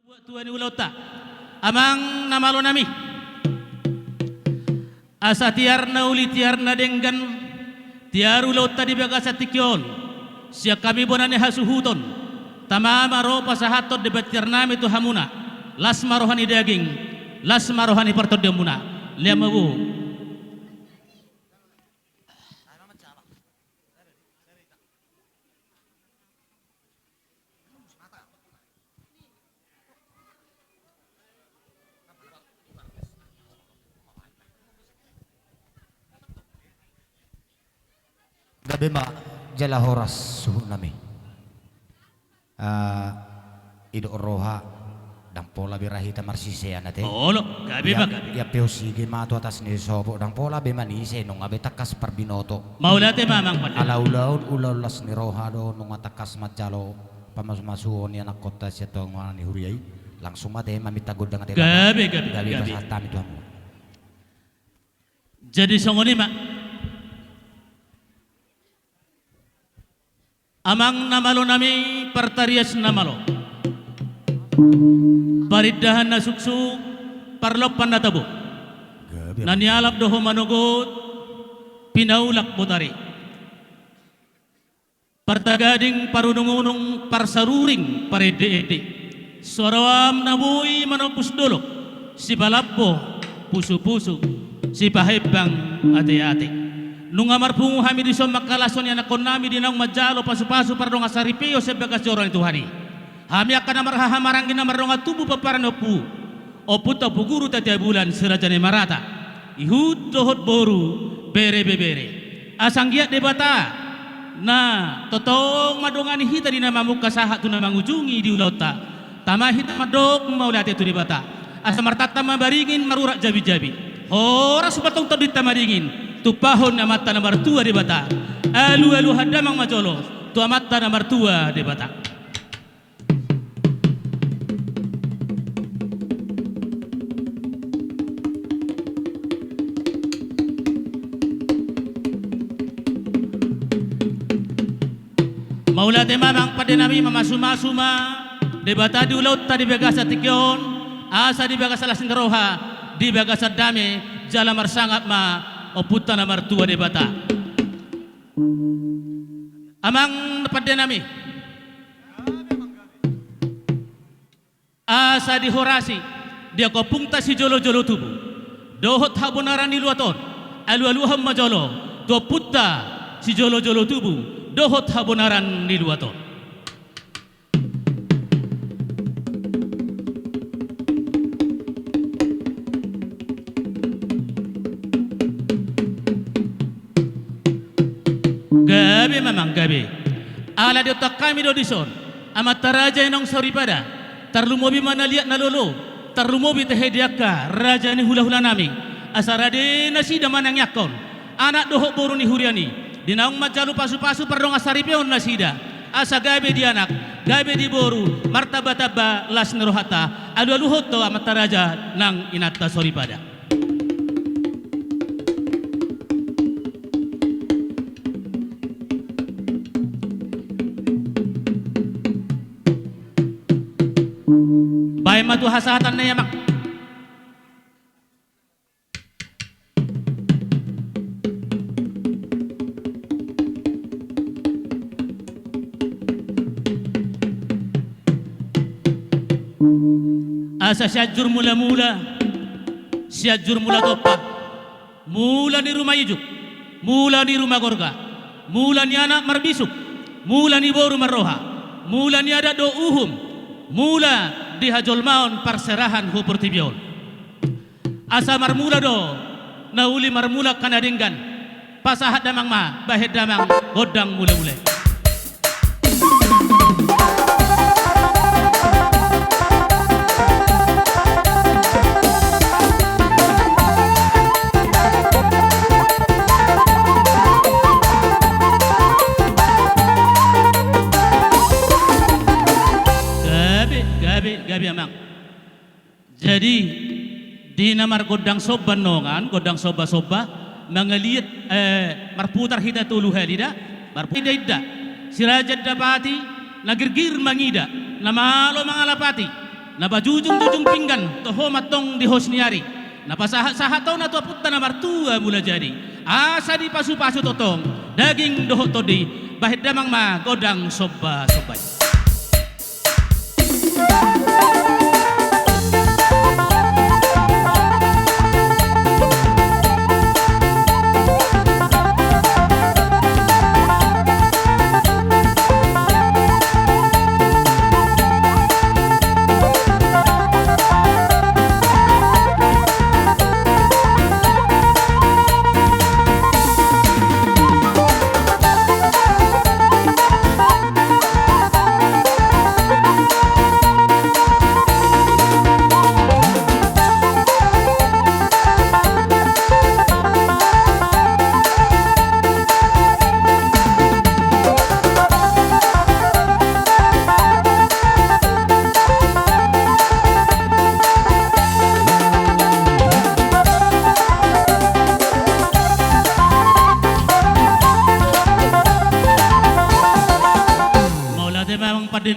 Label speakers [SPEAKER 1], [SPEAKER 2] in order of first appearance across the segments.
[SPEAKER 1] Tuani ulauta amang namalo nami asa tiarna uli tiarna denggan tiaru lauta di bagasa tikyon siya kami bonane hasuhuton tamama ro pasahatot debat tiarnami tu hamuna las marohani daging las marohani partod demuna liamabu
[SPEAKER 2] Gabi ma jala horas suhu nami. Ido roha dang pola birahi tamar sise anate.
[SPEAKER 1] olo gabi ba gabi
[SPEAKER 2] Ya peusige ma tu atas ni sobo dang pola be manise nung abe takas parbinoto.
[SPEAKER 1] maulate mamang pada
[SPEAKER 2] Alaulaud ulaulas ni roha do nung atakas matjalo pamasmasuon ni anak kota siya to ni huriyai langsung mate mamitagod dengan
[SPEAKER 1] gabi gabi
[SPEAKER 2] gabi
[SPEAKER 1] gabi
[SPEAKER 2] pasatam itu amu.
[SPEAKER 1] jadi songoni mak amang namalo nami partarias namalo pariddahan na suksuk parlopan na tabo
[SPEAKER 2] Gabi.
[SPEAKER 1] nanialap doho manugot pinaulak butari partagading parunungunong parsaruring parede-ede sorawam nabuy manopus dolok si balappo puso-puso si pahebang ate-ate nung amarpungu hami di so makalason yan akon nami di nang majalo pasu-pasu pardong asaripeo sa bagas joran itu hari hami akan amarhahamarangin amarong atubu paparanopu oputa puguru tatia bulan serajane marata ihud dohot boru bere bebere asang giat debata na totong madongani hita di nama muka sahat tu nama ngujungi di ulauta tama hita madok maulate tu debata asa martata mabaringin marurak jabi-jabi horas batong todit tamaringin tu pahon amata nomor tua di bata alu hadamang majolo tu amata nomor tua di bata maulate mamang pada nami mamasuma di bata di ulaut tadi bagasa tikyon asa di bagasa lasinggaroha di bagasa dame jala marsangat ma oputan nomor tua di bata amang pada nami asa dihorasi dia kopungta si jolo-jolo tubuh dohot habonaran di luaton alu-aluham majolo do putta si jolo-jolo tubuh dohot habonaran di luaton gabi memang gabi ala di otak kami do dison amat taraja nong sorry pada tarlumobi mana lihat nalolo tarlumobi tehediaka raja ni hula-hula nami asarade nasida manang yakon anak dohok boru ni huriani dinaung majalu pasu-pasu perdong asaripeon nasida asa gabi di anak gabi di boru martabataba las nerohata alu-aluhoto amat taraja nang inata sorry pada baik matu hasatan na yamak asa syajur mula-mula syajur mula topa mula ni rumah ijuk mula ni rumah gorga mula ni anak marbisuk mula ni boru marroha mula ni ada do uhum mula di hajol maon perserahan hupurtibion asa marmula do nauli marmula kanadinggan pasahat damang ma bahed damang godang mule-mule gabi amang jadi di namar godang soba nongan godang soba-soba mangaliat marputar hida tulu halida marputar hida sirajat dapati nagirgir mangida namalo mangalapati nabajujung-jujung pinggan toho matong di hosniari napasahat-sahat tau na tua putta na martua mula jadi asa di pasu-pasu totong daging doho todi bahit damang ma godang soba-sobay.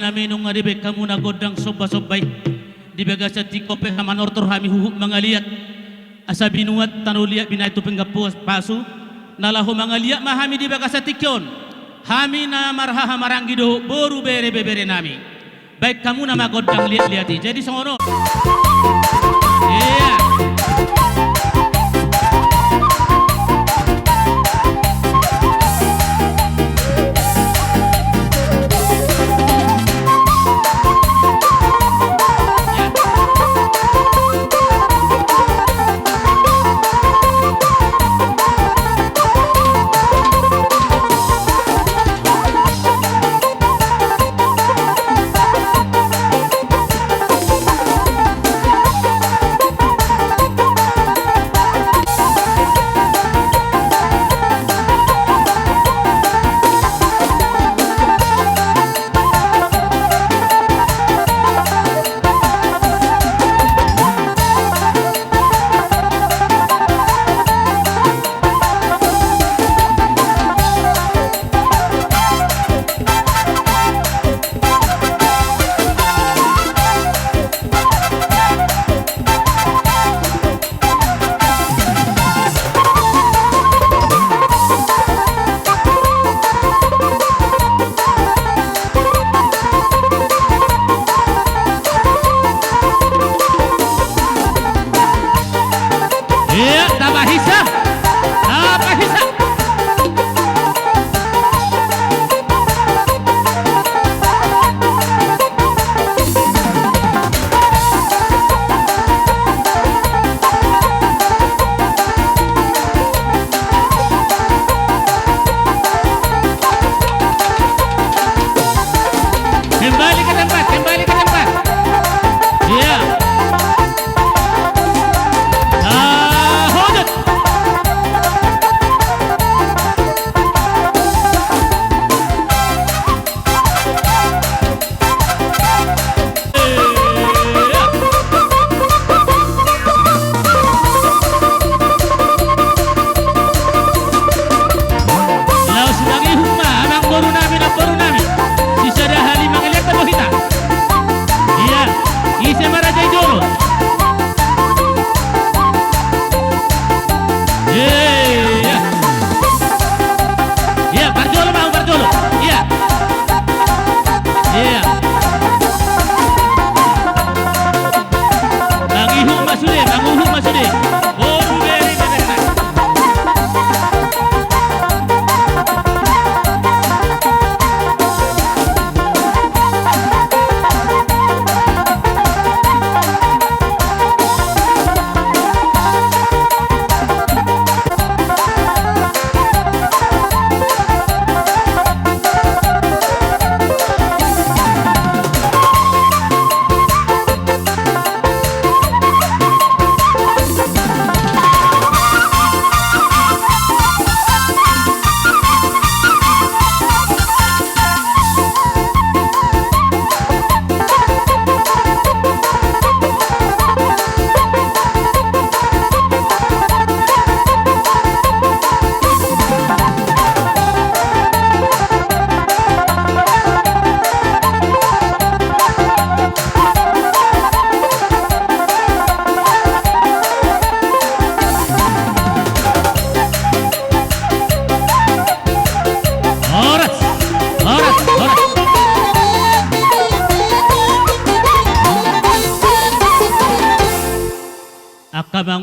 [SPEAKER 1] Namin nung ngaribek kamu na godang soba-sobay di baga sa tikope sa manortor hami huhuk mga liat asa binuat tanuliat binay tu penggapu pasu nalahu mga liat mahami di baga sa tikyon hami na marhaha maranggi do boru bere-bere nami baik kamu na magodang liat-liati jadi songono iya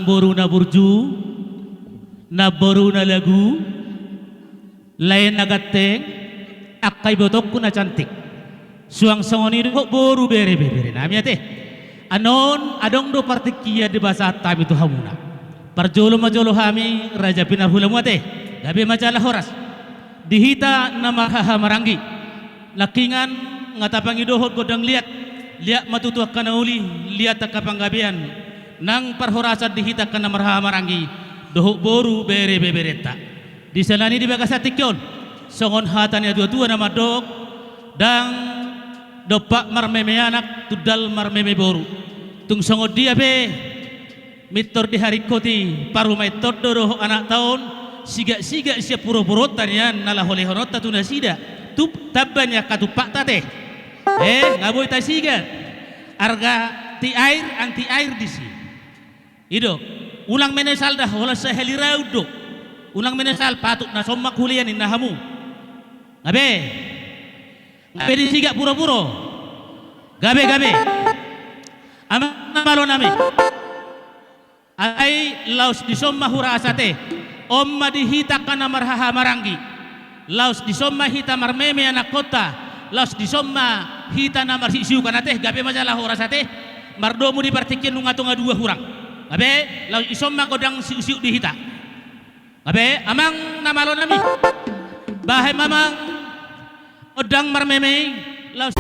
[SPEAKER 1] boru na burju, na boru na lagu, lain na gateng, akay botok ko na cantik. Suang sangoni kok boru bere nami ate. Anon adong do partikia di bahasa tabi tu hamuna. Parjolo majolo hami raja pinar hulamu ate. Gabe majalah horas. Dihita nama haha marangi. Lakingan ngatapangi dohot godang liat matutuak kana uli liat kapanggabian nang parhorasa dihita kana marha marangi dohok boru bere bereta disalani di bagasa tikyon songon hatanya dua nama dok dang dopak marmeme anak tudal marmeme boru tung songo dia be mitor di hari koti parumai todoro anak tahun siga siap puro-puro tanian nala hole honota tunasida tup tabanya katupak tate ngaboy tayo sigat arga ti air anti air di sini ido ulang menesal dah wala sa helirau do ulang menesal patut na somak hulian inahamu ngabe di sigat puro-puro gabe ama malo nami ay laus di somma hurasate omma dihita kana marhaha marangi laus di somma hita marmeme anak kota laus di somma hita namar siu kanate gabe majalah horasate mardomu di partikin nungatunga dua hurang gabe laus isomma godang siu di hita gabe amang namalo nami bahe mamang odang marmeme laus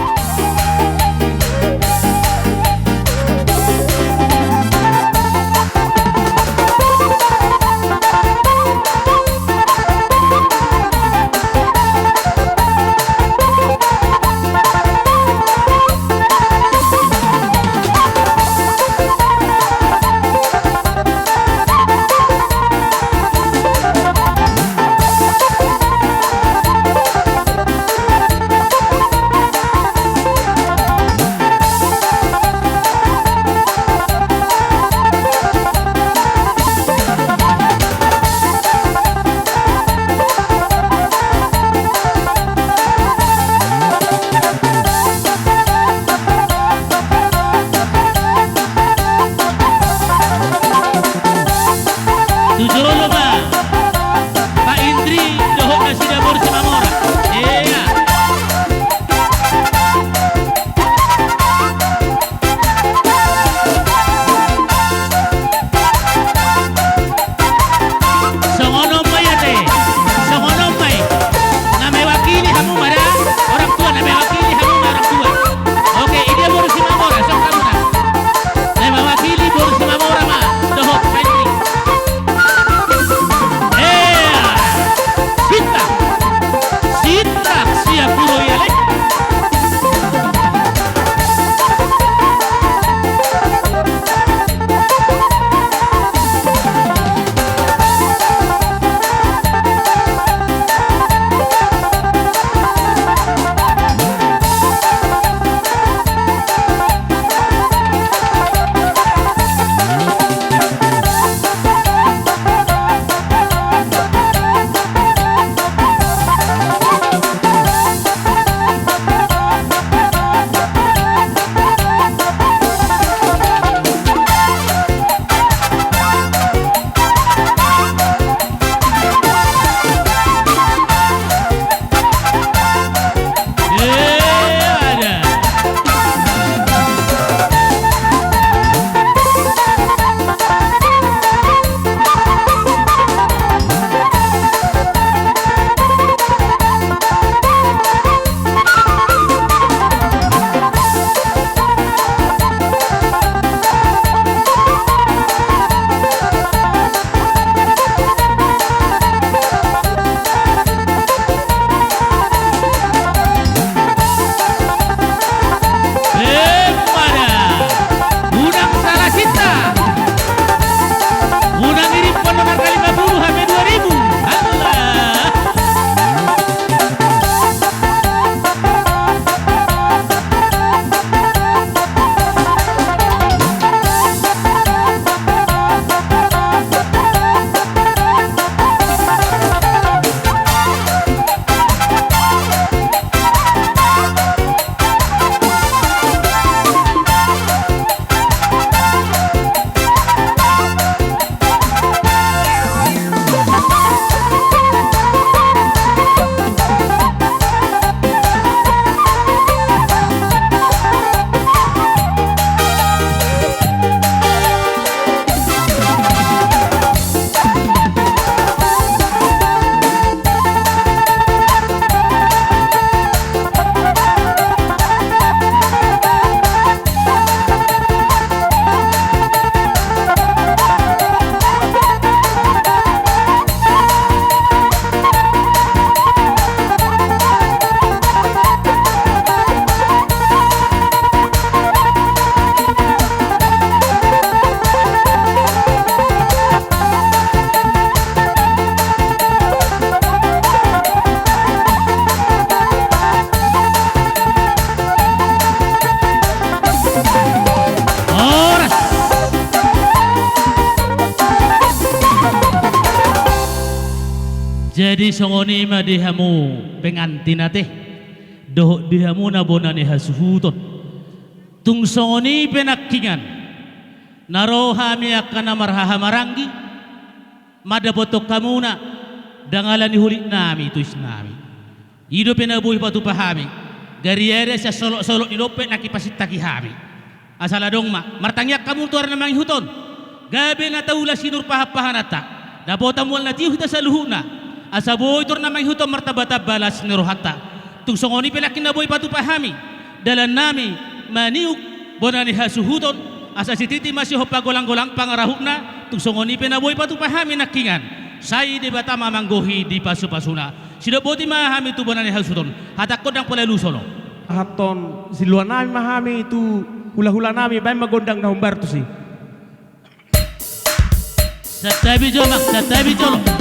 [SPEAKER 1] Jadi songoni ma dihamu pengantin ate doh dihamu na bonani hasuhuton tung songoni penakkingan naro hami akan marhaha marangi mada botok kamuna dangalani hulit nami tuis nami ido penabuhi patu pahami gariere sa solok-solok ilopet nakipasitaki hami asala dong ma martangyak kamu tuar na manghuton gabe na taula sinur pahapahanata dabota mual na tiuh ta saluhuna asaboy tur na manghuton martabata balas nirohata tung songoni pelakin na boy patu pahami dalan nami maniuk bonani hasuhuton asa sititi masih pagolang-golang pangarahukna tung songoni penaboy patu pahami nakingan sai di bata mamanggohi di pasu-pasuna sida boti mahami tu bonani hasuhuton hatakot ang palalusono
[SPEAKER 3] Haton siluan nami mahami itu hula-hula nami bayi magondang na humbar tu si.
[SPEAKER 1] Satabi jolo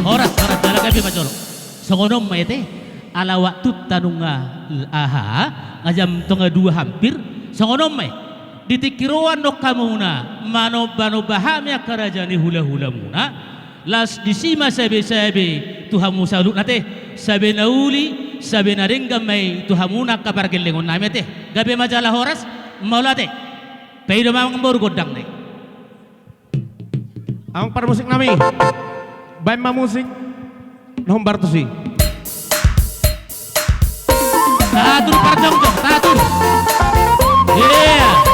[SPEAKER 1] oras talaga bi majolo songonom mayete ala waktu tanunga aha ngajam tonga dua hampir songonom may ditikiruan no kamuna mano bano bahami akarajani hula-hula muna las disima sabe tuhamu saluk nate sabe nauli sabe naringgam may tuhamuna kapargelengon nami te gabe majalah horas maulate peido mamang baru godang ne
[SPEAKER 3] Ang para musik nami bayi musik na humbar tu si.
[SPEAKER 1] Tatur parjong tatur yeah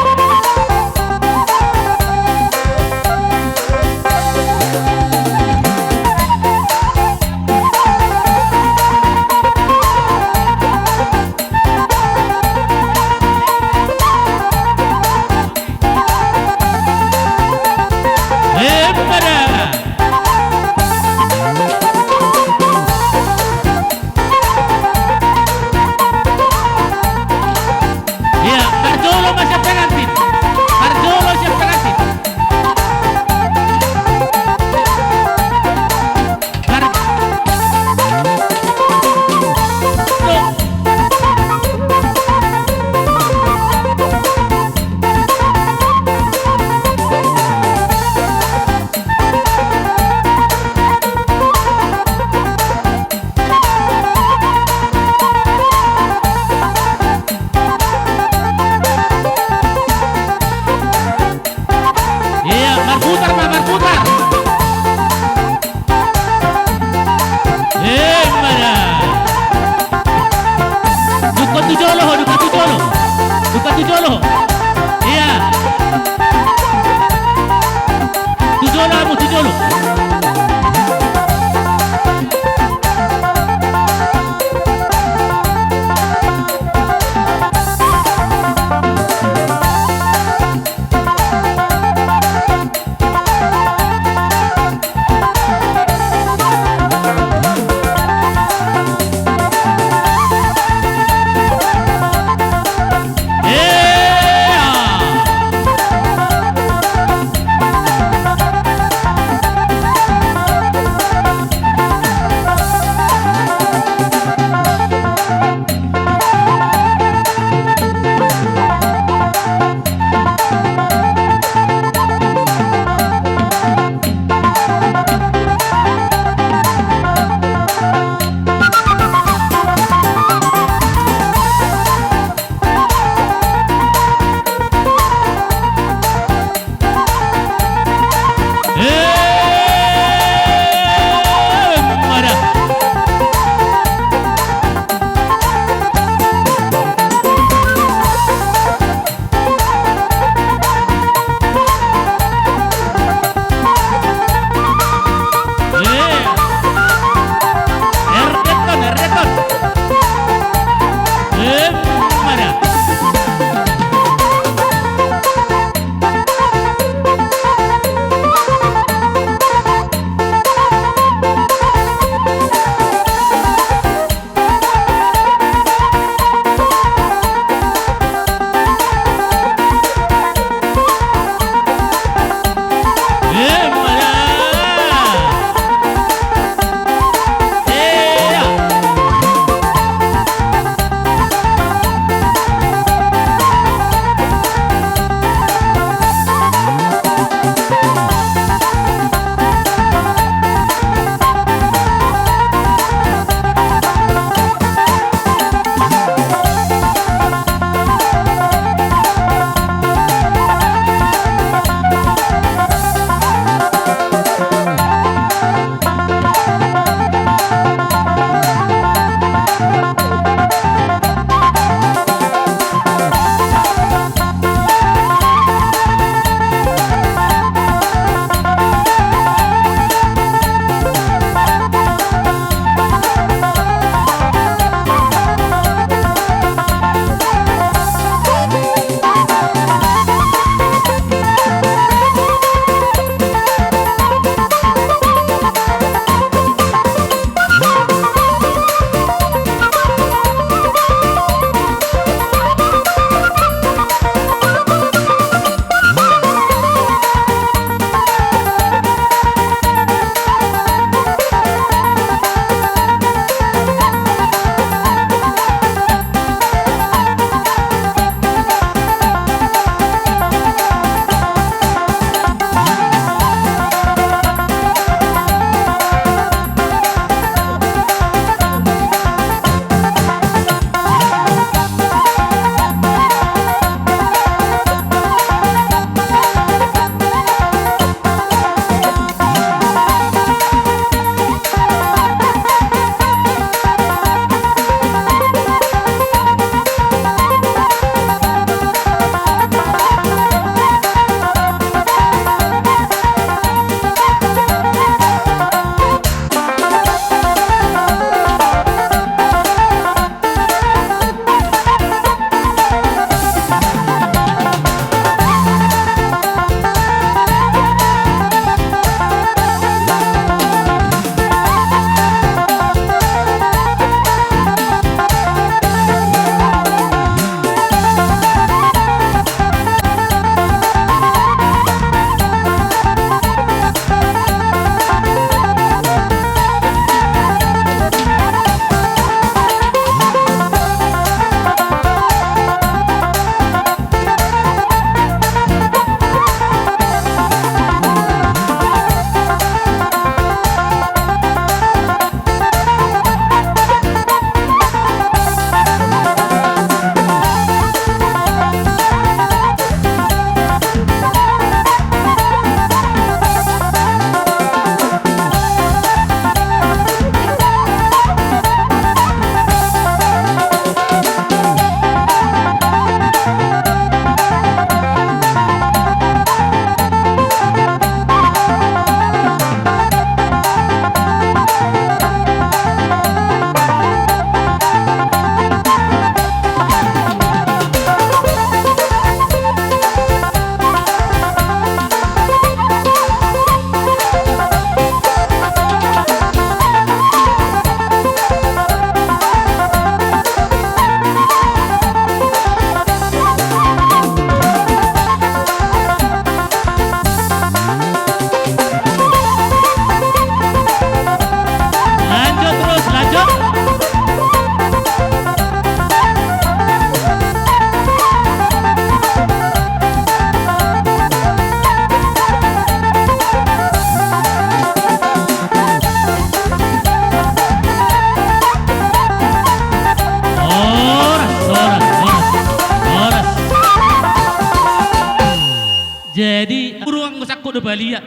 [SPEAKER 1] ko do balia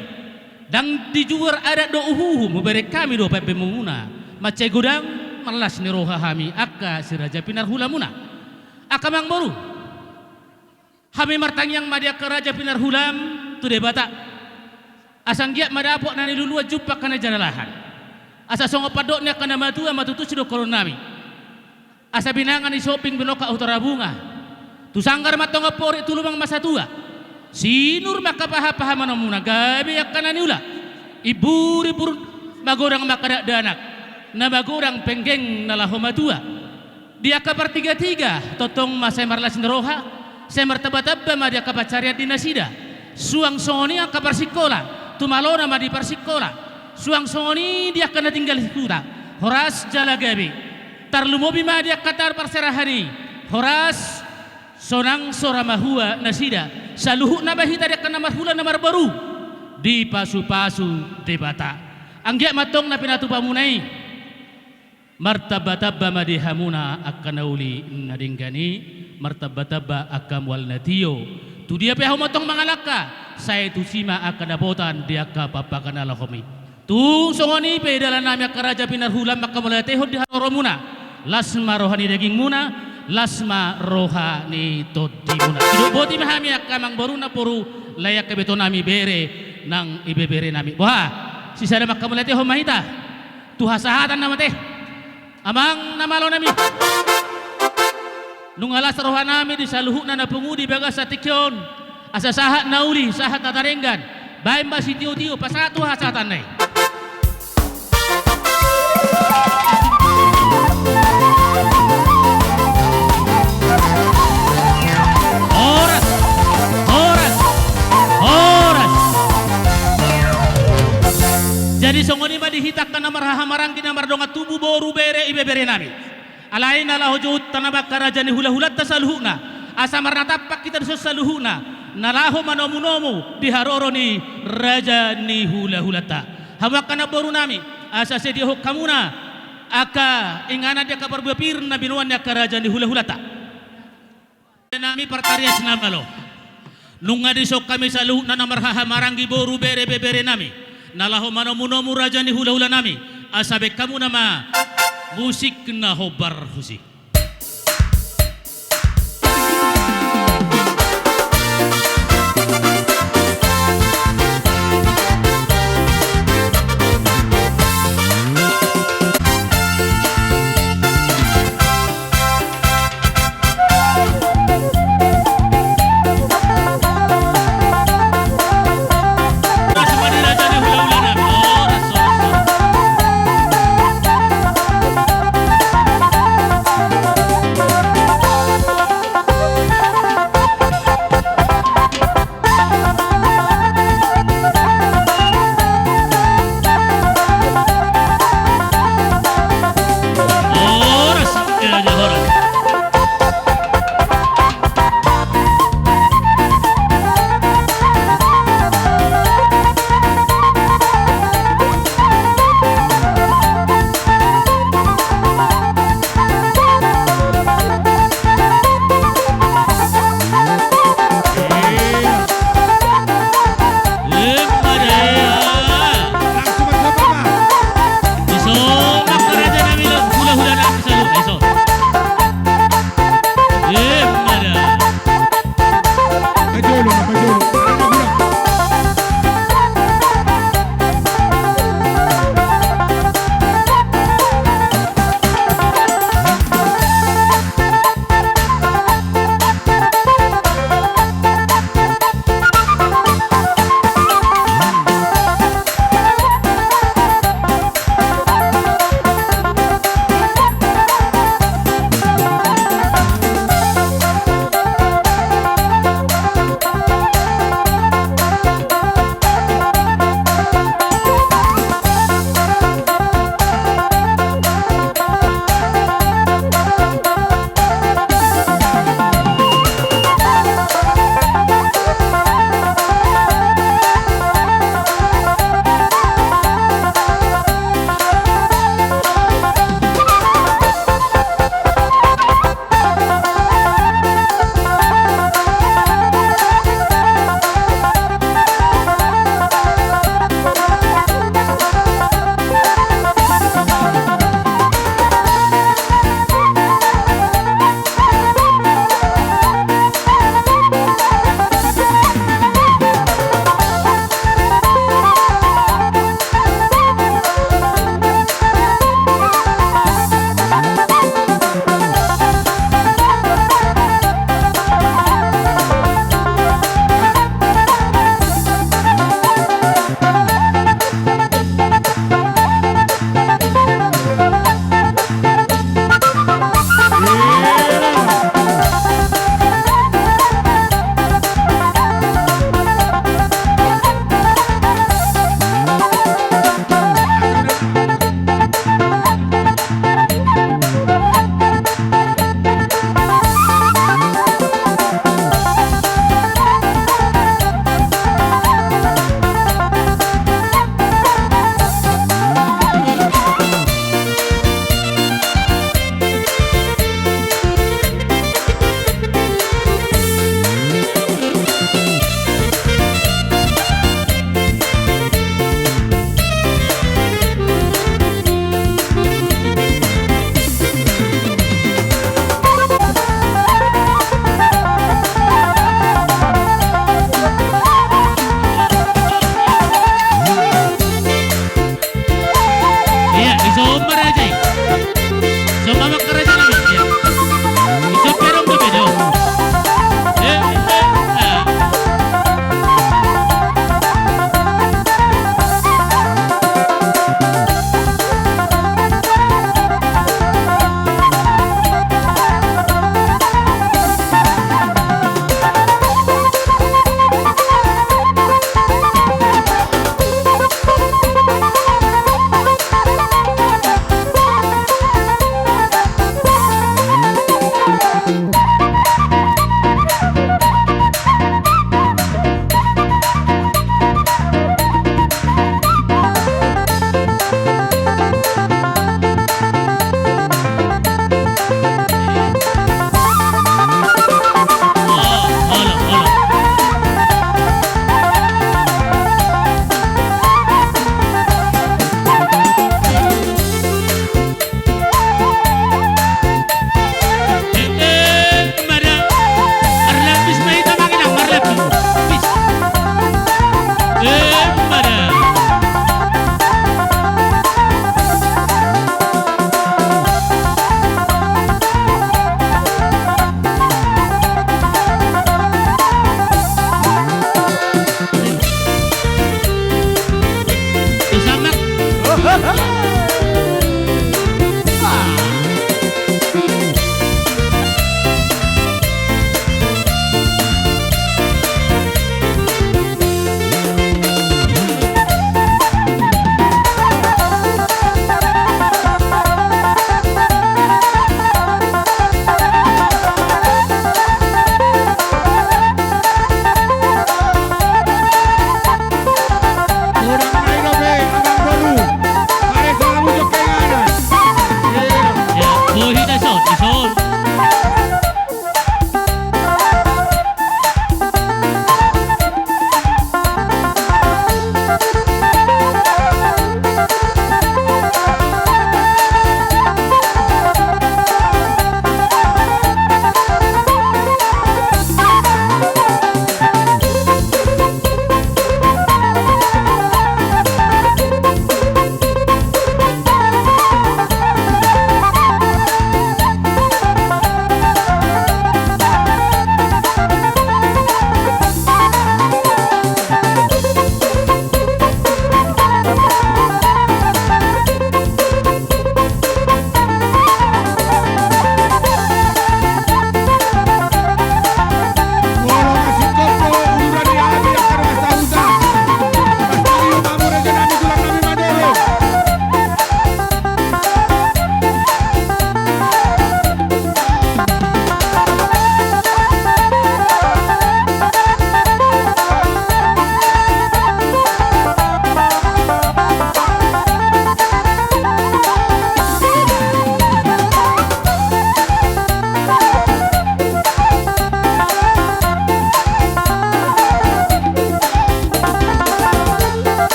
[SPEAKER 1] dang dijuar ada do uhuhu mubere kami do pepe mumuna macai gudang malas ni roha hami akka si raja pinar hulamuna akka mang boru hami martangyang madia ke raja pinar hulam tu de bata asang giat madapok nani lulua jumpa kana janalahan asa songo padoknya kana matua matutus do koronami asa binangan di shopping binoka utara bunga tu sanggar matonga pori tu lubang masa tua sinur maka paha manomuna gabi yakana niula ibu ribur magorang makadak danak na magorang penggeng na lahoma tua dia kabar tiga totong masay marlas neroha saya martaba-taba ma dia kabar cariat dinasida suang soni ang kabar sikola tumalona ma di parsikola suang soni dia kena tinggal sikuta horas jala gabi tarlumobi ma dia katar parserahani horas sonang sora mahua nasida saluhu nabahita dia kena marhula namar baru di pasu-pasu debata anggia matong na pinatu pamunai martabatabba madihamuna akanauli nadinggani martabatabba akamwal natio tu dia peho matong mangalaka saya tu sima akanabotan dia ka papakan alahomi tu songoni pe dalan nami akaraja pinar hulam makamalateho di haromuna lasma rohani daging muna lasma rohani todimuna hidup boti mahami akamang baru na puru layak kebeto nami bere nang ibebere nami wah sisa ada makamulate ho mahita tu hasahatan nama teh amang namalo nami nung alas roha nami di saluhukna na pungudi bagas satikyon asa sahat nauli sahat tatarenggan bae mbak si tiu pasatu hasatan nai jadi songoni ma dihitakkan namar hamarang di namar donga tubuh boru bere ibebere nami alain ala hujud tanabak karajani hula-hulat tasaluhuna asamar natapak kita saluhuna nalaho manomu diharoroni raja ni hula-hulata hawakana boru nami asa sedia kamuna aka ingana dia kabar bepir nabi nuan ya karajani hula-hulata nami perkarya senamalo nunga disok kami saluhuna namar hamarang di boru bere bebere nami nalaho manomu raja ni hula-hula nami asabe kamu nama musik na hobar husi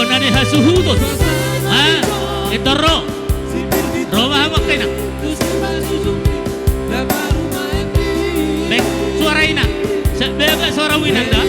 [SPEAKER 1] nani hasuhudot. Ha? Ito ro. Ro mahamak kayo na. Bek, suara ina. Bega suara winang da.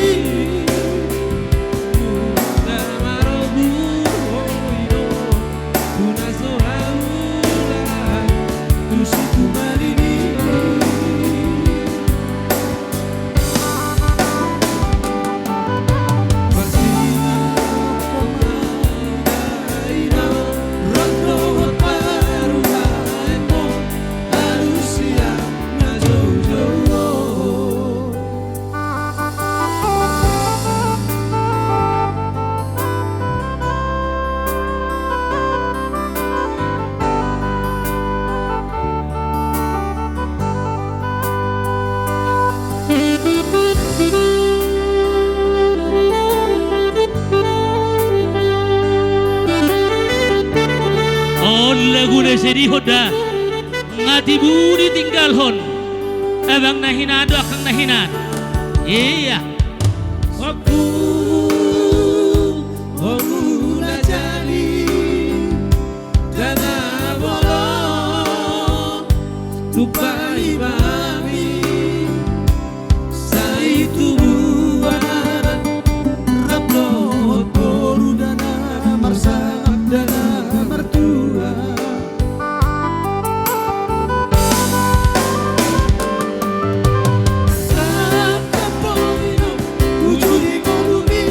[SPEAKER 1] Laguna seri hoda ngati budi tinggal hon abang nahinado akang nahinan iya
[SPEAKER 4] Waktu Horuna jadi Dana bolong Tupai mami Saitu buan Rablot Boru dana marsak dana mertua Ujudi kolumi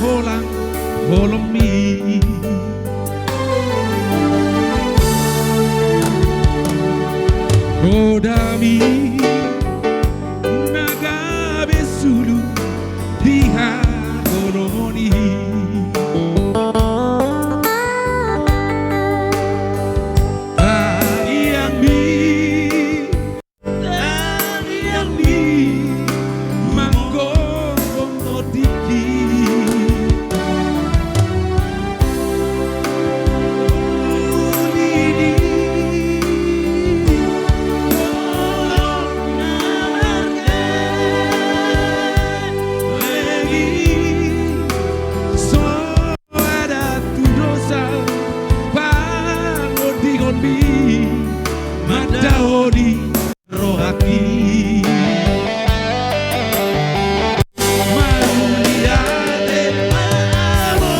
[SPEAKER 4] holang holomi Rodami Nagabe sulu Diha koloni Madaodi rohaki Mauliade amo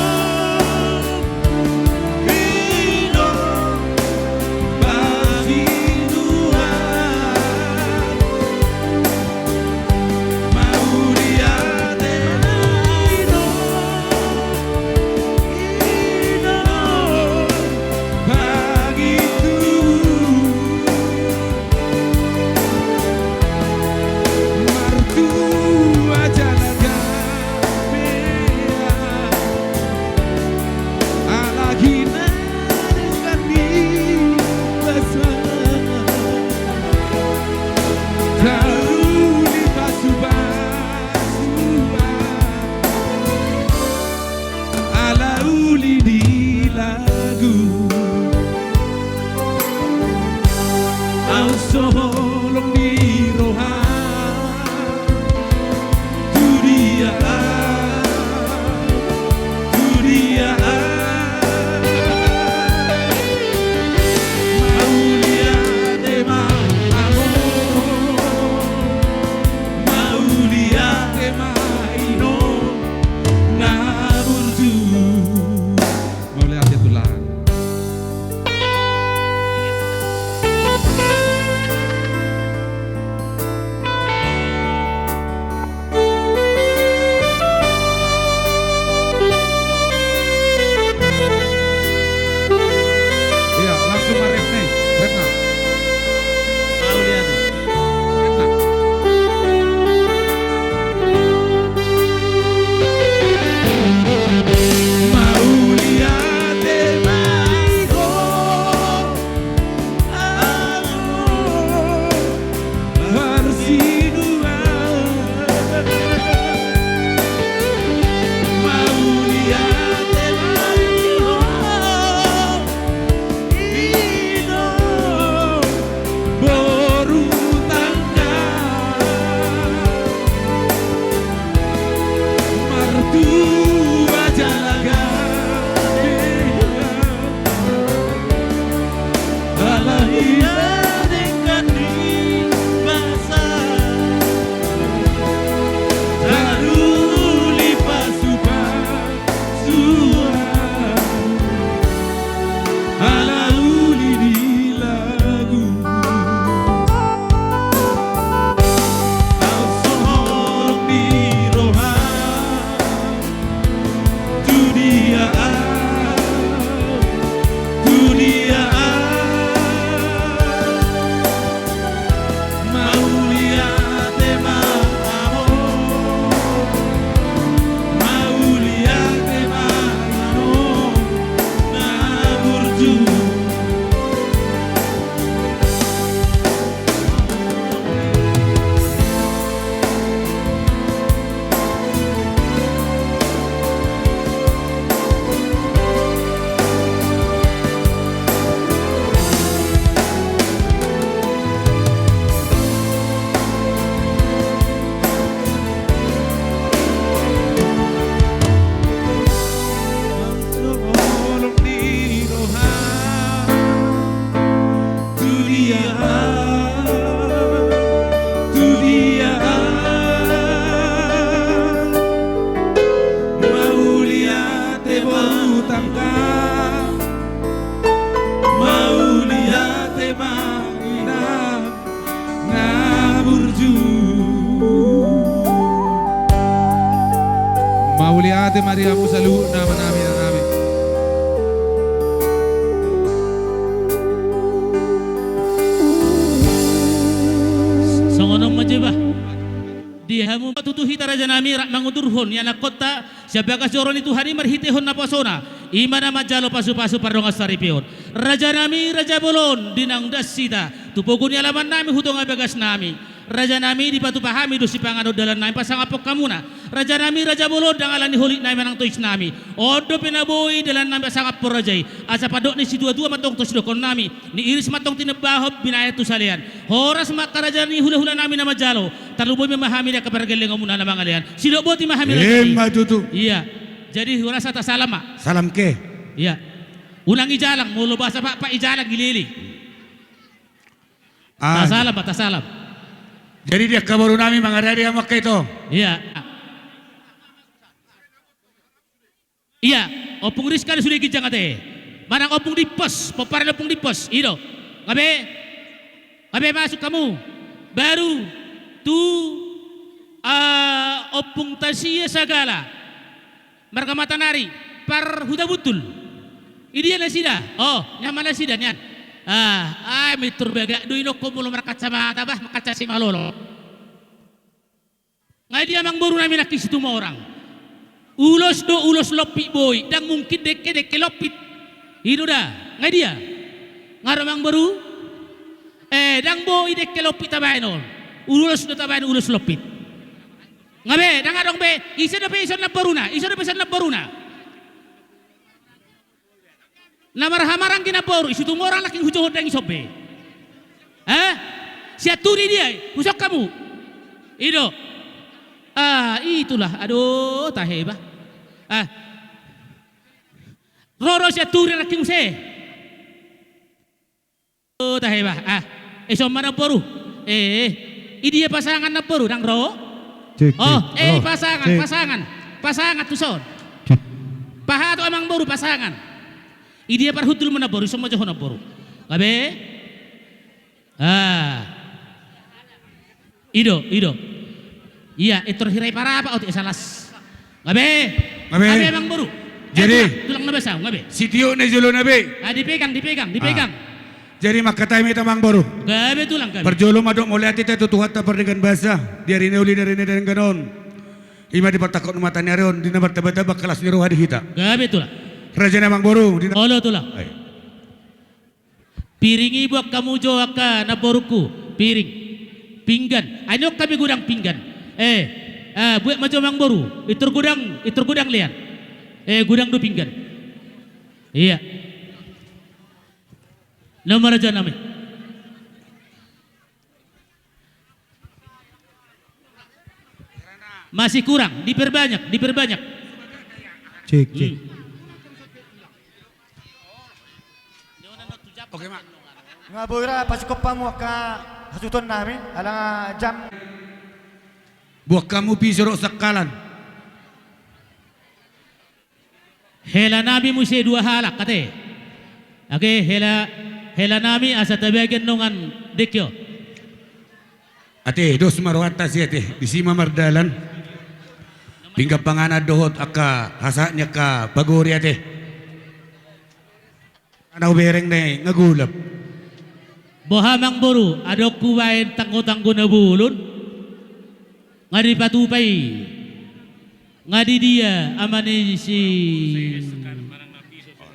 [SPEAKER 4] Vino Bazinua Mauliade Ino Bagitu Solong di roha Dunia Maulia de ma amor Maulia de ma ino Naburdu Maulia de tulang Ate Maria mo sa luho naman namin na namin.
[SPEAKER 1] Songonong majiba. Dia mo matutuhi taraja nami mangudurhon yana kota siabaga joron itu hari marhitehon na pasona ima na majalo pasu-pasu pardongas saripihon raja nami raja bolon dinang dasida tupogun alaman nami hutong abagas nami raja nami di patu pahami dosi pangano dalan nami pasangapok kamuna raja nami raja bolon dangalani holik nami manang tois nami odo pinaboi dalan nami pasangapor rajai asa padok ni si dua-dua matong tos dokon nami ni iris matong tinebahob binayat tu salian horas makaraja ni hula-hula nami na majalo taluboy memahami dia kepergeleng ngomuna na mangalian silo boti mahami rajai
[SPEAKER 5] Matutu.
[SPEAKER 1] iya jadi rasa tak salam mak
[SPEAKER 5] Salam ke.
[SPEAKER 1] iya ulangi jalang mulu bahasa pak ijalang gilili tak salam pak tak salam.
[SPEAKER 5] Jadi dia kabaru nami mangadari yang maka itu.
[SPEAKER 1] Iya. Iya, opung Rizka sudah kijang ate. Manang opung di pos, peparan opung di pos. Ido. Kabe masuk kamu. Baru tu opung tasia sagala. Marga matanari par huda butul. Ini na sida. Oh, nyaman na sida niyan. Mitur baga duino ko mulo markaca mata bah makaca si malolo. Ngai dia mang baru namin nakis itu orang. Ulos lopi boy, dan mungkin deke lopit. Itu dah, ngai dia. Ngaro mang baru. Dang boy deke lopit tabaino. Ulos do tabaino ulos lopit. Ngabe, dang adong be, isa na baruna. Namarhamarang kinaporu isu tunggu orang laking hujung hodang isobe. Siaturi dia, husok kamu. Ido. Itulah. Aduh, taheba. Roro siaturi laking se. Oh, taheba. Isom mana poru? Dia pasangan na poru dang ro. Pasangan tuson. Paha tu emang baru pasangan. Idia parhutul menaboru semua jauh naboru. Kabe? Ido. Iya, itu hirai para apa otik salas. Kabe? Kabe emang baru.
[SPEAKER 5] Jadi
[SPEAKER 1] tulang nabasa, kabe?
[SPEAKER 5] sitio ne jolo nabe.
[SPEAKER 1] Dipegang.
[SPEAKER 5] Jadi makatai mi tamang baru.
[SPEAKER 1] Kabe tulang kabe.
[SPEAKER 5] Perjolo madok mulai ati tu tuhat ta perdigan bahasa. Diari ne uli dari ne dan ganon. Ima di patakot mata nyarion di nabar taba-taba kelas ni rohadi kita.
[SPEAKER 1] Kabe tulang.
[SPEAKER 5] Raja namang baru.
[SPEAKER 1] Olo tulang. Piringi buat kamu joaka na boruku. Piring. Pinggan. Anyok kami gudang pinggan. Buat macam mang baru. Itu gudang lian. Gudang do pinggan. Iya. Nomor aja nami. Masih kurang, diperbanyak.
[SPEAKER 3] Cek.
[SPEAKER 5] Oke, Mak.
[SPEAKER 6] Nga boira pasikop pa mo ka hasuton namin alang jam
[SPEAKER 5] Buat kamu pisoro sakalan.
[SPEAKER 1] Hela nami mo siya dua halak kate. Okay, hela nami asa tabagan nungan dekyo.
[SPEAKER 5] Ate, dos marwata si ate. Bisima mardalan. Pinggap pangana dohot aka hasanya ka bagori ate. Anaw bereng na ngagulap.
[SPEAKER 1] Bohamang buru adok kuwain tanggo-tanggo na bulun. Ngadi patupay. Ngadi dia ama ni si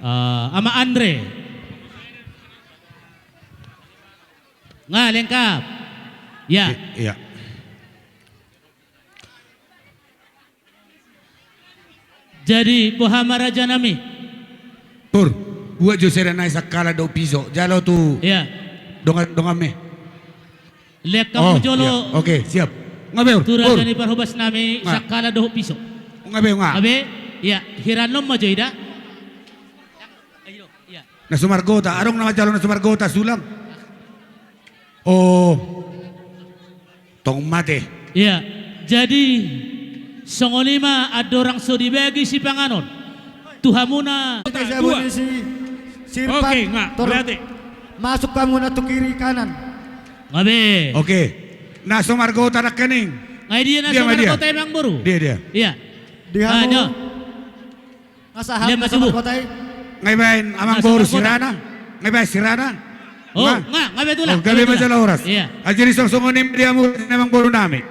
[SPEAKER 1] ama Andre. Nga lengkap. Ya.
[SPEAKER 5] Iya.
[SPEAKER 1] Jadi bohama raja nami.
[SPEAKER 5] Pur, buat jo serenai sakala do piso. Jalo tu
[SPEAKER 1] Ya.
[SPEAKER 5] dongame.
[SPEAKER 1] Lek kamu jolo.
[SPEAKER 5] Iya. Oke, siap. Ngabe,
[SPEAKER 1] Tu
[SPEAKER 5] Pur.
[SPEAKER 1] raja ni parhubas nami
[SPEAKER 5] Nga.
[SPEAKER 1] sakala doh piso.
[SPEAKER 5] Ngabe nga.
[SPEAKER 1] Abe, ya hiranom mo joida. Ya.
[SPEAKER 5] Na sumargota, arong na jalo na sumargota sulam. Oh. Tong mate.
[SPEAKER 1] Ya. Jadi songolima ada orang so dibagi si panganon. Tuhamuna
[SPEAKER 6] sa ni si Sirpan.
[SPEAKER 4] Oke, nga, berarti.
[SPEAKER 6] Masuk kamu na to kiri kanan.
[SPEAKER 1] ngabe.
[SPEAKER 5] Oke. Na sumargota na kaning.
[SPEAKER 1] Ngai dia na
[SPEAKER 5] Dia,
[SPEAKER 1] sa
[SPEAKER 5] dia.
[SPEAKER 1] kota emang baru.
[SPEAKER 5] Dia.
[SPEAKER 1] Iya.
[SPEAKER 6] Diha
[SPEAKER 1] Ano?
[SPEAKER 6] mo Nasahap
[SPEAKER 1] Lima
[SPEAKER 6] na sa
[SPEAKER 1] subo.
[SPEAKER 6] Markotay.
[SPEAKER 5] Ngay bain amang
[SPEAKER 1] Nasa
[SPEAKER 5] boru
[SPEAKER 1] Markota.
[SPEAKER 5] sirana. Ngay bain sirana.
[SPEAKER 1] Oh, nga betul lah.
[SPEAKER 5] Oh, gabi masalah oras.
[SPEAKER 1] Iya.
[SPEAKER 5] Ajiri song songonim dia mo namang boru nami.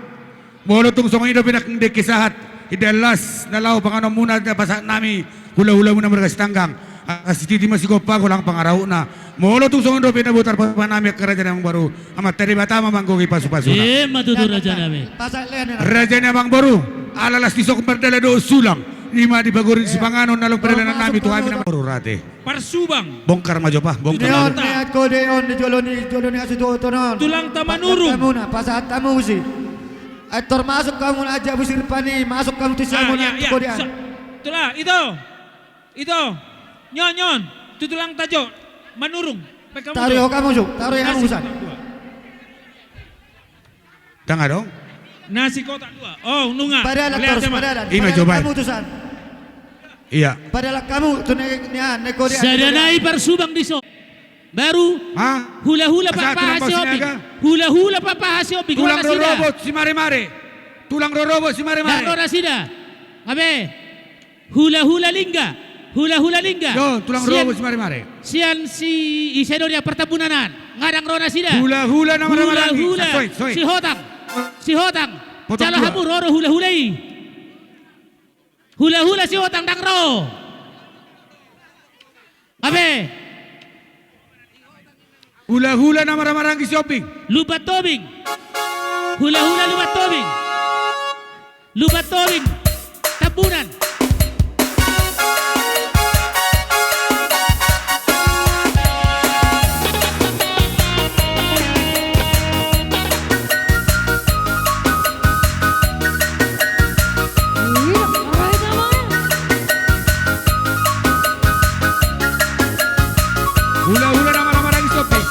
[SPEAKER 5] Bolo tung songin do pinakinde kisahat. Idalas nalaw pangano muna na basa nami. Hula-hula muna mereka tanggang. Asiti masih gopa kulang pangarau na. Molo tung songin do pinabutar pa nami kerajaan yang baru. Amat teri batama manggogi pasu-pasu na.
[SPEAKER 1] Matutur raja namin.
[SPEAKER 6] Pasal len na.
[SPEAKER 5] Raja yang baru. Alalas disok berdala do sulang. Lima dibagurin si pangano nalong perdana nami tu kami na baru rate.
[SPEAKER 4] Parsubang.
[SPEAKER 5] Bongkar maju pa, bongkar
[SPEAKER 6] Deon
[SPEAKER 5] maju.
[SPEAKER 6] niat ko deon di jolo ni asuto non.
[SPEAKER 4] Tulang tamanurung.
[SPEAKER 6] Kamu na pasal tamu si. At termasuk kamu na aja busir pani, masuk kamu tu siamo na ko dia.
[SPEAKER 4] Itulah, itu. Nyon. Itu tulang tajo. Manurung. Pekamu
[SPEAKER 6] Taruh kamu su, taruh yang kamu usan.
[SPEAKER 5] Tengah dong.
[SPEAKER 4] Nasi kotak 2. Oh, nunga.
[SPEAKER 6] Padahal
[SPEAKER 4] Lihat
[SPEAKER 6] terus
[SPEAKER 4] sama.
[SPEAKER 6] padahal.
[SPEAKER 5] Ima coba.
[SPEAKER 6] Kamu tusan.
[SPEAKER 5] Iya.
[SPEAKER 6] Padahal kamu tu ne ko dia.
[SPEAKER 1] Sadanai parsubang diso. Baru
[SPEAKER 5] Hah?
[SPEAKER 1] hula-hula
[SPEAKER 5] Asa
[SPEAKER 1] papahas
[SPEAKER 5] tulang
[SPEAKER 1] si Obi.
[SPEAKER 5] sinaga?
[SPEAKER 1] Hula-hula papahas si Obi.
[SPEAKER 5] Tulang rorobot si mare-mare. Tulang rorobot si
[SPEAKER 1] Dan
[SPEAKER 5] mare-mare.
[SPEAKER 1] ora sida. Ngabe. Hula-hula lingga. Hula-hula lingga.
[SPEAKER 5] Yo, tulang rorobot si mare-mare.
[SPEAKER 1] Sian si Isedoria pertabunanan. Ngadang rona sida.
[SPEAKER 5] Hula-hula na mare-mare.
[SPEAKER 1] Hula-hula.
[SPEAKER 5] Soy.
[SPEAKER 1] Si Hotang.
[SPEAKER 5] Potong
[SPEAKER 1] Cala
[SPEAKER 5] dua.
[SPEAKER 1] hamur oro hula-hulai. Hula-hula si Hotang dangro. Ngabe.
[SPEAKER 5] Hula-hula na mare-mare si shopping.
[SPEAKER 1] Lubat tobing. Hula-hula lubat tobing. Lubat tobing. Tabunan.
[SPEAKER 5] Hula-hula na mare-mare si shopping.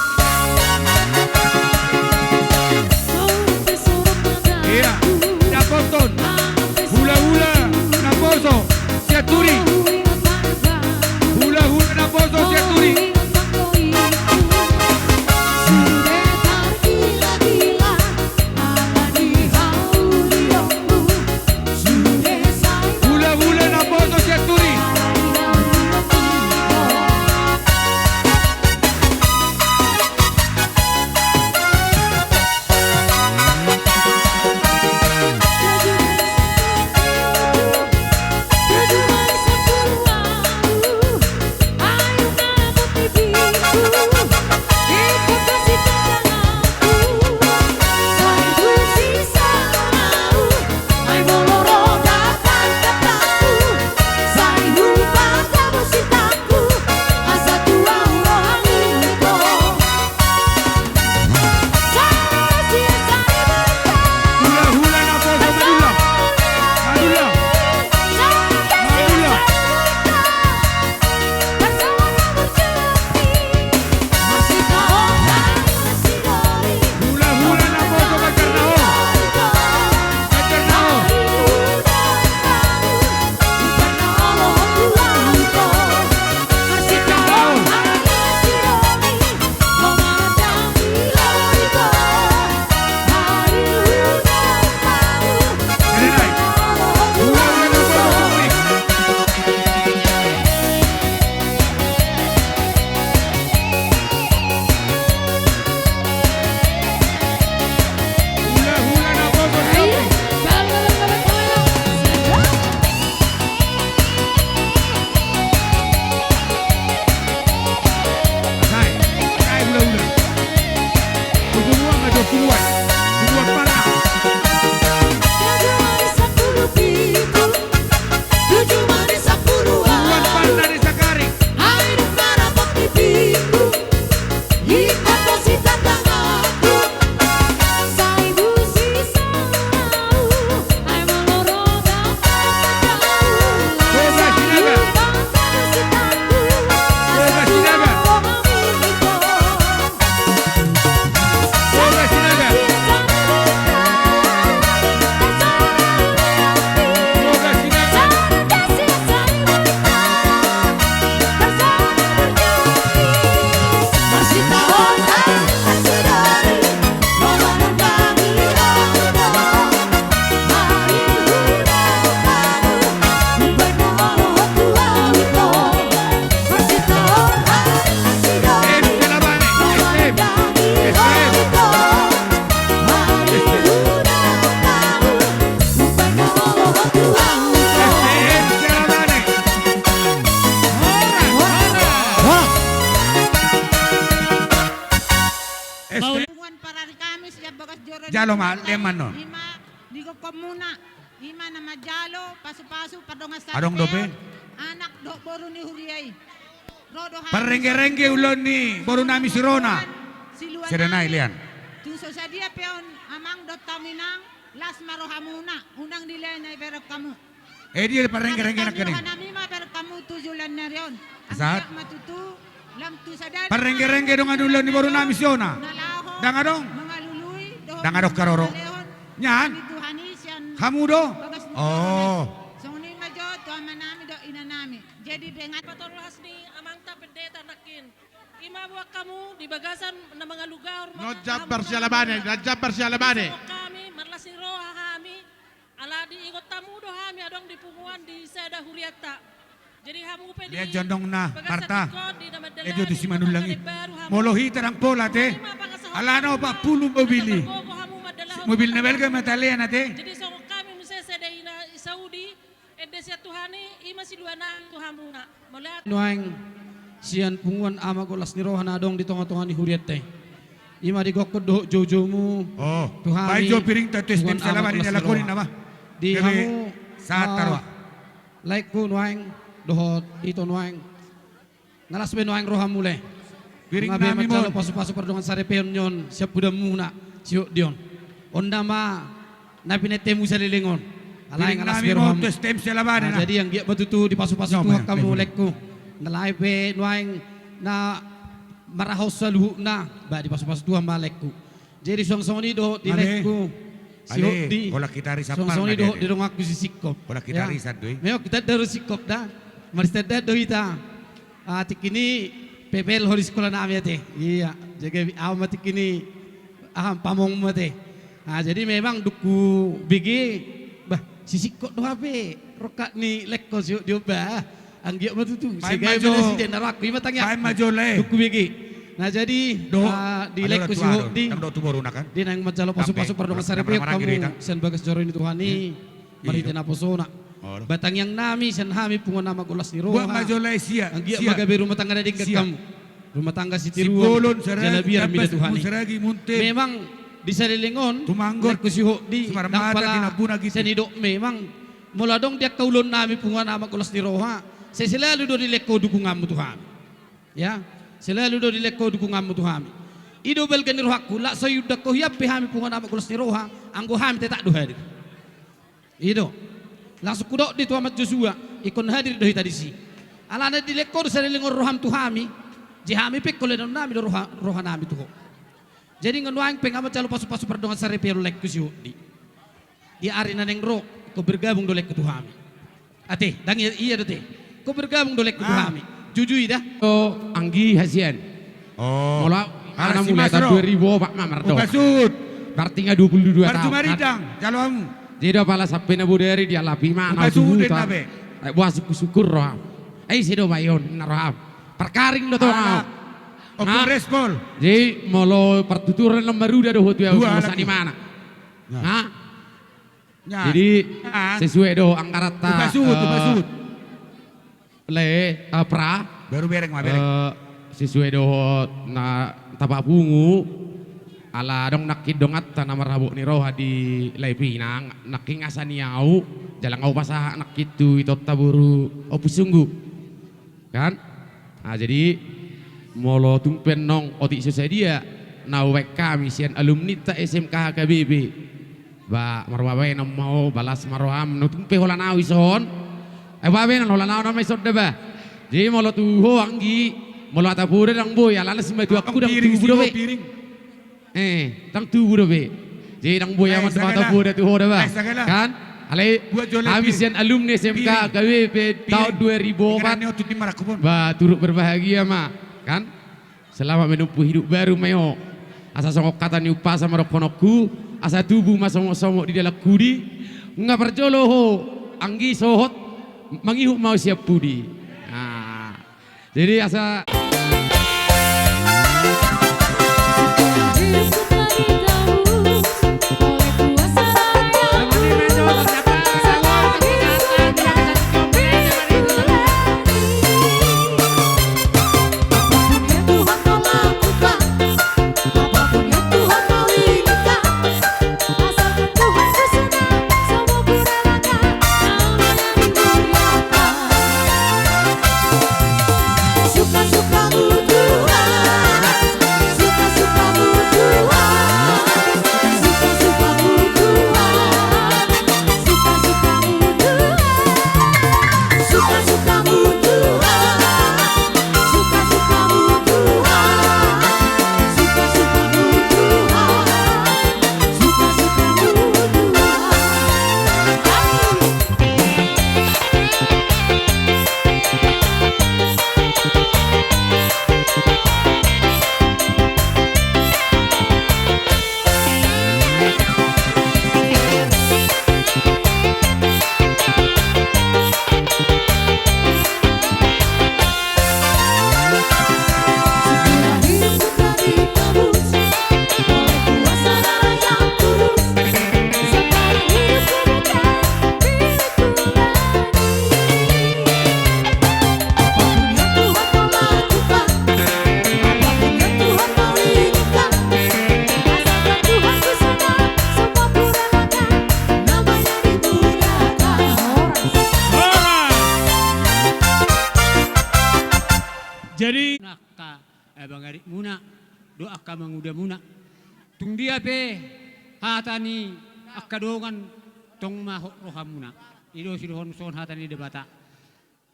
[SPEAKER 5] Iya. Napoton. Hula-hula. Naposo. Jalo ma leman no.
[SPEAKER 7] Ima digo komuna. Ima na majalo pasu-pasu padonga sa.
[SPEAKER 5] Adong dope.
[SPEAKER 7] Anak do boru ni huriyay. Rodo
[SPEAKER 5] Parengge-rengge ulon ni baru nami si Rona. Serenai lian.
[SPEAKER 7] Tungso sa dia peon amang do taminang las marohamuna. Unang dilay na iberap kamu.
[SPEAKER 5] Dia parengge-rengge nak kene.
[SPEAKER 7] Nami ma ber kamu tujulan na riyon.
[SPEAKER 5] Saat?
[SPEAKER 7] Matutu lam tu sadari.
[SPEAKER 5] Parengge-rengge dong ulon ni baru nami si Ona.
[SPEAKER 7] Nalaho.
[SPEAKER 5] Dang adong.
[SPEAKER 7] Mga luluy.
[SPEAKER 5] Dang adok karoro. Nyan.
[SPEAKER 7] Tuhani siyan.
[SPEAKER 5] Kamu do.
[SPEAKER 7] Bagas ni
[SPEAKER 5] Oh.
[SPEAKER 7] So ni majo to manami do inanami. Jadi dengan
[SPEAKER 8] Patolas ni amang ta pendeta nakin. Ima buat kamu di bagasan na mga lugar.
[SPEAKER 3] Najabbar siya labane, najabbar siya labane.
[SPEAKER 8] Kami marlas ni roha kami. Ala di ingot tamu do kami adong di punguan di seda huriata. Jadi hamu pedi.
[SPEAKER 5] Lihat jondong na Marta. Ejo di
[SPEAKER 8] di
[SPEAKER 5] simanulangi. Molohi terang pola te. Alano pa pulu mobili. Mobil na belga matalian ate.
[SPEAKER 8] Jadi so kami museseda ina Saudi. Edesya Tuhani ima siluanan Tuhamuna. Molat
[SPEAKER 9] Nuang sian punguan ama golas ni rohan adong di tengah-tengah ni huriat teh. Ima di gokod do jojomu.
[SPEAKER 5] Oh.
[SPEAKER 9] Tuhani.
[SPEAKER 5] Pai jo piring tatus tim
[SPEAKER 9] punguan
[SPEAKER 5] salaman
[SPEAKER 9] ama
[SPEAKER 5] ni
[SPEAKER 9] golas
[SPEAKER 5] lakonin
[SPEAKER 9] rohan.
[SPEAKER 5] nama.
[SPEAKER 9] Di
[SPEAKER 5] Kami
[SPEAKER 9] hamu
[SPEAKER 5] saat tarwa.
[SPEAKER 9] like ko nuang dohot ito nuang. Nalas be nuang rohan mule.
[SPEAKER 5] Piring
[SPEAKER 9] Ngabe
[SPEAKER 5] nami
[SPEAKER 9] magkalo
[SPEAKER 5] mo.
[SPEAKER 9] pasu-pasu perdongan sarepeon nyon siap budak muna siok dion. Onda ma na pinetemu sa lilingon. Alay
[SPEAKER 5] Piring
[SPEAKER 9] ngalas
[SPEAKER 5] nami
[SPEAKER 9] be
[SPEAKER 5] mo
[SPEAKER 9] rohan.
[SPEAKER 5] tes tim salaman
[SPEAKER 9] Nah,
[SPEAKER 5] na.
[SPEAKER 9] jadi yang dia betutu di pasu-pasu
[SPEAKER 5] No,
[SPEAKER 9] tuh
[SPEAKER 5] man,
[SPEAKER 9] kamu
[SPEAKER 5] level.
[SPEAKER 9] lekku. Ngalai pe nuang na marahos salu na ba di pasu-pasu tuh malekku. Jadi song-song ni do di
[SPEAKER 5] Ale.
[SPEAKER 9] lekku. Si
[SPEAKER 5] Ale,
[SPEAKER 9] Hodi.
[SPEAKER 5] bola kita risap
[SPEAKER 9] Song-song ni
[SPEAKER 5] palma
[SPEAKER 9] do
[SPEAKER 5] dia.
[SPEAKER 9] di dong aku si sikop.
[SPEAKER 5] Bola kita risat doi.
[SPEAKER 9] Meo kita daru sikop dah. Marista dah do ita. Tikini pepel hori sekolah nami ate. Iya, jaga amat tikini pamong mate. Jadi memang duku bigi bah si sikop do ape. Rokat ni lekko si dioba. Anggiak matu tu.
[SPEAKER 5] Main
[SPEAKER 9] Segai
[SPEAKER 5] maju.
[SPEAKER 9] presiden narak lima tangya.
[SPEAKER 5] Pai maju le.
[SPEAKER 9] Duku bigi. Nah jadi
[SPEAKER 5] Do.
[SPEAKER 9] di lekko si Hodi.
[SPEAKER 5] Dang do tu baru nakan.
[SPEAKER 9] Di nang majalo pasu-pasu perdongan sarepe kamu sen bagas joro ini Tuhani. Mari tena posona.
[SPEAKER 5] Oh.
[SPEAKER 9] Batang yang nami sen hami pungon nama golas ni
[SPEAKER 5] Buat
[SPEAKER 9] roha.
[SPEAKER 5] maju le sia.
[SPEAKER 9] Ang giya
[SPEAKER 5] Sia.
[SPEAKER 9] magabe rumah tangga na
[SPEAKER 5] Siap.
[SPEAKER 9] kamu. Rumah tangga si
[SPEAKER 5] Si
[SPEAKER 9] Tiruan.
[SPEAKER 5] bolon saragi
[SPEAKER 9] Jalabiar mida
[SPEAKER 5] tapos
[SPEAKER 9] Tuhani.
[SPEAKER 5] musaragi munte.
[SPEAKER 9] Memang di salilingon
[SPEAKER 5] Tumanggot.
[SPEAKER 9] lekko si Hodi.
[SPEAKER 5] Sumarmata, tinabuna gitu.
[SPEAKER 9] Senidok memang mula dong dia kaulon nami pungon nama golas ni roha. Saya selalu do di lekko dukunganmu Tuhan. Ya, selalu do di lekko dukunganmu Tuhan. Ido belkan ni rohaku la sayudak ko hiapi hami pungon nama golas ni roha. Anggo hami tetak do hadir. Ido. Langsung kudok di Tuhan Joshua ikon hadir do tadi si. Alana di lekko sa lingor roham tuhami. Jihami pek kole nami do roha nami tuho. Jadi nganuang pengamat calo pasu-pasu perdongan sarepero lekko si Hodi. Di ari na neng ro ko bergabung do lekko tuhami. Ate, dang iya do te. Ko bergabung do lekko tuhami. Jujui dah.
[SPEAKER 10] Oh, Anggi Hasian.
[SPEAKER 5] Oh.
[SPEAKER 10] Mola
[SPEAKER 5] Arsi
[SPEAKER 10] ana mulai tahun
[SPEAKER 5] Masro.
[SPEAKER 10] 2000 Pak Mamarto.
[SPEAKER 5] Ukasut.
[SPEAKER 10] Berarti 22
[SPEAKER 5] Barju
[SPEAKER 10] tahun.
[SPEAKER 5] maridang. Jaloamu.
[SPEAKER 10] Jadi pala sampai na buderi dia lapi mana
[SPEAKER 5] Ukasut den nabe.
[SPEAKER 10] Buat syukur roh. Sido bayon naroh. Perkaring lo to.
[SPEAKER 5] Opo respol.
[SPEAKER 10] Jadi molo pertuturan lembaru dah doh tu ya
[SPEAKER 5] Dua
[SPEAKER 10] urusan
[SPEAKER 5] lagi.
[SPEAKER 10] di mana. Nah,
[SPEAKER 5] Nya.
[SPEAKER 10] jadi
[SPEAKER 5] Ah.
[SPEAKER 10] sesuai do angkarata.
[SPEAKER 5] Ukasut.
[SPEAKER 10] pra
[SPEAKER 5] Baru bereng mah bereng.
[SPEAKER 10] sesuai do na tapak bungu ala dong nakid dong atta nama rabuk ni roha di Laipinang naking asaniau jalang au pasah nakid tu itu taburu opus sungguh kan. Nah jadi molo tumpen nong otik susah dia na wek kami sian alumni ta SMK KBB ba marwawe nam mau balas marwam no tumpe hola nawi son babe nan hola naw na may sod ba. Jadi molo tu ho anggi molo atapure dang boy ala semai tu aku dang
[SPEAKER 5] Piring
[SPEAKER 10] tu budo be.
[SPEAKER 5] piring.
[SPEAKER 10] Dang tu budo be. Jadi dang boy amat
[SPEAKER 5] sagala.
[SPEAKER 10] mata budo tu ho da ba.
[SPEAKER 5] Sagala.
[SPEAKER 10] Kan? Ale
[SPEAKER 5] Buat jualan
[SPEAKER 10] habis
[SPEAKER 5] piring.
[SPEAKER 10] yang alumni SMK
[SPEAKER 5] Piring.
[SPEAKER 10] KBP tahun 2004
[SPEAKER 5] Pikirannya waktu di Marakupon.
[SPEAKER 10] ba turut berbahagia ma kan selama menempuh hidup baru meo asa songok kata ni upah sama rokonoku asa tubuh masomok-somok di dalam kudi nggak perjolo ho anggi sohot mangihuk mau siap pudi. Nah, jadi asa
[SPEAKER 11] Apapun yang Tuhan mau inginkan,
[SPEAKER 4] Jadi
[SPEAKER 11] Nakka bangari muna doa ka manguda muna. Tung dia pe hatani akadongan tong mahok roham muna. Ido silhon son hatani debata.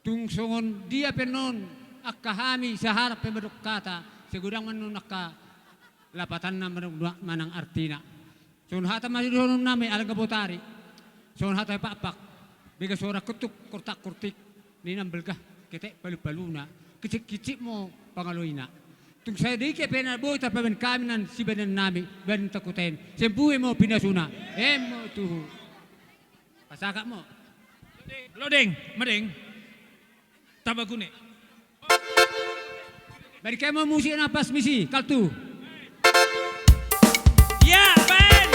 [SPEAKER 11] Tung songon dia pe non akahami saharap pe medok kata segudang manun akka lapatan na manang artina. Son hata masih donon name alaga botari. Son hata pak bega suara ketuk kurtak kurtik ni nambelkah ketek palu-paluna kicik-kicik mo pangaloina. Tung saya di ke pena boy tapi ben kaminan si benan nami ben takuten. Sembuhe mo pinasuna. Mo tuh. Pasaka mo.
[SPEAKER 4] Lodeng, madeng. Tabagune.
[SPEAKER 11] Bari kayo mo musik na pas misi kaltu.
[SPEAKER 4] Ya, Ben.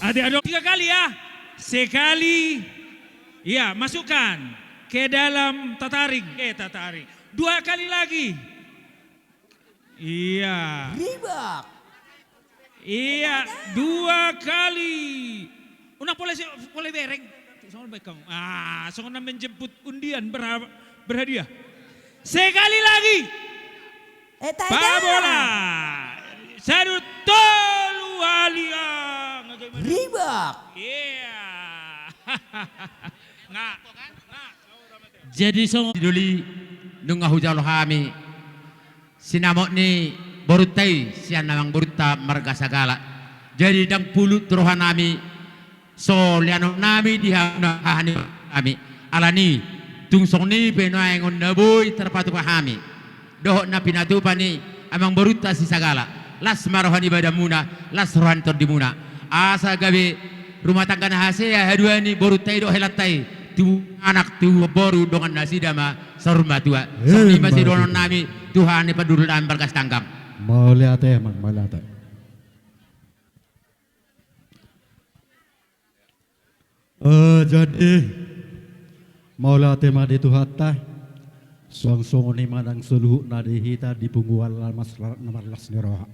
[SPEAKER 4] Adik-adik 3 kali ya. Sekali. Ya, masukkan ke dalam tataring. Tataring. 2 kali lagi. Iya.
[SPEAKER 6] Ribak.
[SPEAKER 4] Iya, 2 kali. Unang boleh bereng. Soal baikang. Soal menjemput undian berhadiah. Sekali lagi. Pak bola. Satu tolu alia.
[SPEAKER 6] Ribak.
[SPEAKER 4] Iya. Nggak.
[SPEAKER 1] Jadi so
[SPEAKER 2] Duli nung hujalo kami sinamok ni borutai sian namang boruta marga sagala. Jadi dang pulut rohan nami so liano nami dihana hani kami alani tungsong ni penoengon naboy terpatu kami doh na pinatupa ni amang boruta si sagala las marohani badamuna las rohan tordimuna asa gabe rumah tangga nahasea haduani borutai do helatai tu anak tu boru dengan nasi dama saruma tua soni masih donon nami Tuhan ni padul dan berkas tanggang
[SPEAKER 6] Mau lihat ya, Mang, mau lihat. Jadi mau lihat tema di Tuhatta song-song ni manang suluh nadi hita di punggual lamas nomor las neroha.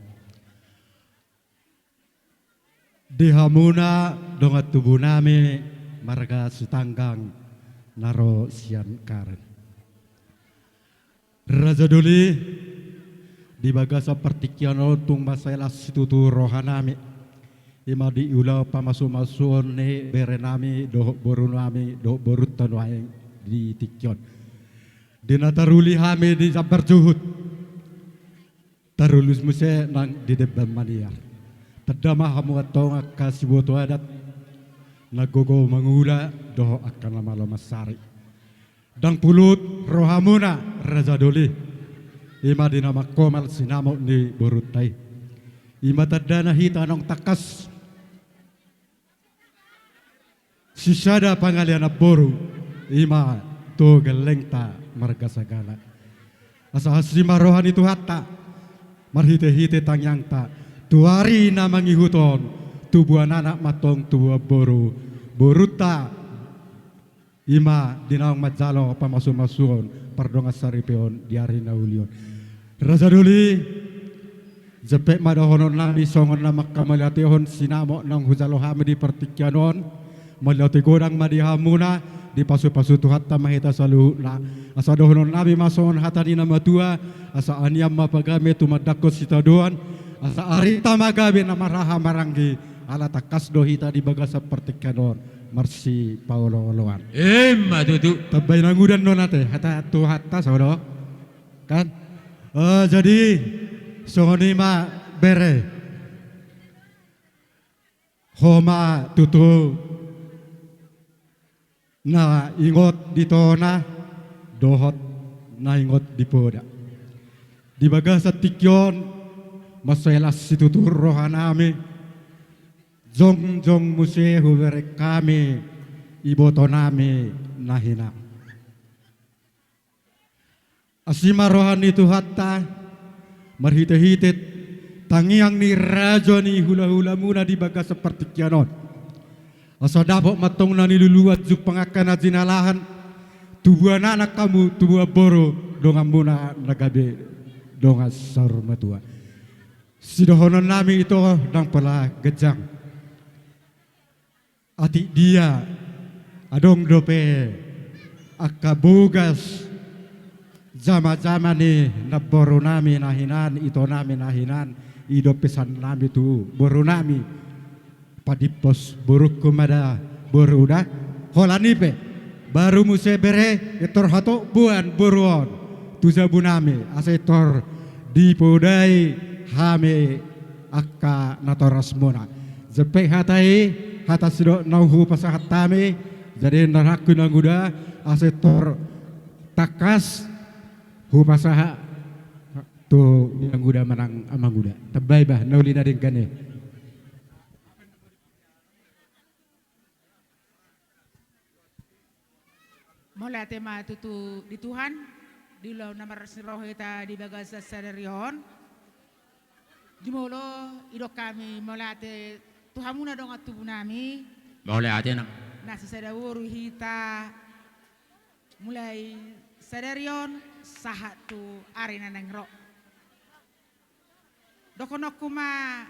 [SPEAKER 6] Di hamuna dongat tubuh nami marga sutanggang naro sian karen. Raja Duli di bagasa pertikian tung masalah situtu rohanami ima di ulau pamasu-masuon ne berenami doh borunami doh borutan waeng di tikion di nataruli hami di sabar juhud tarulus muse nang di deban maniar terdama hamu atong kasih boto adat nagogo mangula doh akan lama masari dang pulut rohamuna Raja Doli ima di nama komal sinamo ni borutai ima tadana hita nong takas sisada pangalian boru ima to gelengta marga sagala asa hasima rohani tu hatta marhite-hite tangyangta tuari namangi huton tubuan anak matong tubuh boru boruta ima dinawang majalo pamasu-masuon pardonga saripeon diari naulion Raja Duli jepek madahonon nami songon nama kamaliatihon sinamo nang hujalo hami di pertikyanon maliati godang madihamuna di pasu-pasu tuhatta mahita salu na asa dohonon nami masongon hatani nama tua asa aniam mapagame tumadakos sitaduan asa arita magabe nama raha maranggi ala takas dohita di bagasa pertikyanon Marsi Paulo Loan.
[SPEAKER 2] Matutu.
[SPEAKER 6] Tabay nangudan no nate hata tu hatta saudara. kan? Jadi songoni ma bere homa tutu na ingot ditona dohot na ingot dipoda di bagasa tikyon maselas situtur rohanami jong muse hubere kami ibotonami nahina asima rohani tu hatta marhite-hitet tangiang ni rajo ni hula-hula muna di baga seperti kianon asa dapok matong na niluluat juk pangakan na jinalahan tubuh anak kamu tubuh boro donga muna nagabe donga sarmatua sidohonon nami itu dang pala gejang ati dia adong dope akabogas jama-jama ni naboro nami nahinan ito nami nahinan ido pesan nami tu boru nami padipos buruk kumada boruda holani pe baru muse bere etor hato buan boruon tujabu nami asetor dipodai hame akka natoras mona jepe hatai hata sido nauhu pasahat tami jadi naraku nanguda asetor takas hupasaha tu yang udah menang amang udah tebay bah nauli na din kane
[SPEAKER 7] Mula tema tutu di Tuhan di law namar roh kita di bagasa sadarion jumolo idok kami molate Tuhan muna dong atu nami
[SPEAKER 2] boleh aja nak
[SPEAKER 7] nasi sadawuru hita mulai sadarion sahat tu arena nengro dokonok kuma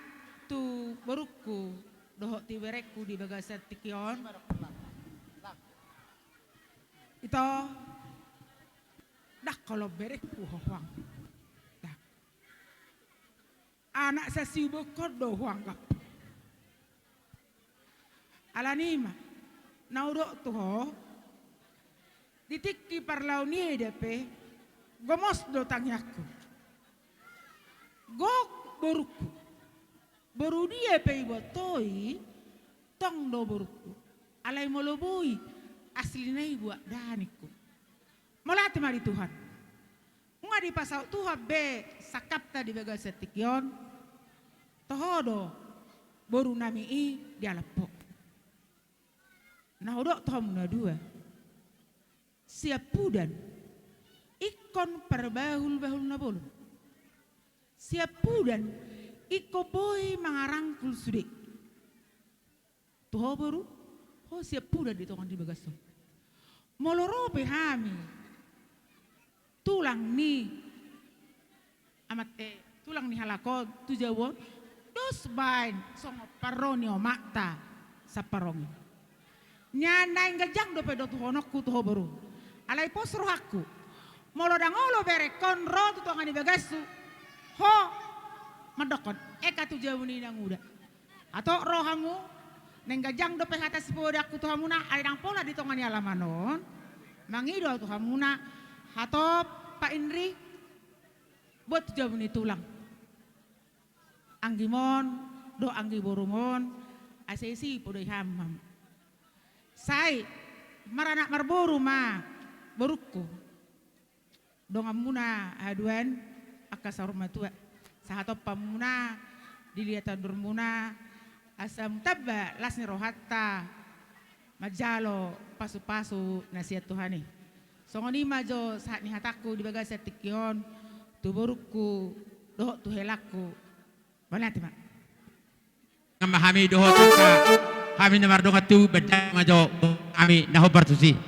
[SPEAKER 7] tu beruku dohok ti bereku di bagasa tikion ito dah kalau bereku hoang dah anak sa sibo kodo hoang kap alanima naudok tu ho ditikki parlau ni depe gomos do tangyaku gok boruku boru dia pe botoi tong do boruku alai moloboi asli nai gua daniku molati mari Tuhan unga di pasau Tuhan be sakapta di baga setikyon tohodo boru nami i di alapo nah odok Tuhan muna dua siap pudan ikon perbahul-bahul na bolu siap pudan iko boy mangarangkul sudik tuho baru ho siap pudan di tongan di bagaso molorobe hami tulang ni amat tulang ni halako tu jawon dos bain songo paroni o makta sa parongi nyanai ngajang do pedo tuhonokku tuho baru alai pos rohaku molo dangolo bere konro tu tongan di bagasu ho madokon eka tu jawuni nang uda atau rohamu nenggajang do pehata sipodaku tuhamuna alai dang pola di tongan ni alamanon mangido tuhamuna hato Pak Indri buat tu jawuni tulang anggimon do anggi borumon asesi podoi hamam sai maranak marboru ma boruku dongam muna aduan akasar matua sahato pamuna dilihat durmuna asam tabba lasni rohatta majalo pasu-pasu nasihat Tuhani songoni majo saat ni hataku di bagas setikyon tu boruku doh tu helaku balati mak
[SPEAKER 2] ngamahami dohot ka kami namar dongat tu bedang majo kami nahobar tusi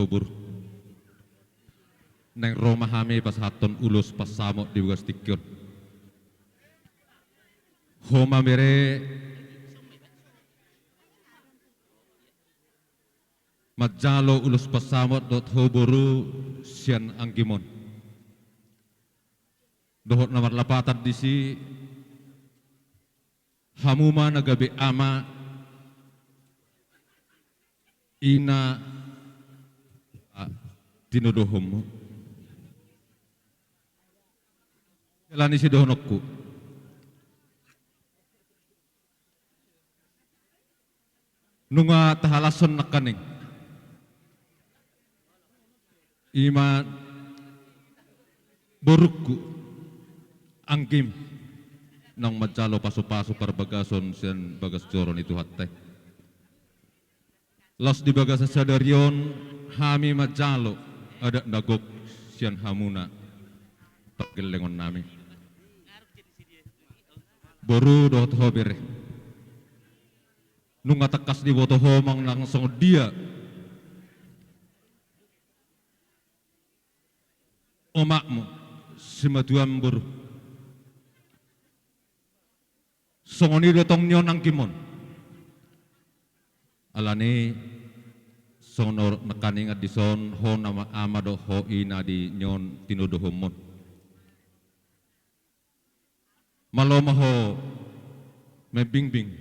[SPEAKER 12] hobur. Neng Roma hame pas haton ulus pas samok di bugas tikyon. Homa mere majalo ulus pas samok dot hoburu sian anggimon. Dohot nomor lapatan di si hamuma nagabe ama ina tinuduhum jalani si dohonokku nunga tahalason nakaning ima borukku anggim nang majalo paso-paso parbagason sian bagas joron itu hatay. Los di bagas sadarion hami majalo ada nagok sian hamuna paggelengon nami. Boru dot hobere. Nung atakas di boto homang langsung dia. Omakmu si matuam boru. Songoni dotong nyon ang kimon. Alani sonor nakaning adison ho nama amado ho ina di nyon tinuduhumon. Maloma ho mebingbing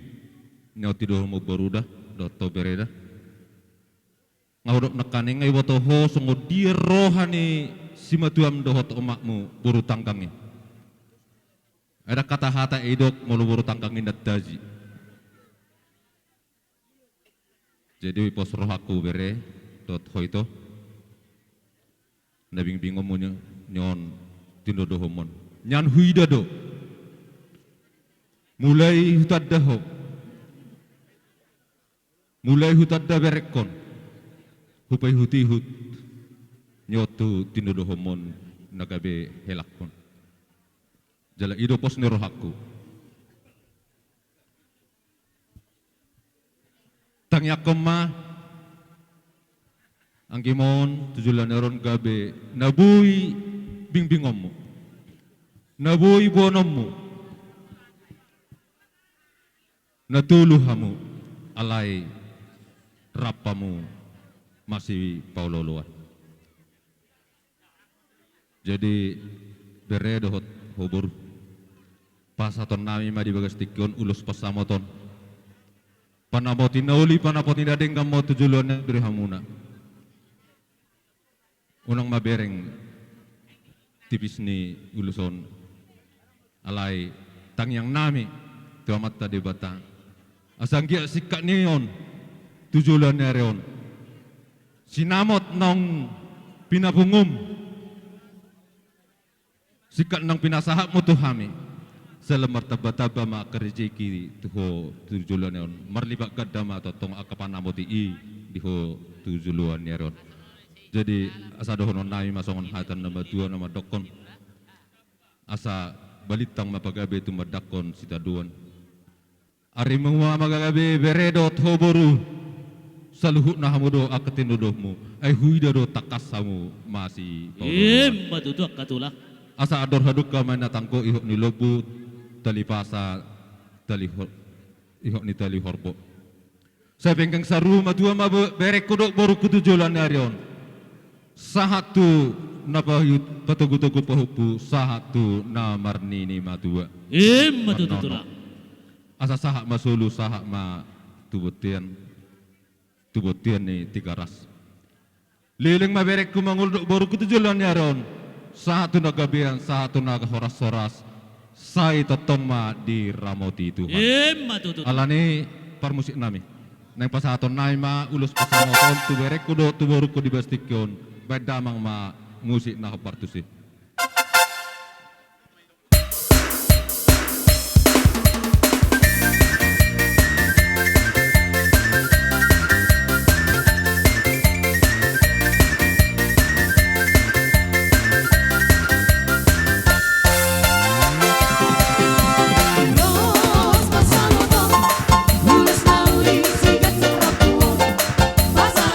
[SPEAKER 12] nyo tiduhumo boruda doto bereda. Ngawdok nakaning ay woto ho songo dir rohani si matuam dohot omakmu buru tangkangi. Ada kata hata edok mulu tangkangin daji. Jadi pos roh aku bere dot hoito nabing bingom mo nyon tinuduhomon nyan huida do mulai hutadda ho mulai hutadda berekon hupai hutihut nyotu tinuduhomon nagabe helakon jala ido pos ni roh aku tangya kema ang gimon tujulan neron gabe nabuy bingbingommu nabuy bonommu natuluhamu alay rapamu masih pauloluan jadi beredohot hobor pasaton nami madi bagas tikyon ulus pasamoton panapoti nauli panapoti dadeng kamo tujulan dari hamuna unang mabereng tipis ni uluson alay tangyang nami tuamat tadi bata asanggia sikak niyon tujulan nereon sinamot nong pinapungum sikat nang pinasahap mo tuhami selemar taba-taba ma kerejeki tuho tujulan neon marlibak kadama totong akapanamoti i diho tujulan neon jadi asa dohonon nami masongon hatan nama dua nama dokon asa balitang mapagabe tu madakon sita duan ari mengwa magagabe beredot hoboru saluhut na hamudo akatinudohmu ay huidado takasamu masih
[SPEAKER 1] matutu akatula
[SPEAKER 12] asa ador haduka may natangko ihok ni lobut tali pasa tali ihok ni tali horbo sa bengkang saru madua berek kudok boru kutujulan narion sahatu napahut patugu-tugu pahupu sahatu na marnini madua
[SPEAKER 1] matututula
[SPEAKER 12] asa sahak masulu sahak ma tubutian ni tiga ras liling maberek kumangul boru kutujulan narion sahatu nagabian sahatu nagahoras-horas sai totong ma di ramoti Tuhan alani parmusik nami nang pasaton nai ma ulus pasamoton tu berek kudo tu boru ku dibastikyon badamang ma musik na partusi
[SPEAKER 13] Pasar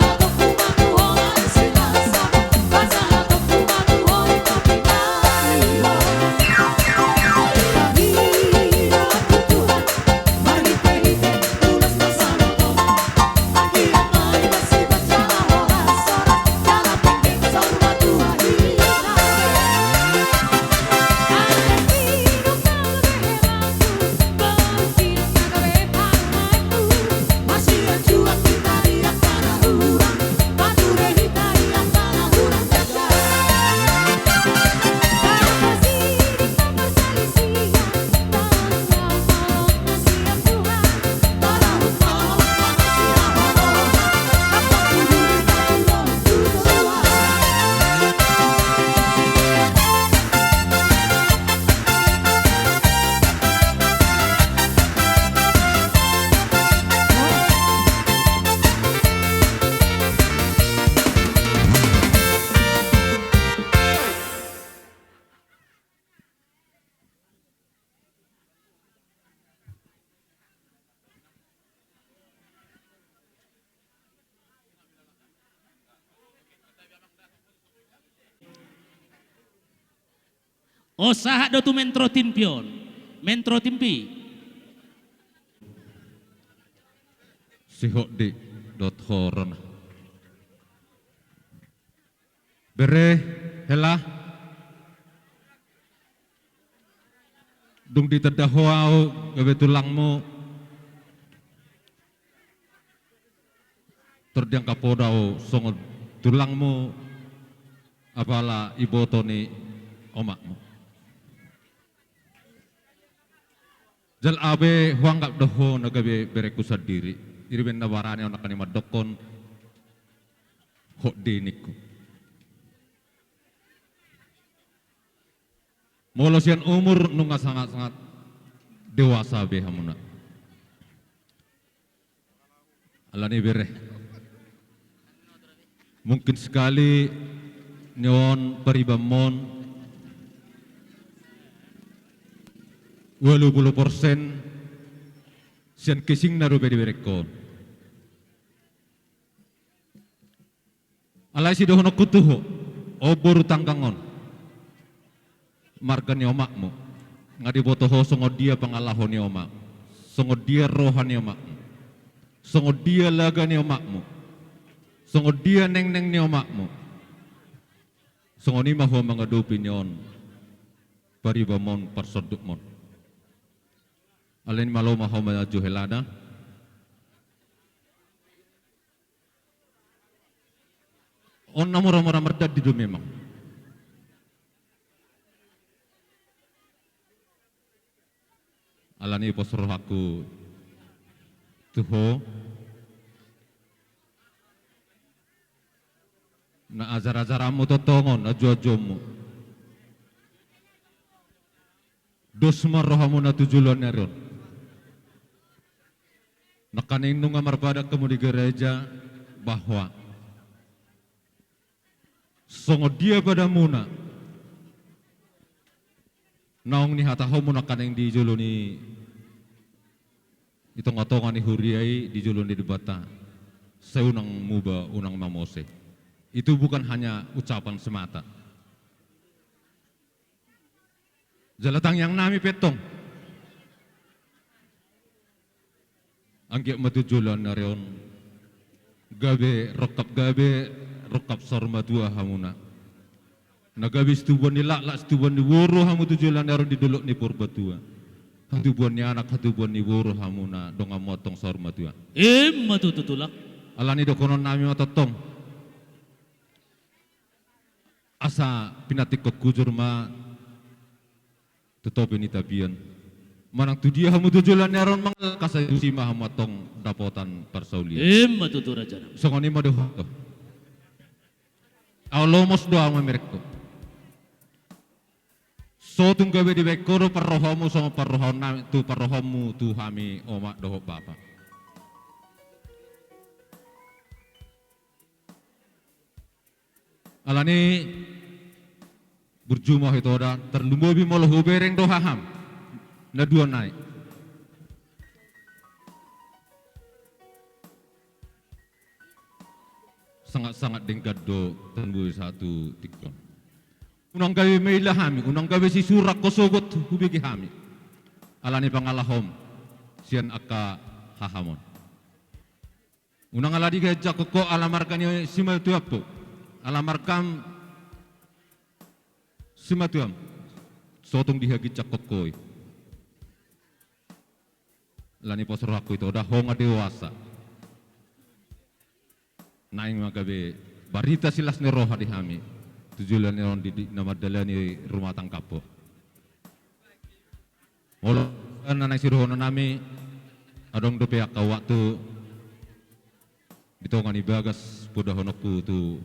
[SPEAKER 1] O sahat do tu mentro timpion. Mentro timpi.
[SPEAKER 12] Sihok di dot horon. Bere hela. Dung di tadahuau gabe tulangmu. Terdiang kapodau songod tulangmu apala iboto ni omakmu. Jal abe huanggap doho nagabe bereku sadiri. Iri ben nawarane ona kanima dokon hok diniku. Molosian umur nunga sangat-sangat dewasa be hamuna. Alani bere. Mungkin sekali nyon peribamon 80% sian kising naru bedi berekon. Alai si dohono kutuho obor tanggangon. Margani omakmu ngadi botoho songo dia pangalahoni omak. Songo dia rohani omakmu. Songo dia lagani omakmu. Songo dia neng-neng ni omakmu. Songo ni mahu mengadupi nyon paribamon parsodukmon. Alin malo mahu maju helada. On namura-mura merdad di dunia memang. Alani posroh aku tuho na azar-azaramu totongon ajo-ajomu dosma rohamu na tujulan neron nakaning nunga marpada kamu di gereja bahwa songo dia pada muna naong ni hatahomu nakaning di juluni itong atongan ni huriai di juluni di bata seunang muba unang mamose. Itu bukan hanya ucapan semata. Jalatang yang nami petong. Anggiak matujulan narion. Gabe rokap sarma tua hamuna. Nagabi stubuan ni lak stubuan ni woro hamu tujulan narion di dolok ni purba tua. Hatubuan ni anak hatubuan ni woro hamuna donga motong sarma tua.
[SPEAKER 1] Matututulak.
[SPEAKER 12] Alani dokonon nami matotong. Asa pinatik ko kujur ma tutopi ni tabian manang tu dia hamu tujulan neron mangal kasay usima hamatong dapotan parsaulian
[SPEAKER 1] matutura jana
[SPEAKER 12] songoni mo doh awlomos doa merekto so tung gawe di bekoro parrohomu sama parrohon tu parrohomu tu hami omak doh bapa. Alani berjumah itu ada terlumbobi moloh ubereng dohaham na dua naik. Sangat-sangat dengkat do tenbu satu tikon. Unang gawe meilah hami, unang gawe si surak kosogot hubigi hami. Alani pangalahom sian akka hahamon. Unang aladi gajak koko alamarkani simal tuapto. Alamarkam simatuam sotong dihagi cakokoi lani posro aku itu udah honga dewasa naing magabe barita silas ni roha di hami tujulan neron di nama dalani rumah tangkapo molo nanay sirohono nami adong dope akka waktu ditongan ibagas pudahonoku tu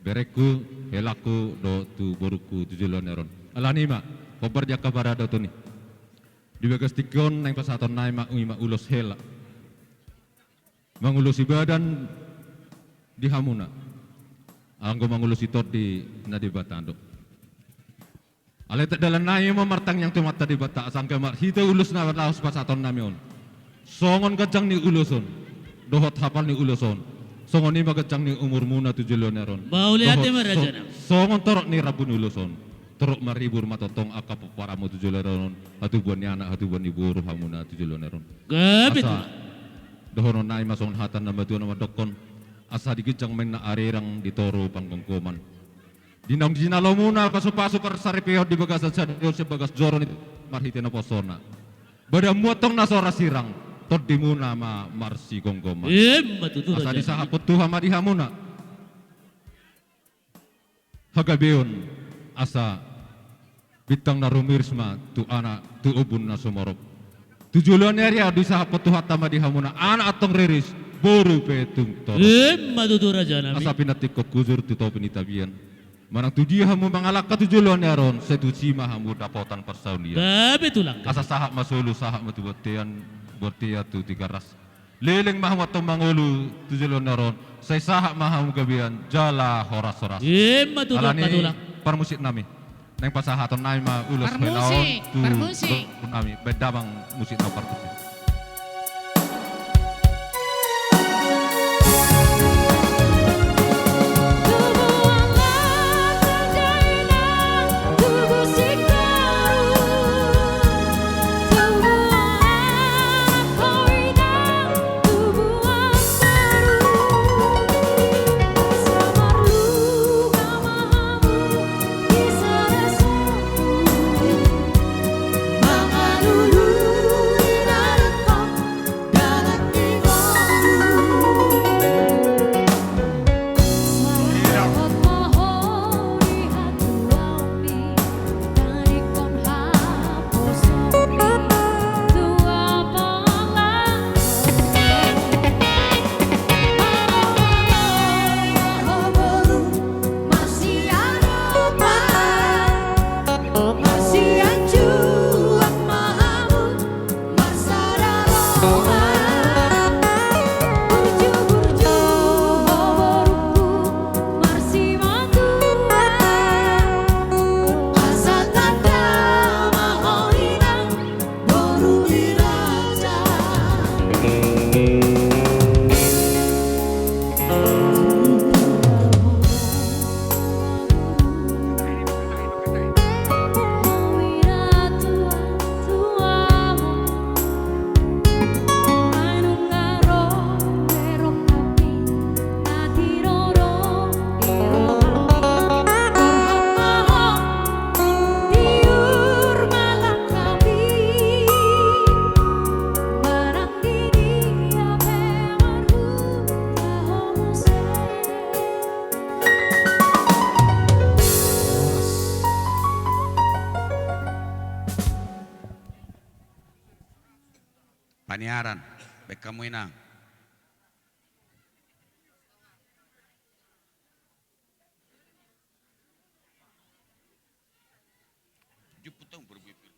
[SPEAKER 12] bereku, helaku, do tu boruku tujulan neron. Alanima, kobar jaka barada tu ni. Di bagas tikon nang pasaton nai mak ulos hela. Mangulusi badan di hamuna. Anggo mangulusi tot di nadi batando. Ale tak dalan nai martang yang tumata di bata sangka mar hita ulus na laos pasaton namion. Songon kacang ni uluson. Dohot hafal ni uluson. Songon ni magacang ni umur muna tujulan neron.
[SPEAKER 1] Bauli ate marajana.
[SPEAKER 12] Songon torok ni rabun uluson. Teruk maribur matotong akap para mo tujuleron hatubuan ni anak hatubuan ni buru hamuna tujuleron.
[SPEAKER 1] Gabit.
[SPEAKER 12] Asa dohonon nai masong hatan na matuan na madokon. Asa digijang men na arirang ditoro panggongkoman. Dinang dinalaw muna kasupaso par saripeo di bagas sa Dios sa bagas joron it marhiti na posona. Bada muatong na sora sirang tod di muna ma marsi gonggoman.
[SPEAKER 1] Matutura
[SPEAKER 12] Asa
[SPEAKER 1] dyan.
[SPEAKER 12] di sahapot tuha madiha muna. Hagabeon asa bitang na rumirsma tu anak tu ubun na sumorok. Tujulan area di sahapot tuha tama diha muna anak atong riris boru petung toro.
[SPEAKER 1] Matutura dyan.
[SPEAKER 12] Asa pinatik ko kuzur tu tau pinitabian. Manang tu dia hamu mangalak ka tujulan yaron setu cima hamu dapotan persaulian.
[SPEAKER 1] Gabit ulang.
[SPEAKER 12] Asa sahak masulu sahak matu botia tu tigaras. Leleng mahu atau mangulu tujulan yaron. Saya sahak mahu gabian jala horas-horas.
[SPEAKER 1] Matutura patulang.
[SPEAKER 12] Permusik nami. Neng pasahaton nami ma ulus
[SPEAKER 7] Permusik, permusik.
[SPEAKER 12] Nami bedabang musik na permusik.
[SPEAKER 5] Paniaran, baik kamu inang. Juputong berbibir.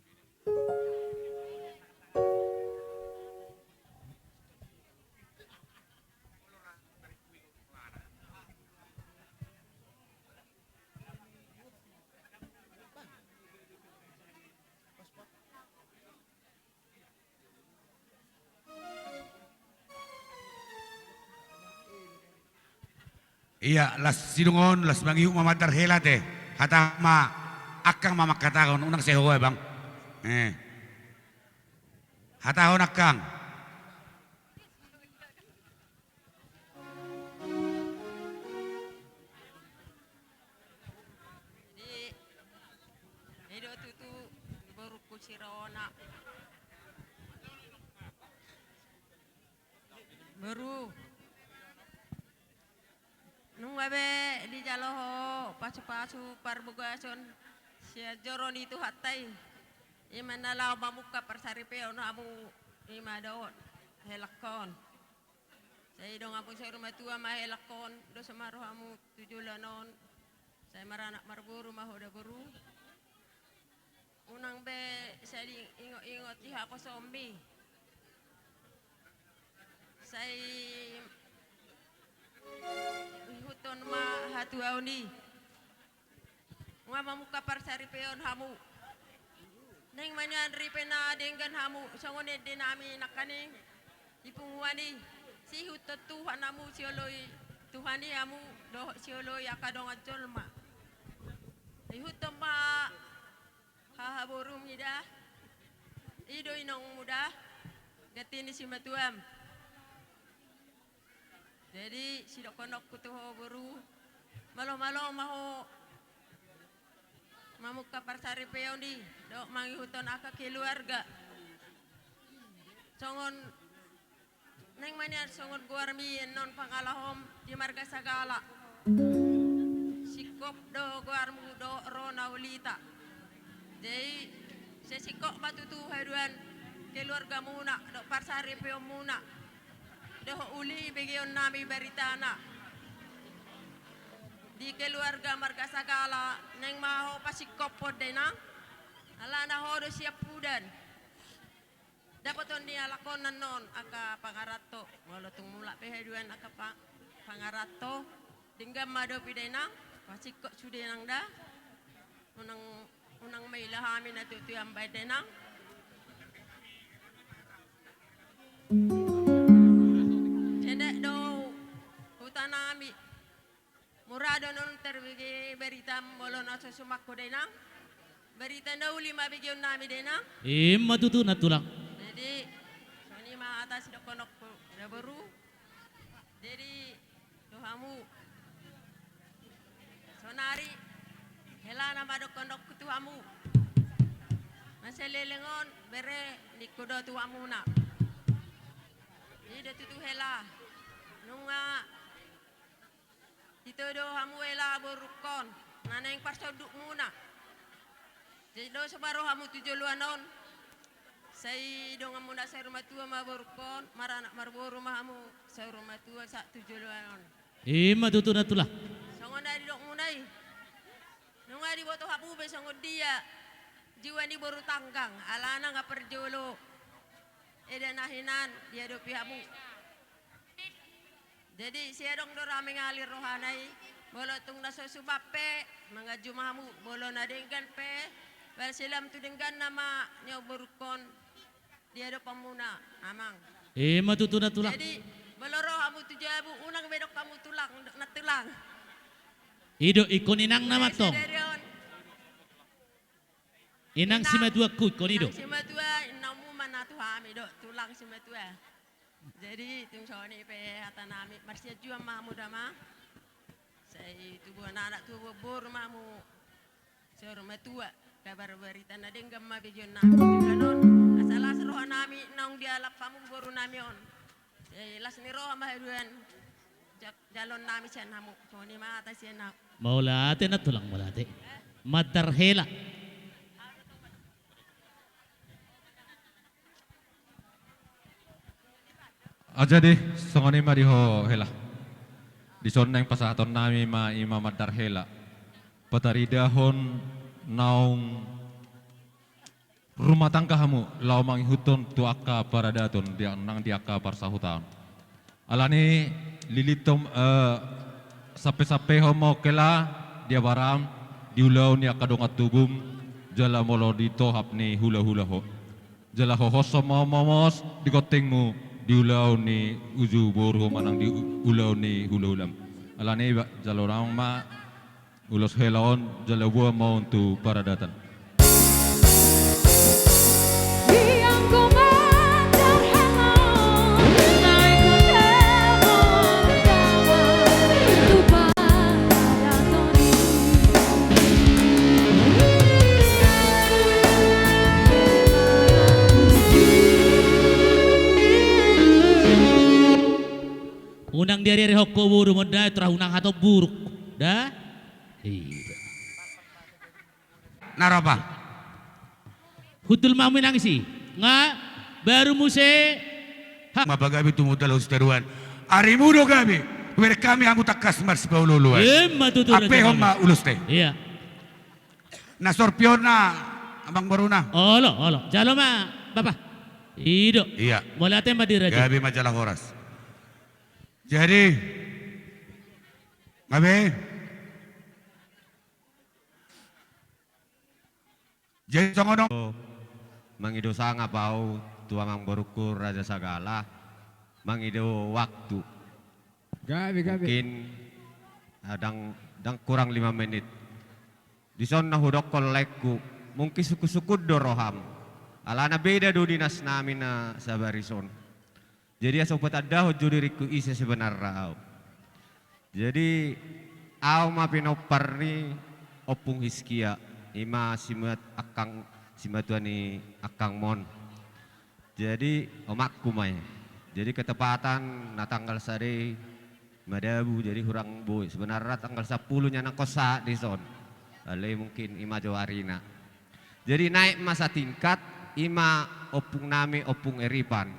[SPEAKER 5] Iya, las sidungon, las mangiu mamatar helate. Hata ma akang mamakatagon unang seho bang. Hatahon akang.
[SPEAKER 13] Ido tutu baru kusirona. Baru nung abe di jaloho pasu-pasu parbugason sia joron itu hatai imana lao mamuka persaripeo no amu imadon helakon saya dong amu saya rumah tua mah helakon do samaroh amu tujulanon saya maranak marburu mah udah buru unang be saya ingot-ingot iha ko sombi saya huton ma hatu auni nga mamuka parsari peon hamu neng manyan ripena dengan hamu sangone dinami nakaning ipunguani si hutot Tuhan hamu sioloi Tuhani hamu doh sioloi akadong ajolma Ihutom ma hahaborum nida. Ido inong muda. Gatini si matuam. Jadi sidok konok kutuho boru. Malo-malo maho mamuka parsari peon di dok mangihuton aka keluarga. Songon neng manian songon guarmi non pangalahom di marga sagala. Sikop do guarmu do rona ulita. Jadi sesikok matutu haduan keluarga muna dok parsari peon muna. Doh uli begion nami beritana. Di keluarga marga sagala neng maho pasikop podena. Ala na hodo siap pudan. Dapaton dia lakonan non aka pangarato. Walatung mula peheduan aka pangarato. Dinggam mado pidena. Pasikop sudenang da. Unang may lahami na tutuyang badenang. Cendek do hutanami murado non terbigi berita molon aso sumakko denang berita no lima bigyon nami denang
[SPEAKER 1] Matutu na tulang.
[SPEAKER 13] jadi soni ma atas do konok na baru jadi tuhamu sonari helana ma do konok tuhamu maselelengon bere nikodo tuhamu na ida tutu hela nunga itu do hamu hela borukon naneng parsoduk muna jadi do sebaro hamu tujuluan non sai do ngamuna sa rumah tua ma borukon marana marboru ma hamu sa rumah tua sa tujuluan non
[SPEAKER 1] Matutu na tulang.
[SPEAKER 13] songon dari dok munai nunga di boto hapu be songon dia jiwa ni boru tanggang alana nga perjolo eda nahinan dia do pihamu. Jadi siya dong do rame ngalir rohanai bolo tung naso subape mga jumamu bolo na denggan pe bal silam tu denggan nama nyoburkon dia do pamuna amang.
[SPEAKER 1] Matutu na tulang.
[SPEAKER 13] Jadi bolo rohamu tu jabu unang bedok kamu tulang na tulang.
[SPEAKER 1] Ido ikon inang nama tong. Inang si madua ku ikon ido.
[SPEAKER 13] Inang si madua inamu mana tu hami do tulang si madua. Jadi tung soni pe hata nami marsia jua mamu dama. Saya tubuh anak tu bor mamu. Seorang matua kabar berita na denggam ma bejon na. Juga non asal roh nami naung dia lapamu boru nami on. Las ni roh ma haduan jalon nami sian hamu. Soni ma atas sian na.
[SPEAKER 1] Maulate na tulang maulate. Madarhela.
[SPEAKER 12] Aja deh, songoni mariho hela. Di soneng pasaton nami ma ima madar hela. Pataridahon naung rumah tangga hamu lau manghuton tu akka paradaton dia nang di akka parsahutan. Alani lilitom sape-sape homo kela dia baram diulau ni akka dongat tubum jala molo ditohap ni hula-hula ho. Jala ho momos di kotengmu diulau ni uju boru manang di ulau ni hula-hulam. Alani jalorang ma ulos helaon jalabua mau untuk paradatan.
[SPEAKER 1] Unang dari hokko buru moda terahunang atau buruk dah.
[SPEAKER 5] Narapa.
[SPEAKER 1] Hutul mamu nangisi. Nga baru muse.
[SPEAKER 5] Mabagabi tumutalo steruan. Ari mudo gabi. Wer kami hamu takas mars paululuan. Ape homa ulus teh.
[SPEAKER 1] Iya.
[SPEAKER 5] Nasorpion na abang baruna.
[SPEAKER 1] Olo. Jalo ma bapak. Ido.
[SPEAKER 5] Iya.
[SPEAKER 1] Molate madira.
[SPEAKER 5] Gabi majalah horas. Jadi, ngabe? Jadi songodong
[SPEAKER 14] mangido sanga pau tuamang borukur raja sagala mangido waktu.
[SPEAKER 11] Gabi.
[SPEAKER 14] Mungkin dang kurang 5 menit. Di son nahudok kolekku. Mungkin suku-suku do roham. Alana beda do dinas namin na sa barison. Jadi asopat ada ho diriku isa sebenarnya. Jadi aw mapinopar ni opung hiskia ima simat akang simatuan ni akang mon. Jadi omakku may. Jadi ketepatan na tanggal sari madabu jadi hurang boy. Sebenarnya tanggal 10-nya nang kosa di son. Alay mungkin ima jawarina. Jadi naik masa tingkat ima opung nami opung eripan.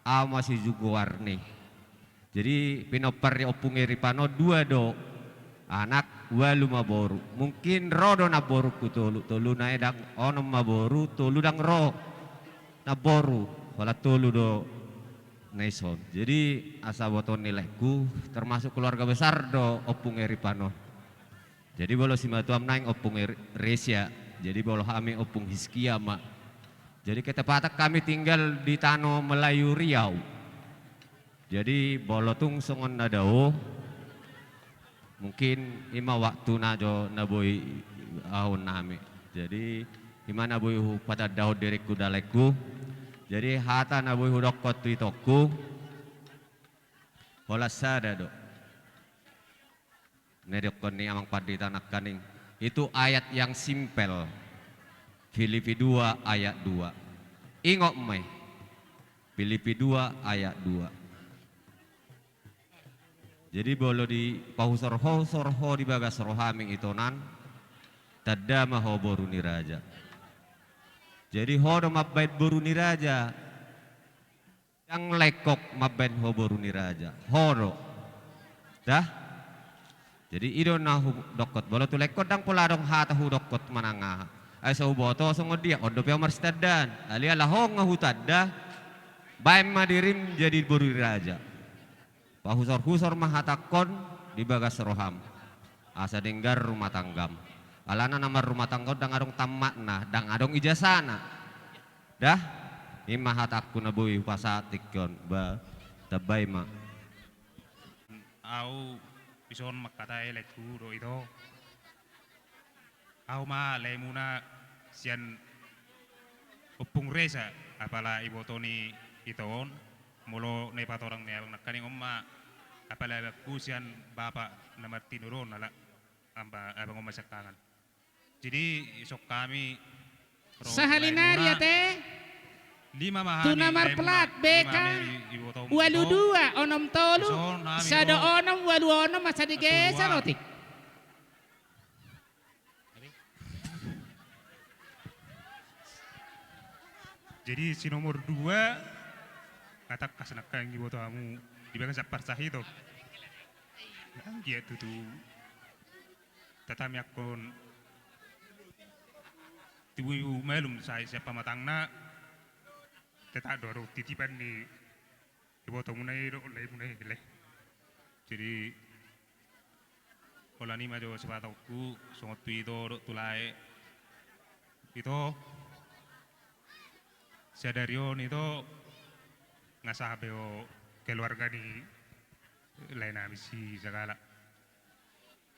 [SPEAKER 14] Aw masih juga warni. Jadi pinopar ni opung eripano 2 do. Anak 2 maboru. Mungkin rodo na boru ku tolu na edang onom maboru tolu dang ro na boru. Wala tolu do naison. Jadi asa boton nilaiku termasuk keluarga besar do opung eripano. Jadi bolo si matuam naing opung Resia. Jadi bolo kami opung Hiskia ma. Jadi ketepatan kami tinggal di Tano Melayu Riau. Jadi bolo tung songon nadao. Mungkin ima waktu najo naboy ahon nami. Jadi imana boy pada dao direku daleku. Jadi hata naboy hudok kotu itoku. Bola sada do. Nedok ni amang padi tanak kaning. Itu ayat yang simpel. Filipi 2 ayat 2. Ingok mai. Filipi 2 ayat 2. Jadi bolo di pahusorho di bagas rohaming itonan. Tada maho boru ni raja. Jadi hodo mabait boru ni raja. Yang lekok mabait ho boru ni raja. Hodo. Dah. Jadi idon nahu dokot. Bolo tu lekot dang pula dong hata hu dokot manangah. Ay sa uboto sungod dia odo pe marstadan. Ali alahong ngahutadda. Baim madirim jadi boru ni raja. Pahusor-husor mahatakon di bagas roham. Asa denggar rumah tanggam. Alana nama rumah tangga dang adong tamat na, dang adong ijasana. Dah, ima hatakku na boy pasatik yon ba tabay ma.
[SPEAKER 15] Au ison makatay lekuro ito. Au ma lemuna sian upung resa apala iboto ni itoon mulo na ipatorang niya nakaning umma apala kusian bapa na martinuron ala amba abang umma sakangan. Jadi esok kami
[SPEAKER 7] Sahalinari ate
[SPEAKER 15] 5 mahani
[SPEAKER 7] tunamar plat beka walu 2 onom tolu sada onom walu onom masa digesa roti.
[SPEAKER 15] Jadi si nomor 2 kata kasanakan ibu tamu di bagian sapar sahito. Dia tu tatami akon tibu melum saya siapa matangna tetak doro titipan ni ibu tamu nai do lay munai gile. Jadi kolani majo sepatauku songot tu itu tulai itu sadarion itu ngasah beo keluarga ni lain misi segala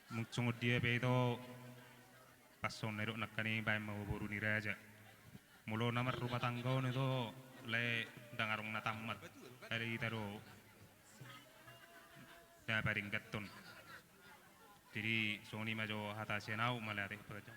[SPEAKER 15] mungkin dia be itu pason nero nakani bay mau boru ni raja mulo namar rumah tangga itu le dangarong natamat dari taro dah paring gaton jadi soni majo hata senau malare peraja.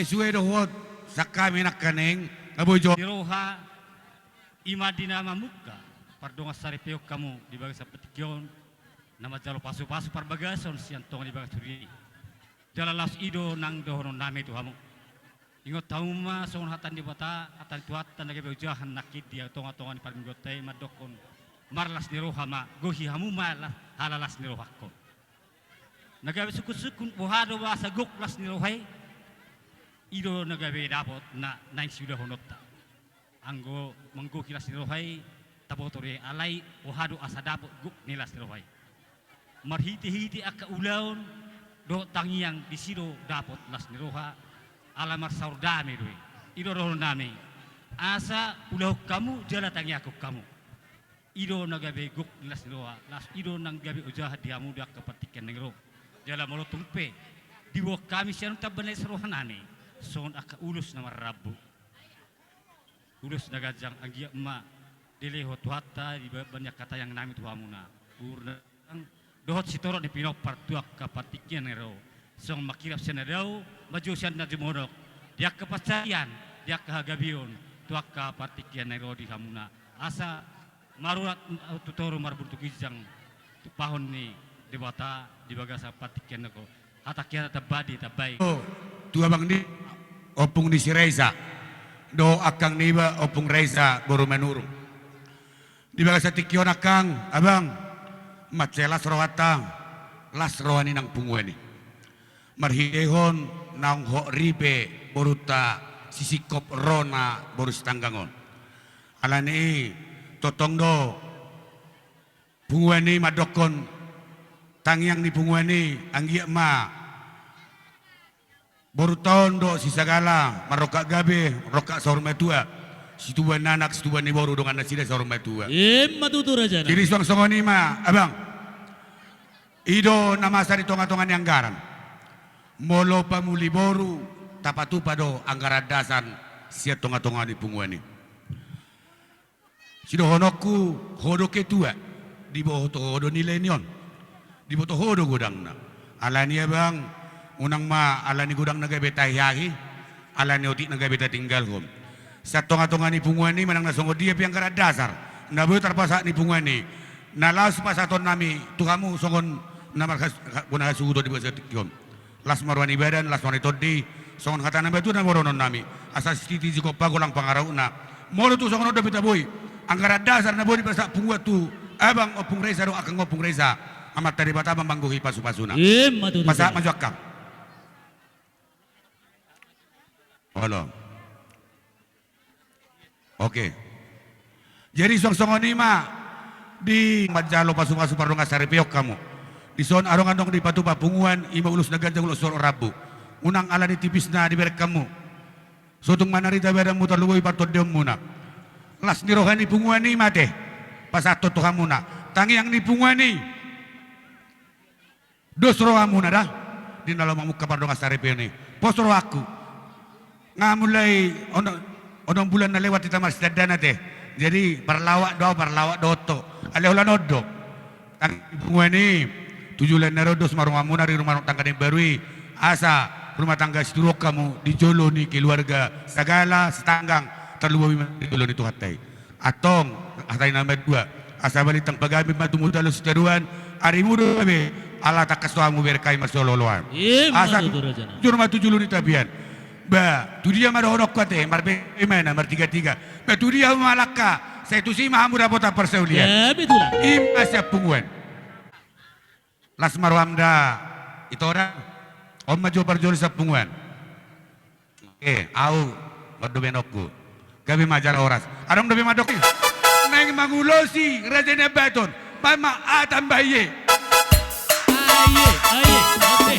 [SPEAKER 5] sesuai dohot sakami nak kaneng abojo
[SPEAKER 11] Diroha imadina mamuka pardonga sari peok kamu di bagas petikyon nama jalo pasu-pasu parbagason sian tong di bagas turi jalalas ido nang dohono name tu hamu ingot tauma songon hatan di bata hatan tuatan nage bejahan nakid dia tonga-tonga di parminggotai madokon marlas diroha ma gohi hamu malah halalas dirohakon nagabe sukun-sukun bohado bahasa goklas dirohai ido nagabe dapot na naik sudah honotta anggo manggo kilas nirohai tabotore alai ohado asa dapot guk nilas nirohai marhiti-hiti aka ulaun do tangiang di siro dapot las niroha alamar saurdame doi ido rohon name asa ulau kamu jala tangi aku kamu ido nagabe guk nilas niroha las ido nang gabe ujahat diamu dak kepatikan nengro jala molotung pe diwo kami sianu tabanai serohanane son aka ulus nama rabu ulus nagajang anggia emak dile hotuata di banyak kata yang nami tuamuna urna dohot sitorot di pinok partuak kapatikian ero song makirap senadau maju sian najumorok dia kepastian dia kehagabion tuak kapatikian ero di hamuna asa marurat tutoro marbuntu kijang pahon ni debata di bagasa patikian ero hatakian tabadi tabai
[SPEAKER 5] tua bang di opung di si Reza do akang niba opung Reza baru menurung di bagas tikyon akang abang matcelas rohata las rohani nang pungweni marhidehon nang ho ribe boruta sisikop rona borus tanggangon alani totong do pungweni madokon tangiang ni pungweni anggia ma baru tahun do si sagala maroka gabe roka sorma tua situan nanak situan ni baru dengan nasida sorma tua
[SPEAKER 1] matutur aja
[SPEAKER 5] jadi song-songoni ma abang ido nama sari tonga-tongan yang garan molo pamuli boru tapatu pado anggaran dasan sia tonga-tongan di punguani sido honoku hodo ketua di bawah hodo nilai nion di bawah hodo godangna alani abang unang ma alani gudang nagabe tahiyahi alani otik nagabe tinggal hom sa tonga-tonga ni punguani manang nasongo dia piang karat dasar nabu terpasa ni punguani nalas pasaton nami tuhamu songon namar guna suudo di basa tikom las marwani badan las marwani todi songon kata namba tu namoronon nami asas titi jiko pagolang pangarauna molo tu songon odo beta boy angkara dasar nabu di basa punguat tu abang opung reza do akang opung reza amat tadi bata mangguhi pasu-pasuna masa maju akang halo oke jadi song-songon ima di majalo pasu-pasu pardonga sarepeok kamu di son arong-arong di patu papunguan ima ulus naganja ulus soro rabu unang ala di tipisna di berek kamu sotung manarita beda mutar luwai patut dem muna las nirohani punguan ni mate pasato to hamuna tangi yang ni punguan ni dosro hamuna dah di dalam muka pardonga sarepeok ni posro aku ngamulai onong bulan na lewat kita mas dadana teh jadi parlawak doto ale ulan odo tang ini 7 bulan nerodos marung amuna di rumah tangga yang barui asa rumah tangga seturuk kamu di jolo ni keluarga segala setanggang terluwi di jolo itu hatai atong hatai nama 2 asa balitang pagabi matu mudalo seteruan ari mudo be ala takaswamu berkai masololoan asa jurma 7 luni tabian ba tu dia mada honok kate marbe mana mar 3 ba tu dia malaka saya tu si mahamu rapota persaulian
[SPEAKER 1] ya betul
[SPEAKER 5] imasya punguan las marwamda itu orang om maju parjoli sa punguan au madu benokku gabi majar oras adong dobe madok nang mangulosi rajane baton mama atam baye
[SPEAKER 1] aye oke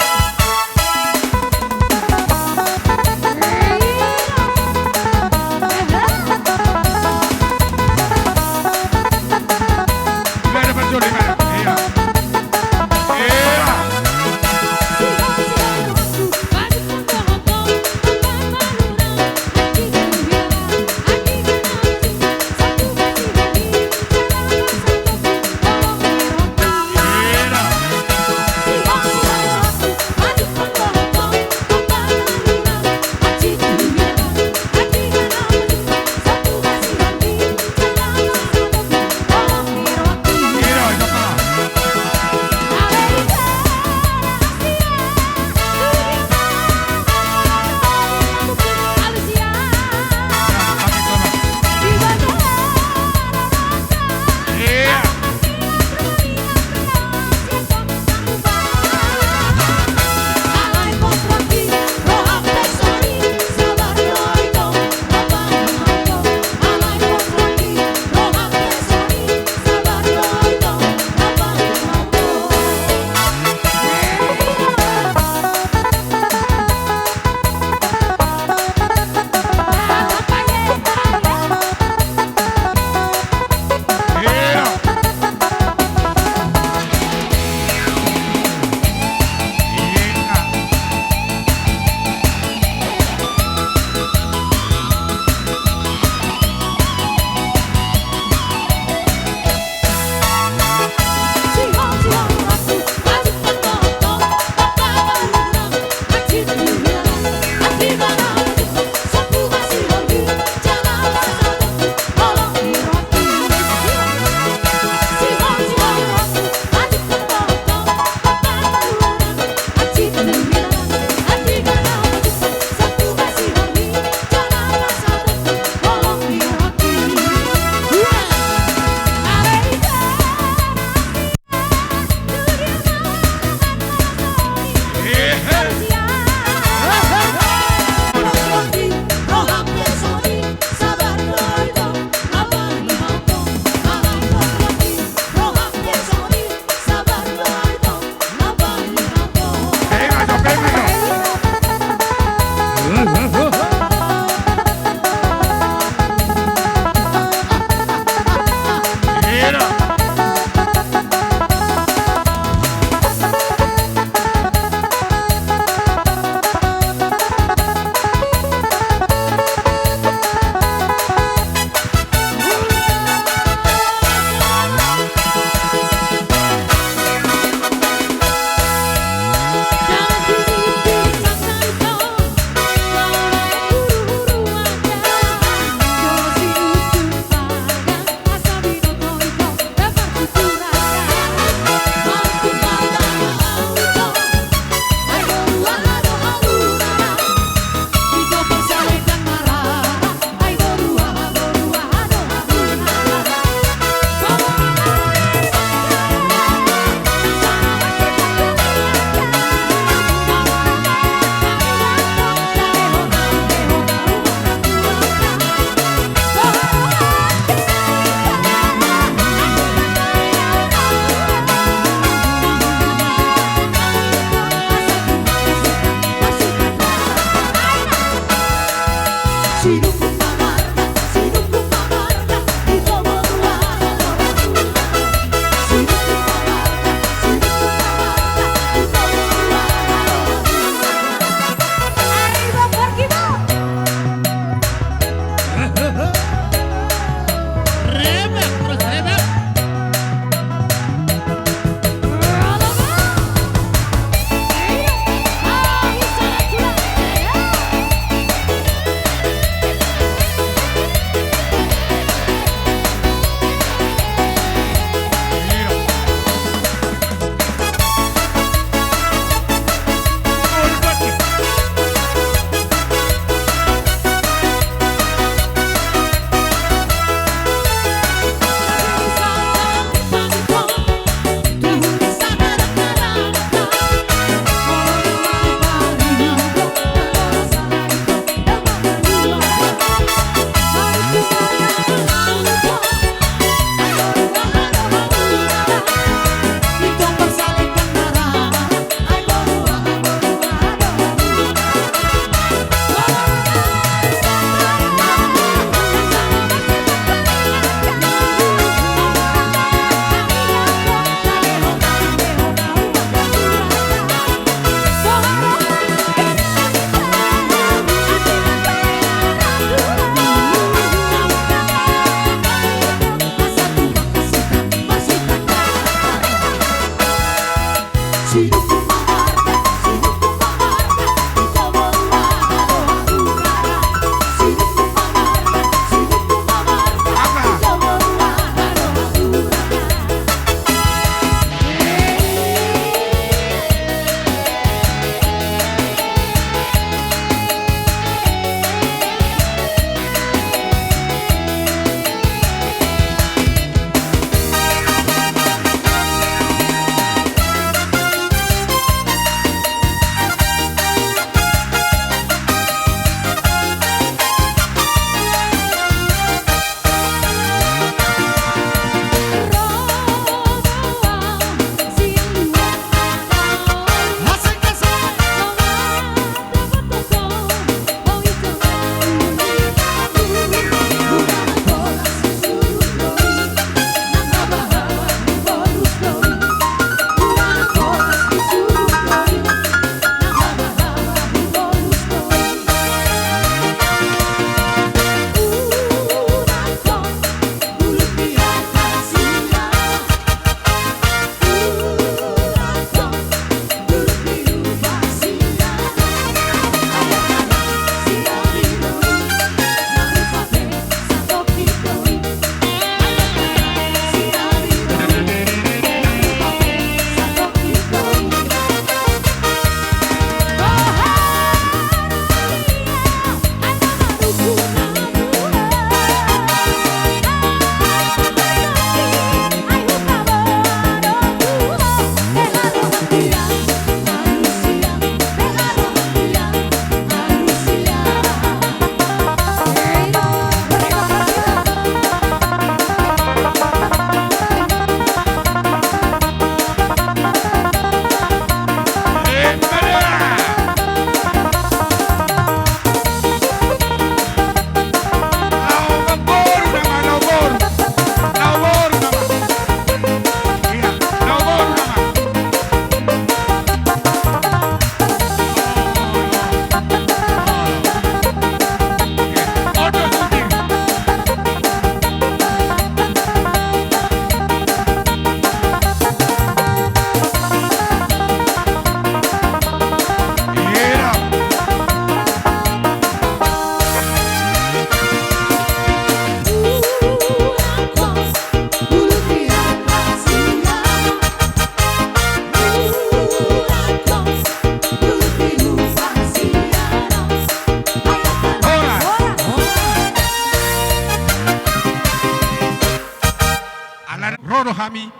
[SPEAKER 16] rodo hami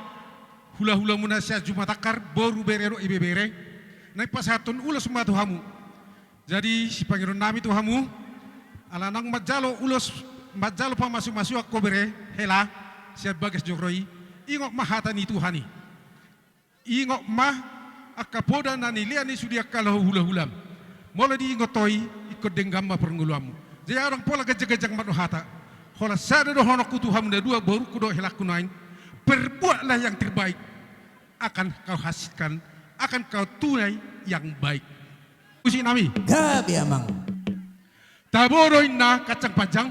[SPEAKER 16] hula-hula muna siya jumatakar boru berero ibe bere naik pasatun ulos semua Tuhamu. Jadi si pangeran nami Tuhamu alanang majalo ulos majalo pa masuk-masuk aku bere hela siya bagas jogroi ingok mahatani Tuhani. Ingok mah akapoda nani liani sudia kalau hula-hulam. Mola di ingotoi ikut denggama perngulamu. Jadi orang pola gajah-gajah manuhata. Kalau sada dohono Tuhamu da dua baru kudo helak kunain. Berbuatlah yang terbaik, akan kau hasilkan, akan kau tunai yang baik. Usi nami.
[SPEAKER 17] Gabi amang.
[SPEAKER 16] Taboro inna kacang panjang,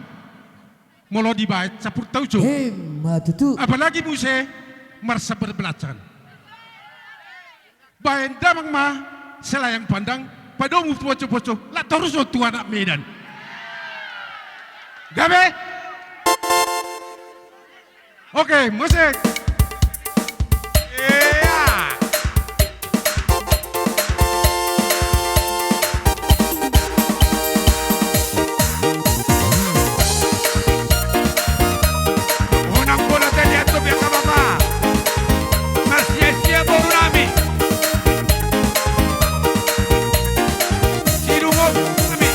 [SPEAKER 16] molo dibaik sapur tauco.
[SPEAKER 17] Matutu.
[SPEAKER 16] Apalagi muse marsa berbelacan. Bayan damang ma selayang pandang, padomu poco-poco, la terus tuan anak Medan. Gabe. Oke, musik.
[SPEAKER 5] Unang bola terlihat ya Bapak. Masih siap baru rame. Sidungo kami.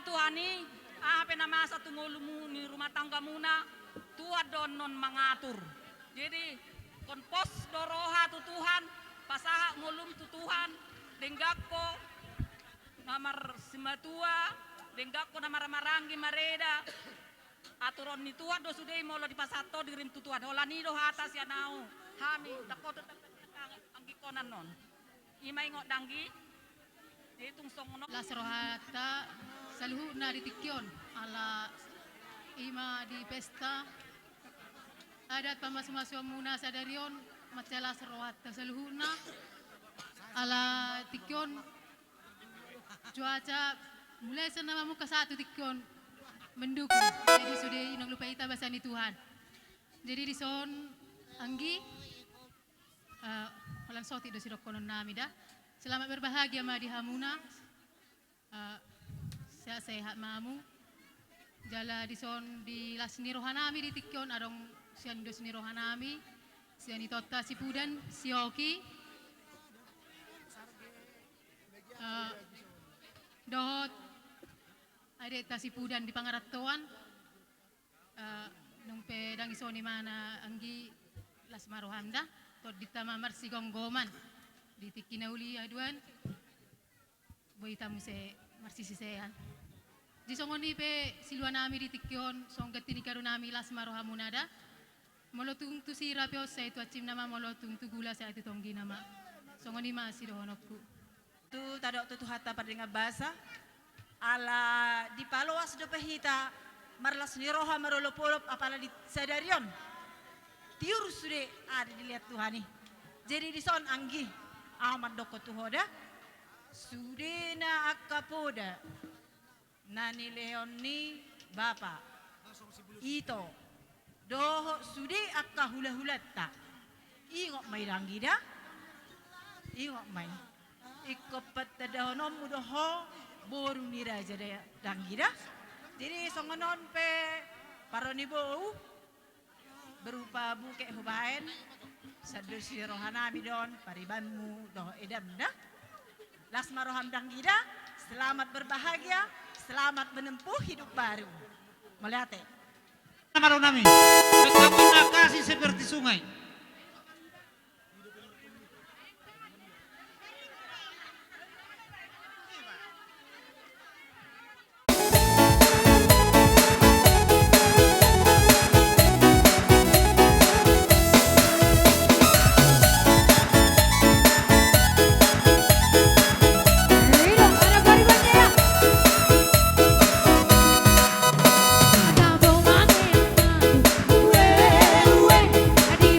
[SPEAKER 18] Tuhani, apa nama satu mulumu ni rumah tangga muna, tua donon mengatur. Jadi konpos doroha tu Tuhan, pasaha mulum tu Tuhan, denggakko, namar simatua, Denggak ko na maramarangi mareda. Aturon ni tuwa do sudai molo di pasato dirim tutuan. Hola ni do hata siya nao. Hami dako ang gikonan non. Imay ngot danggi. Ditung songono.
[SPEAKER 19] Las rohata saluhu na ditikyon ala ima di pesta. Adat pamas-maswa muna sa darion matela rohata saluhu na ala tikyon. Cuaca mulai senama muka satu tikyon mendukung. Jadi sudah inang lupa ita basani Tuhan. Jadi di son anggi walang soti do sirok konon nami dah. Selamat berbahagia ma di hamuna. Saya sehat mamu. Jala di son di lasni rohanami di tikyon adong sian do sini rohanami. Sian tota si pudan si Oki. Dohot ada tasipudan di Pangaratoan nung pedang isoni mana anggi las marohamda tot ditama marsi gonggoman di tikinauli aduan boy tamu se marsi sisean di songoni pe siluan nami di tikyon songgati ni karunami las marohamunada molotung tu sira pe osai tu acim nama molotung tu gula sa itu tonggi nama songoni ma sidohonokku
[SPEAKER 18] Tu tadok tu hata padinga basa ala di paloas do pehita marlas ni roha marolopolop apala di sadarion tiur sude ada dilihat Tuhani jadi di son anggi amat doko tuhoda sude na akapoda nani leoni bapa ito doho sude akka hula-hulatta ingok may ranggida ingok may ikopat tadahonom mudoho boru nira jada dangira jadi songonon pe paroni bou berupa buke hubaen sadosi rohanami don paribanmu doh edam dah lasma roham dangira selamat berbahagia selamat menempuh hidup baru melihat
[SPEAKER 4] Maronami betapa kasih seperti sungai.
[SPEAKER 20] Di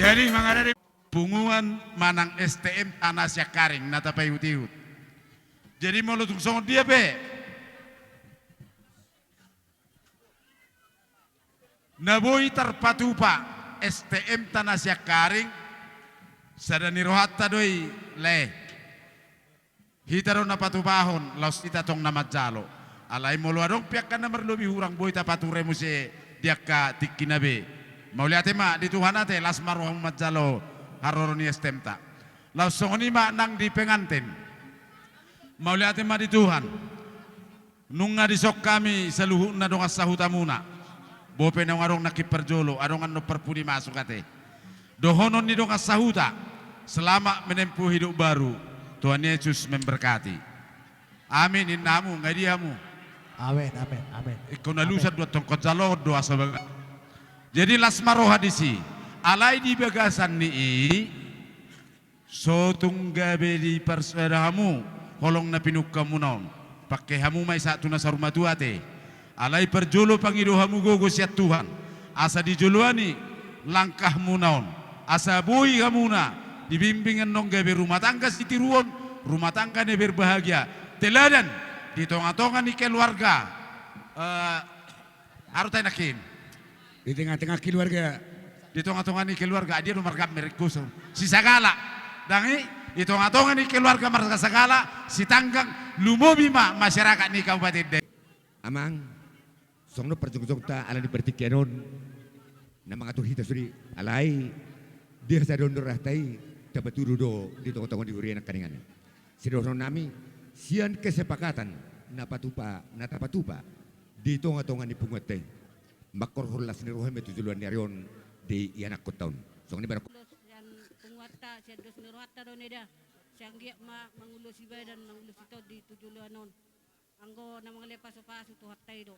[SPEAKER 5] Jadi mangada
[SPEAKER 20] punguan manang STM tanah syakaring nata payut-iut. Jadi mau lutung songon dia be. Naboi terpatupa STM tanah syakaring sadani rohatta doi le. Hitaro na patupahon laus kita tong nama jalo. Alai molo adong piak kana merlobi hurang boy tapature muse diaka tikinabe. Mau lihat ma di Tuhan ate las maruah majalo haroroni STM ta. Laus songoni ma nang di pengantin. Mau lihat ma di Tuhan. Nunga di sok kami seluhuk na dong asahutamuna. Bope na ngarong nakiperjolo, adong ano perpudi masuk ate. Dohonon ni dong asahuta. Selama menempuh hidup baru. Tuhan Yesus memberkati. Amin innamu ngadiamu.
[SPEAKER 17] Amin, amin, amin.
[SPEAKER 20] Ikaw nalusad dua tongkot jalo doa sabaga. Jadi lasmaro hadisi. Alai di bagasan ni so tunggabe di persadahamu holong na pinukkamu naon. Pakai hamu mai satu na saruma tuate. Alai perjolo pangido hamu gogo siat Tuhan. Asa dijoluani langkahmu naon. Asa bui hamuna. Dibimbingan nong gabe rumah tangga sitiruon, rumah tangga ne berbahagia. Teladan di tonga-tonga ni keluarga. Harus tainakin.
[SPEAKER 5] Di tengah-tengah keluarga.
[SPEAKER 20] Di tonga-tonga ni keluarga dia nomor gam merikuso. Si sagala. Dangi di tonga-tonga ni keluarga marga sagala si tanggang lumobi ma masyarakat ni Kabupaten De.
[SPEAKER 21] Amang, songno perjong-jong ta ala di bertikenon. Namang atur hita suri alai dia sa don rahtai dapat turudo di tonggo-tonggo di urian kaningan. Sidono nami sian kesepakatan napatupa di tonggo-tonggo ni pungote. Makor hulas ni rohem itu juluan nyarion di ianak kotaun. Song ni barak
[SPEAKER 8] Punguata sian dos nirohatta do neda. Siang giak ma mangulus ibay dan mangulus ito di tujuluan non. Anggo na mga lepas-paso to hatay do.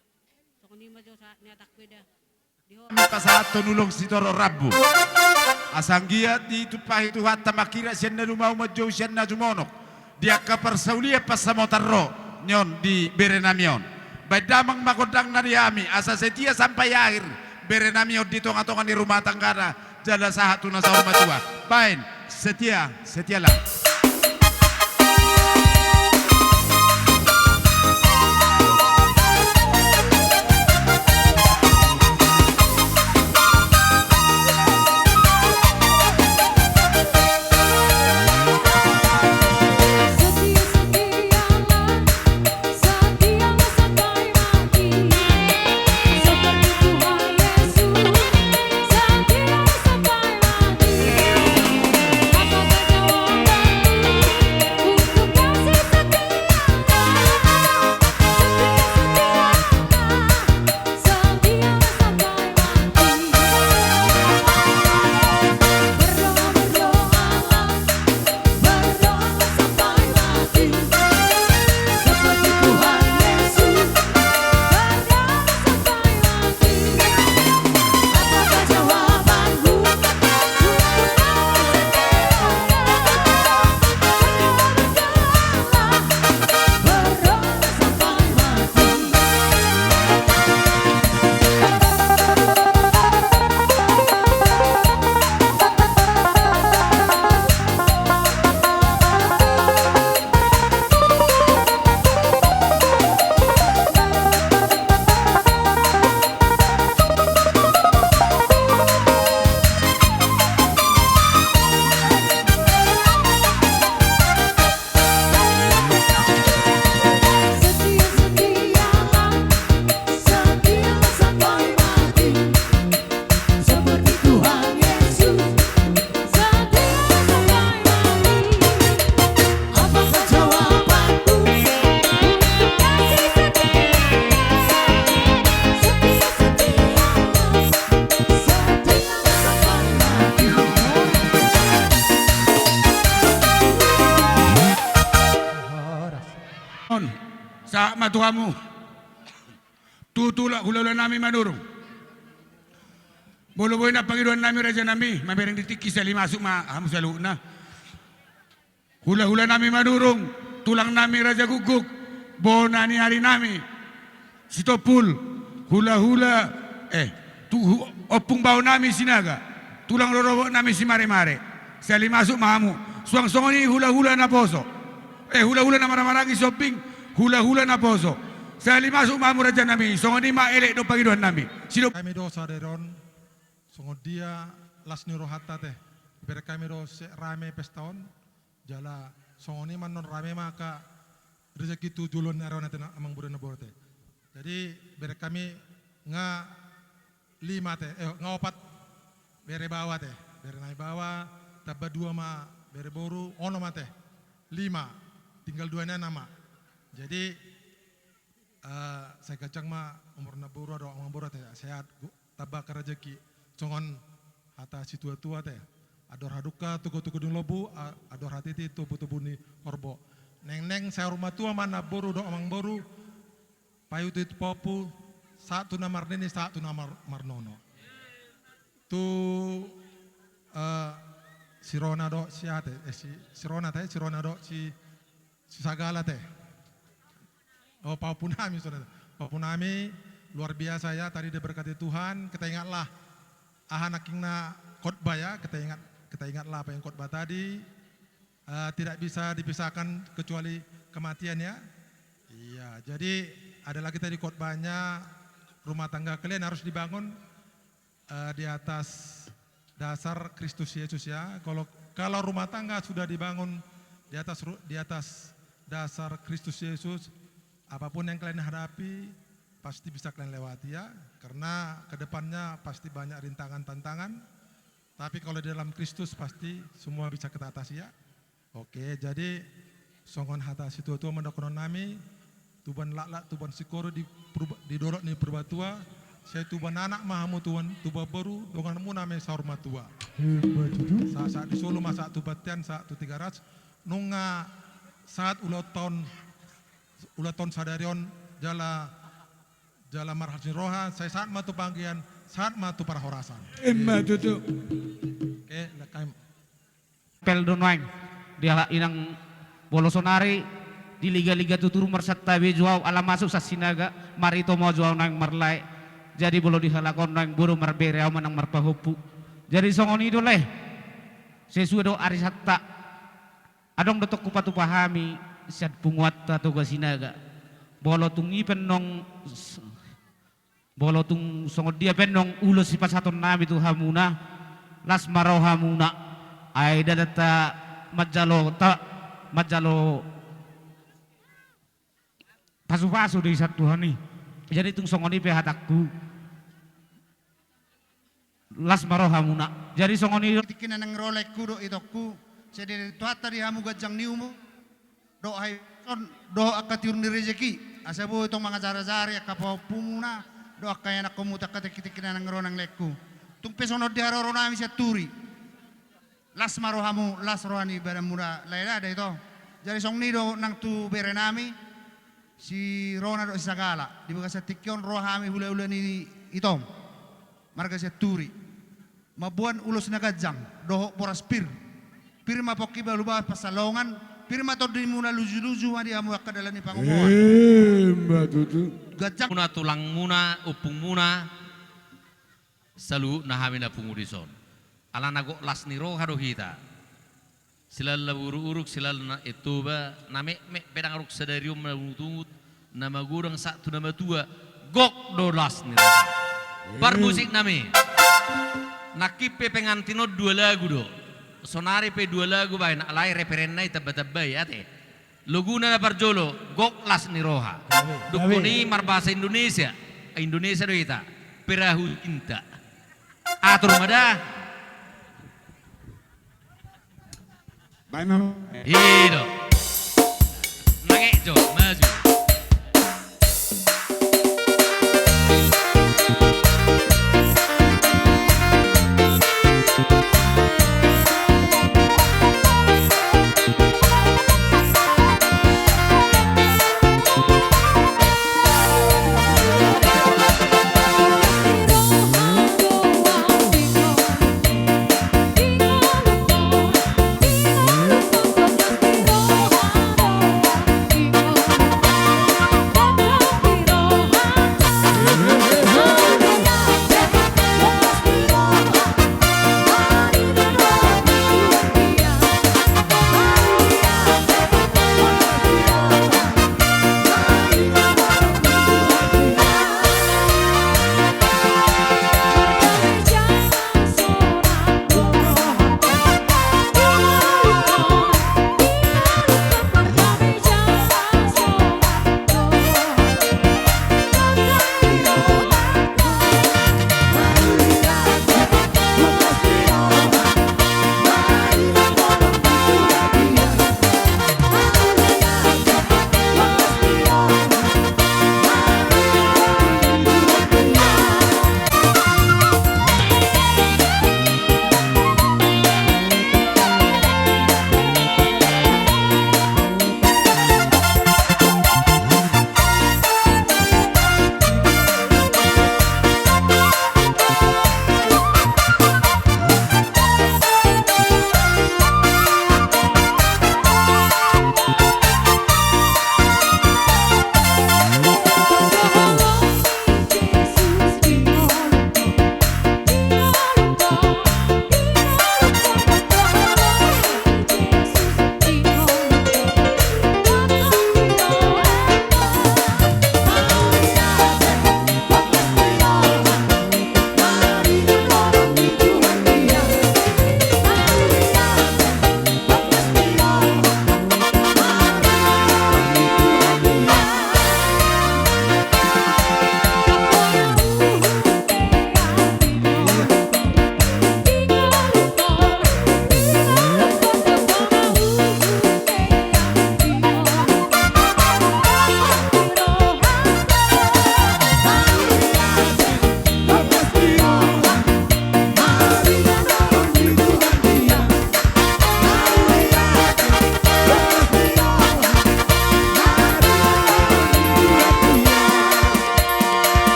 [SPEAKER 8] Song ni majo sa niatak beda.
[SPEAKER 20] Pasato nulong si Toro Rabu. Asanggia di tupahi tu hatta makira sian na lumau majo sian na jumonok. Dia kaparsaulia pasamotaro nyon di Berenamion. Badamang magodang na diami asa setia sampai akhir Berenamion di tonga-tonga ni rumah tangga jala sahatu na sa rumah tua. Pain setialah.
[SPEAKER 5] Sa matuhamu tutulak hula-hula nami manurung bolo-bolo na pangiduan nami raja nami mamereng ditiki sali masuk ma hamu salu na hula-hula nami manurung tulang nami raja guguk bona ni hari nami sitopul hula-hula opung bau nami sinaga tulang lorobo namin si mare-mare. Sa limasok mahamu. Suang-suang ni hula-hula na poso. Hula-hula na maramarangi shopping. Hula-hula na poso. Sa limasok mahamu raja namin. Suang ni maelek do pagiduan namin. Sino?
[SPEAKER 16] Kami do saderon. Sungod dia las ni rohata teh. Bere kami do rame pestaon. Jala songoni man non rame maka rezeki tu julon naron natin amang bulan na borte. Jadi bere kami nga 5 teh, nga 4 bere bawa teh, bere naik bawa, taba 2 ma bere boru, ono ma teh 5, tinggal 2 nama. Jadi saya kacang ma umur na boru ada amang boru teh, sehat taba ke rezeki, congon hata si tua-tua teh. Ador haduka tuku-tuku di lobu, ador hati ti tubu-tubu ni korbo. Neng-neng saya rumah tua mana boru do amang boru, payu tu popu, satu namar nini, satu namar marnono. Tu sirona do siate, sirona teh, sirona do si sagala teh. Oh paupunami saudara, paupunami luar biasa ya. Tadi diberkati Tuhan, kita ingatlah ahanakingna khotbah ya, kita ingatlah apa yang khotbah tadi, tidak bisa dipisahkan kecuali kematian ya. Iya, jadi ada lagi tadi khotbahnya, rumah tangga kalian harus dibangun di atas dasar Kristus Yesus ya. Kalau rumah tangga sudah dibangun di atas dasar Kristus Yesus, apapun yang kalian hadapi pasti bisa kalian lewati ya. Karena kedepannya pasti banyak rintangan tantangan. Tapi kalau di dalam Kristus pasti semua bisa kita atasi ya. Oke, jadi songon hata situ tua mendokonon nami, tuban lakla tuban sikoro di dorok ni perbatua, saya tuban anak mahamu tuan tuba baru donganmu nami saurma tua. Saat di Solo masa tubatian saat tu 300 nunga saat ulaton sadarion jala marhasin roha, saya saat matu panggian, saat matu para horasan.
[SPEAKER 5] Emma tutu.
[SPEAKER 16] Oke, lekam.
[SPEAKER 9] Pel donwain dia inang bolosonari di liga-liga tuturu mersat tabi juau ala masuk sa sinaga marito mo juau nang marlay. Jadi bolo dihalakon nang buru marbere manang marpahupu. Jadi songon itu leh. Sesuai do arisatta. Adong dotok kupatu pahami siat punguat atau sinaga. Bolo tungi penong bolotung songod dia penong ulo si pasaton nabi tu hamuna las marau hamuna ay dadata majalo pasu-pasu di satu hani. Jadi tung songod ni pehatakku las marau hamuna. Jadi songod ni
[SPEAKER 3] tikinan ng rolek kudo itokku sedere tuata di hamu gajang niumu do hay do akatiur ni rezeki asabu itong mga zara-zari akapapumuna doa kaya nak komuta katikinan ng ronang lekku. Tung pesonod di haroro nami siya turi. Las marohamu, las rohani beramura laila ada ito. Jadi song nido nang tu bere nami si rona do isagala. Di baga sa tikyon rohami hula-hula ni ito. Marga siya turi. Mabuan ulos na gajang, doho poras pir. Pir mapokiba lubah pasalongan. Pir matod di muna luju-luju madi amu akadalan ni pangumoan.
[SPEAKER 22] Gajak muna tulang muna upung muna salu nahami na pungurison ala nago las niro harohita sila laburu-uruk sila na itu ba name pedang aruk sadarium na mutungut na magurang satu nama tua gok do las niro barbusik nami nakipe pengantino 2 lagu do sonari pe 2 lagu bain alai referenai tabba-tabba ya teh Luguna na parjolo, gok las ni roha. Dukuni marbasa Indonesia do ita, perahu cinta. Atur mada.
[SPEAKER 5] Baino.
[SPEAKER 22] Hido. Nagejo, maju.
[SPEAKER 23] Roha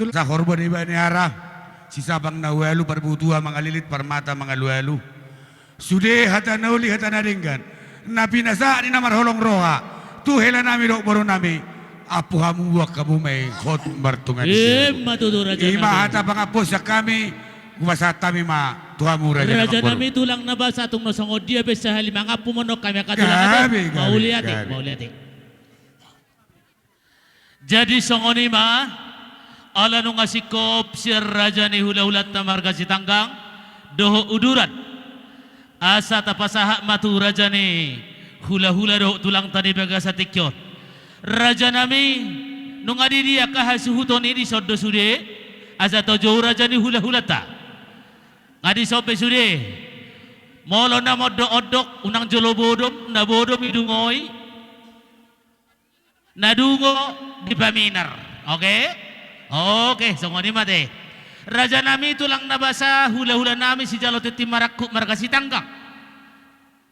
[SPEAKER 5] Sa korban iba ni Ara, si sabang nawelu parbutua mga lilit parmata mga luelu. Sude hata nauli hata nadinggan. Napinasa ni namar holong roha. Tuhela nami dok boro nami. Apu hamu wak kamu may hot martungan.
[SPEAKER 1] Matuto Raja
[SPEAKER 5] Ima
[SPEAKER 1] nami.
[SPEAKER 5] hata pangapos sa kami. Kumasa tami ma tuhamu Raja
[SPEAKER 1] Raja
[SPEAKER 5] nami.
[SPEAKER 1] nami tulang nabasa atong nosongod dia besa halima nga pumonok kami katulang
[SPEAKER 5] Gabi,
[SPEAKER 1] ato. Mauliati,
[SPEAKER 5] gabi.
[SPEAKER 1] mauliati. Jadi songoni ma ala nung asikop si Raja ni hula-hulat na marga si tanggang doho uduran asa tapasaha matu Raja ni hula-hula doho tulang tani baga sa tikyon. Raja nami nung adi dia kahasuhuton ini soddo sude asa tojo Raja ni hula-hula ta ngadi sope sude molo na modok-odok unang jolo bodom na bodom idungoy nadungo di paminar. Oke? Oke, songoni mate. Raja nami tulang nabasa hula-hula nami si jalo titi marakku marga si tanggang.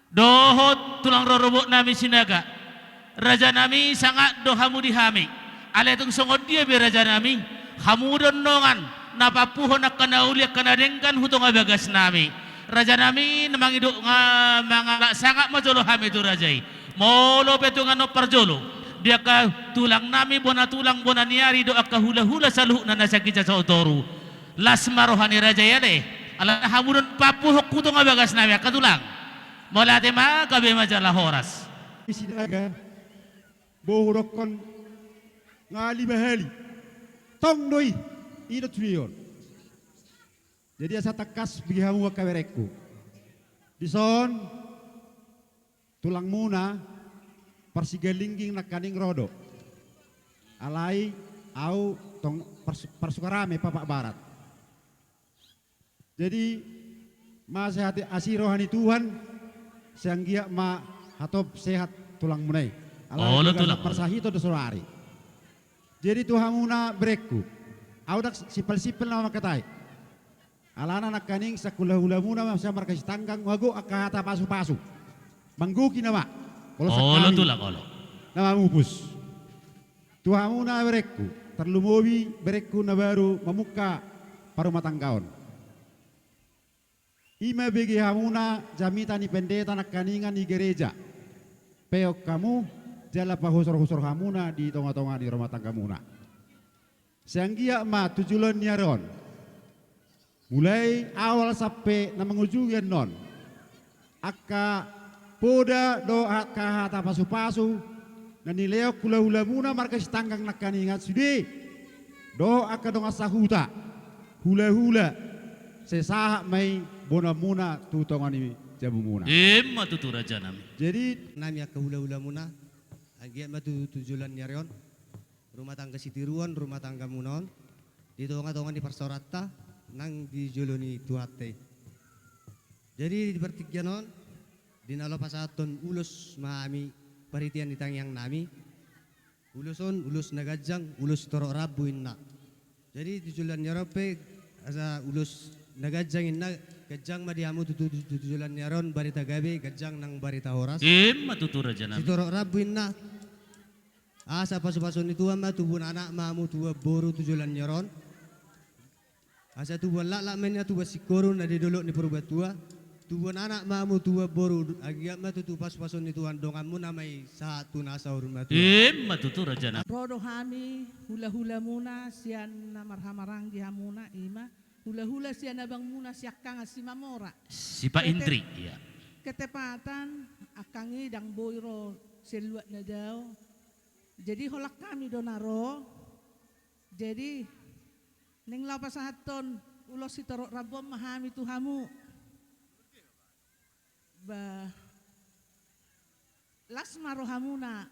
[SPEAKER 1] Dohot tulang rorobok nami sinaga. Raja nami sangat dohamu dihami. Ale tung songod dia be raja nami. Hamudon nongan napapuhon nak kana uliak kana dengkan hutong abagas nami. Raja nami namang iduk nga mga sangat majolo hami tu rajai. Molo petungan no parjolo. Dia ka tulang nami bona tulang bona niari doa ka hula-hula saluh na nasakit sa otoru. Las marohani raja ya deh. Ala hamudon papuhok hutong abagas nami katulang. Molate ma kabe majalah horas.
[SPEAKER 6] Isinaga bohorokon ngali bahali tong doi ina tuyon. Jadi asa takas bihamu kawerekku. Dison tulang muna persigalingging nakaning rodo. Alai au tong persukarame papak barat. Jadi ma sehat asirohani Tuhan sanggia ma hatop sehat tulang munai.
[SPEAKER 1] Oh, lo tulang.
[SPEAKER 6] Persahito do sorari. Jadi Tuhan muna brekku. Au dak sipal-sipal nama katai. Alana nakaning sakulah-ulah muna sa markas tanggang wago akahata pasu-pasu. Mangguki nama.
[SPEAKER 1] Oh, lo tulang olo.
[SPEAKER 6] Nama mupus. Tuhan muna brekku. Terlumowi brekku na baru memuka parumatanggaon. Ima begi hamuna jamita ni pendeta nakaningan ni gereja. Peok kamu jala pahusor-husor hamuna di tonga-tonga di rumah tangga muna. Sanggia ma tujulan nyaron. Mulai awal sampai na mengujugan non. Aka poda doa kahata pasu-pasu na nileo kula-hula muna markas tanggang nakaningan sude. Doa ka dong asahuta. Hula-hula sesaha mai bona muna tutongan ni jamu muna.
[SPEAKER 1] Matutu Raja nami.
[SPEAKER 6] Jadi
[SPEAKER 10] nami akka hula-hula muna. Agiat matu tujulan nyarion. Rumah tangga sitiruan, rumah tangga munon. Di tonga-tonga di persorata nang di joloni tuate. Jadi di pertikjanon dinalo pasaton ulus maami paritian di tangyang nami. Uluson ulus nagajang, ulus toro rabu inna. Jadi tujulan nyarope asa ulus nagajang inna gajang madiamu tujulan nyaron barita gabe gajang nang barita horas.
[SPEAKER 1] Matutu Raja nami.
[SPEAKER 10] Si toro rabu inna. Asa pasu-pasun itu ama tubun anak mamu tua boru tujulan nyaron. Asa tubuan lak mennya tubuan sikorun na didolok ni perubat tua. Tubuan anak mamu tua boru agiat ma tutu pas-pasun itu andonganmu namai satu nasa urun matu.
[SPEAKER 1] Matutu Raja nami.
[SPEAKER 7] Rodo hami hula-hula muna sian na marhamaranggi hamuna ima hula-hula sian abang muna siakang asimamora.
[SPEAKER 1] Si Pak Intri, ya.
[SPEAKER 7] Ketepatan akangi dang boyro seluat na daw. Jadi holak kami donaro. Jadi neng lapas haton ulos si torok rabom mahami tuhamu. Ba las marohamuna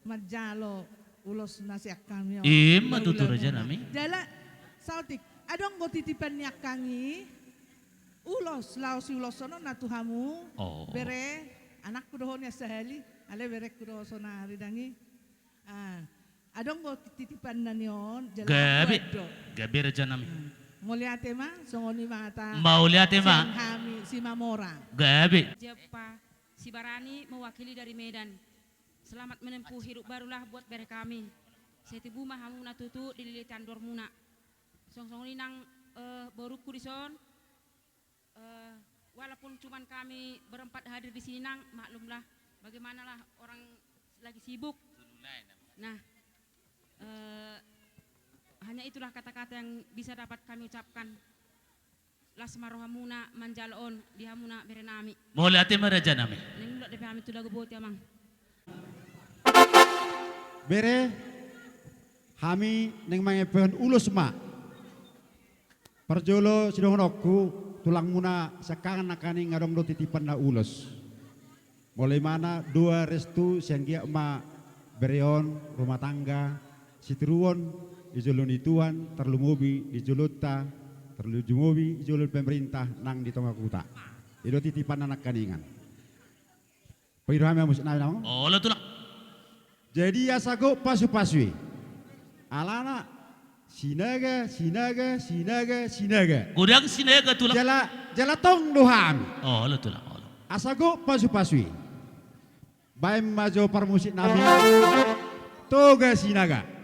[SPEAKER 7] majalo ulos nasiak kami.
[SPEAKER 1] Matutu Raja nami.
[SPEAKER 7] Jala sautik adong go titipan niak kangi ulos lao si ulos sono natuhamu.
[SPEAKER 1] Oh.
[SPEAKER 7] Bere anak kudohon ya sehali ale bere kudoh sona ridangi. Adong go titipan na niyon.
[SPEAKER 1] Gabi Raja nami.
[SPEAKER 7] Muliate ma, songoni mata.
[SPEAKER 1] Mauliate ma.
[SPEAKER 7] Hami si Mamora.
[SPEAKER 1] Gabi.
[SPEAKER 8] Jepa, si Barani mewakili dari Medan. Selamat menempuh hidup barulah buat bere kami. Setibu mahamu natutu dililitan dormuna. Song-song inang boruku di son. Walaupun cuman kami berempat hadir di sini nang, maklumlah bagaimanalah orang lagi sibuk. Nah, hanya itulah kata-kata yang bisa dapat kami ucapkan. Lasmarohamuna manjaloon dihamuna berenami.
[SPEAKER 1] Boleh ati maraja nami.
[SPEAKER 8] Nindok DP kami tu lagu buat ya mang.
[SPEAKER 6] Bere kami neng mangepon ulus mak. Perjolo sidong roku tulang muna sekarang nakani ngadong do titipan na ulus. Mulai mana dua restu sianggia ma bereon rumah tangga situruon dijulun ituan terlumubi dijuluta terlujumobi dijulun pemerintah nang di tongga kuta. Itu titipan anak kaningan. Pairohami amus na namang.
[SPEAKER 1] Oh, lo tulang.
[SPEAKER 6] Jadi asago pasu-pasui. Alana sinaga.
[SPEAKER 1] Gudang sinaga tulang.
[SPEAKER 6] Jala tong doham.
[SPEAKER 1] Oh, lo tulang.
[SPEAKER 6] Asago pasu-pasui. Baim majo parmusik nami. Toga sinaga.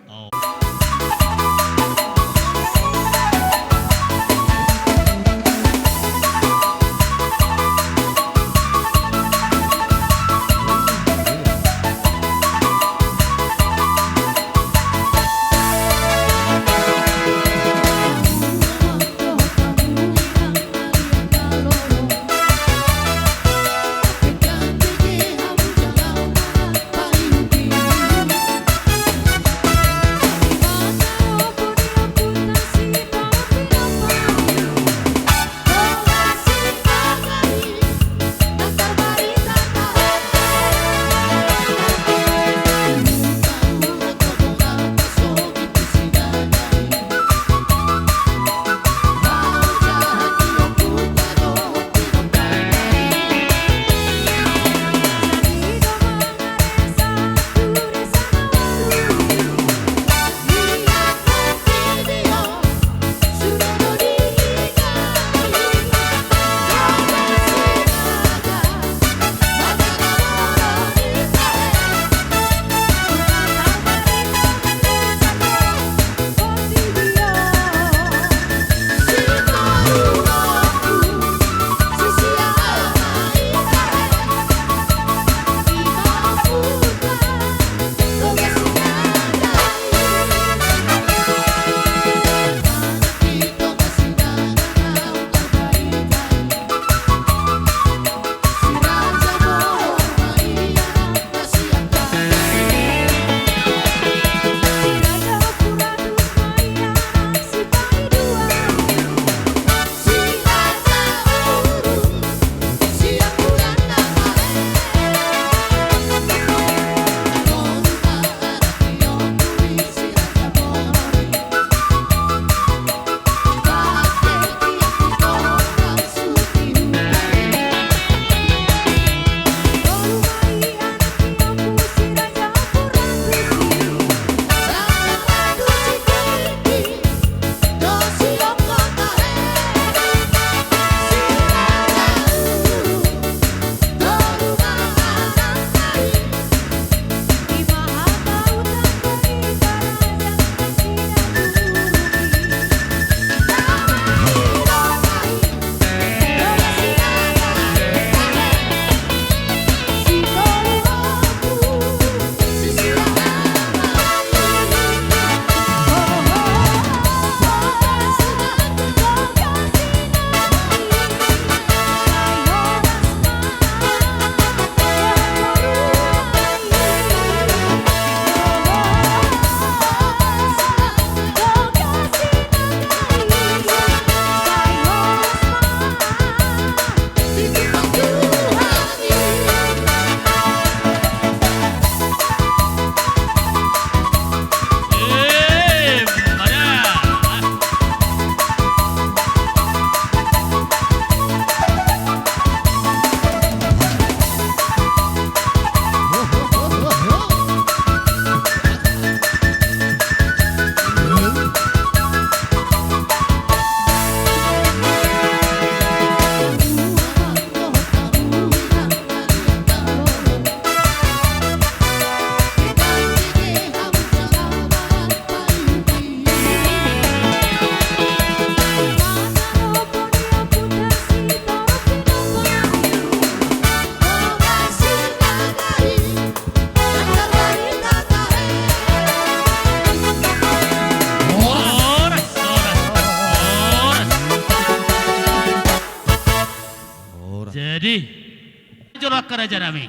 [SPEAKER 1] kerajaan nami.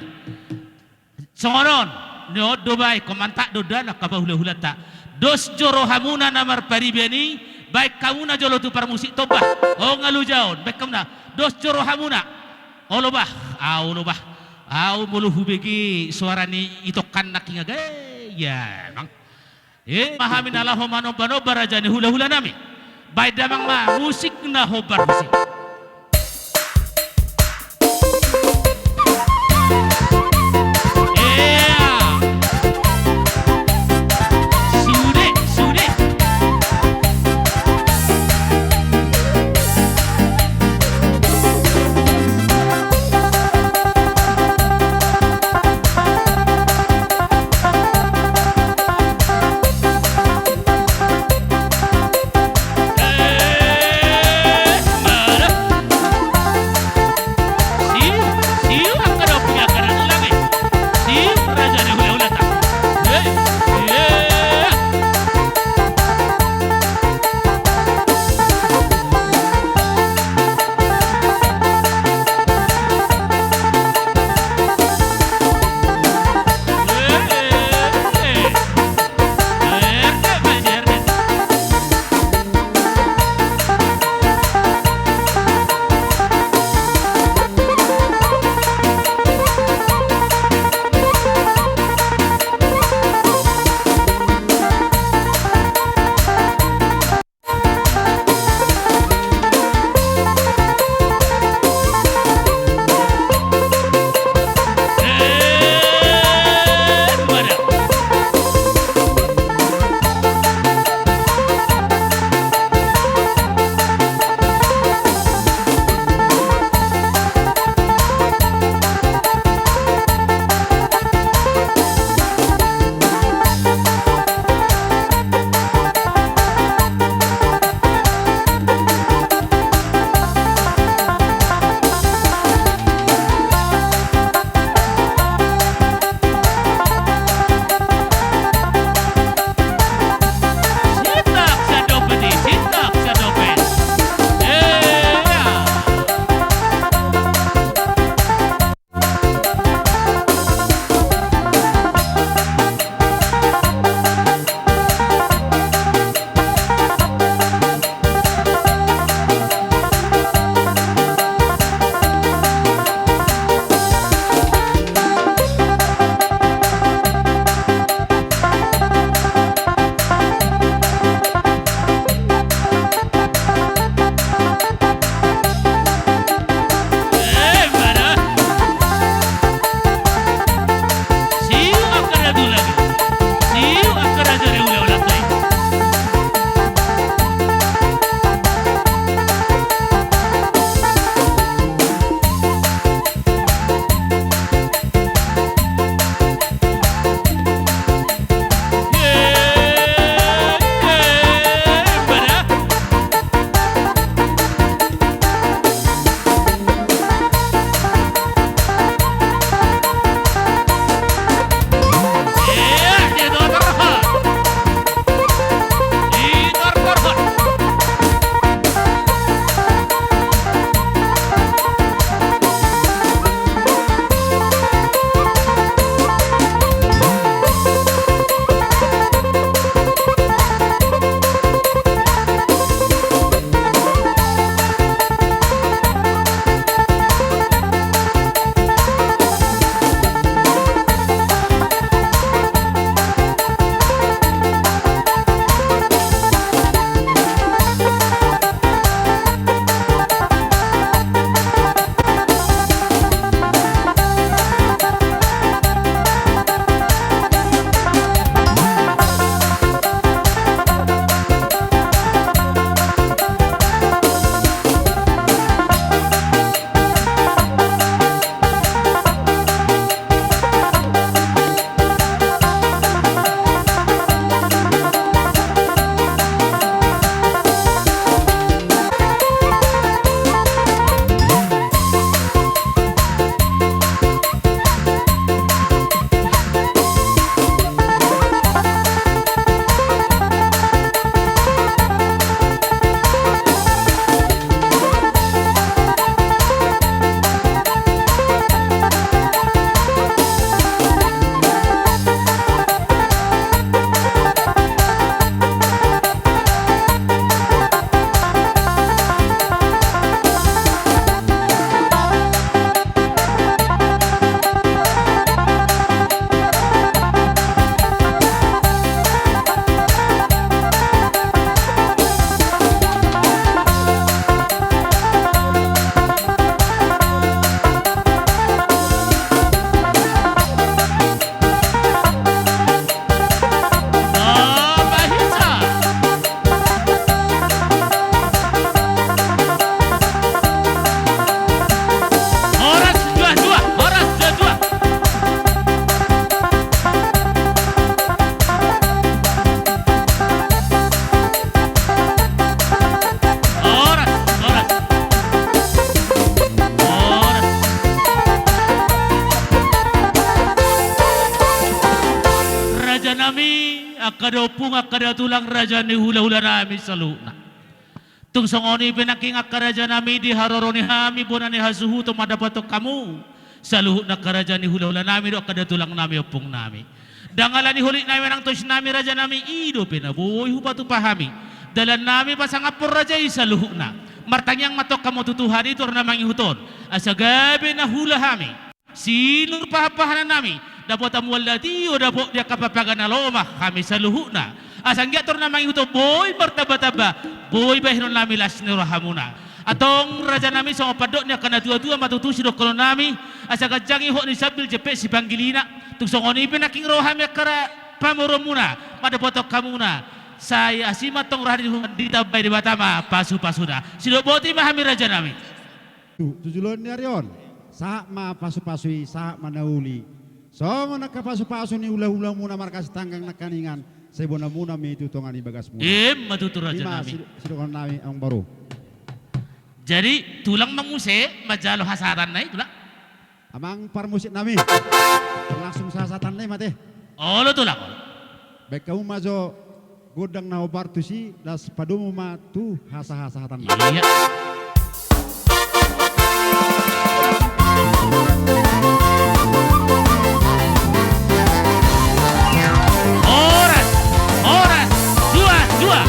[SPEAKER 1] Songonon, no dobai komantak dodana kabahula-hulata. Dos joro hamuna namar paribeni, baik kamu na jolo tu parmusik tobah. Oh ngalu jaon, baik kamu na. Dos joro hamuna. Olobah, olobah. Au mulu hubegi suara ni itokan nakinga ya bang. Mahamin Allah mano bano barajani hula-hula nami. Baik damang ma musik na hobar musik.
[SPEAKER 2] Mara
[SPEAKER 1] raja nami akada upung akada tulang raja ni hula-hula nami saluna. Tung songoni penaking akaraja nami di haroroni hami bonani hasuhu to madapatok kamu. Saluhut na karaja ni hula-hula nami do akada tulang nami upung nami. Dangalan ni hulit nami nang tos nami raja nami ido penaboy hubatu pahami. Dalan nami pasangapur raja isaluhut na. Martangyang matok kamu tutuhan itu na mangihuton. Asa gabi na hula hami. Silur pahapahanan nami. Dapat amwalati o dapat dia kapapagan na loma kami saluhut na. Asang giator na mangihuton boy martaba-taba. Boy bahiron nami lasni rahamuna. Atong raja nami sa mapadok niya kanatua-tua matutusi do kolon nami. Asa gajangi ho ni sabil jepet si Panggilina. Tugsong oni pinaking rohami akara pamurumuna. Madapotok kamuna. Saya asimat tong rahadi ditabay di batama pasu-pasuna. Sidoboti mahami raja nami.
[SPEAKER 6] Tujulon niya riyon. Sa ma pasu-pasui, sa manauli. So nakapasu-pasu ni ula-ula muna markas tanggang nakaningan. Sa ibo na muna may tutungan ibagas muna.
[SPEAKER 1] Matutur raja nami.
[SPEAKER 6] Sidokon nami ang baro.
[SPEAKER 1] Jadi tulang manguse majalo hasaran na itulah.
[SPEAKER 6] Amang parmusik nami. Langsung sasatan na mate.
[SPEAKER 1] Olo tulang.
[SPEAKER 6] Baik kamu majo godang na obar tusi das padumu ma tu hasa-hasatan.
[SPEAKER 1] Iya. Dua.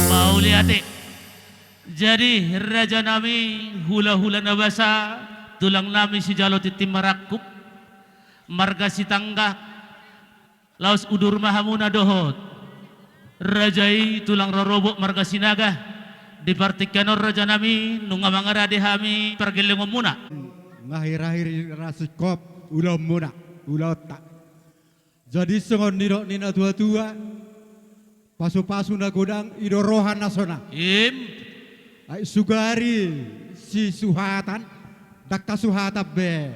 [SPEAKER 1] Mau lihat deh. Jadi raja nami hula-hula nabasa tulang nami si jalo titim marakuk marga si tangga laos udur mahamuna dohot rajai tulang rorobok marga sinaga dipartikanor raja nami nunga mangarade hami pergelengom muna
[SPEAKER 6] ngahir-ahir rasikop ulam muna ulota. Jadi sengon nino nina tua-tua pasu-pasu na godang idorohan nasona. Ay sugari si suhatan dakta suhata be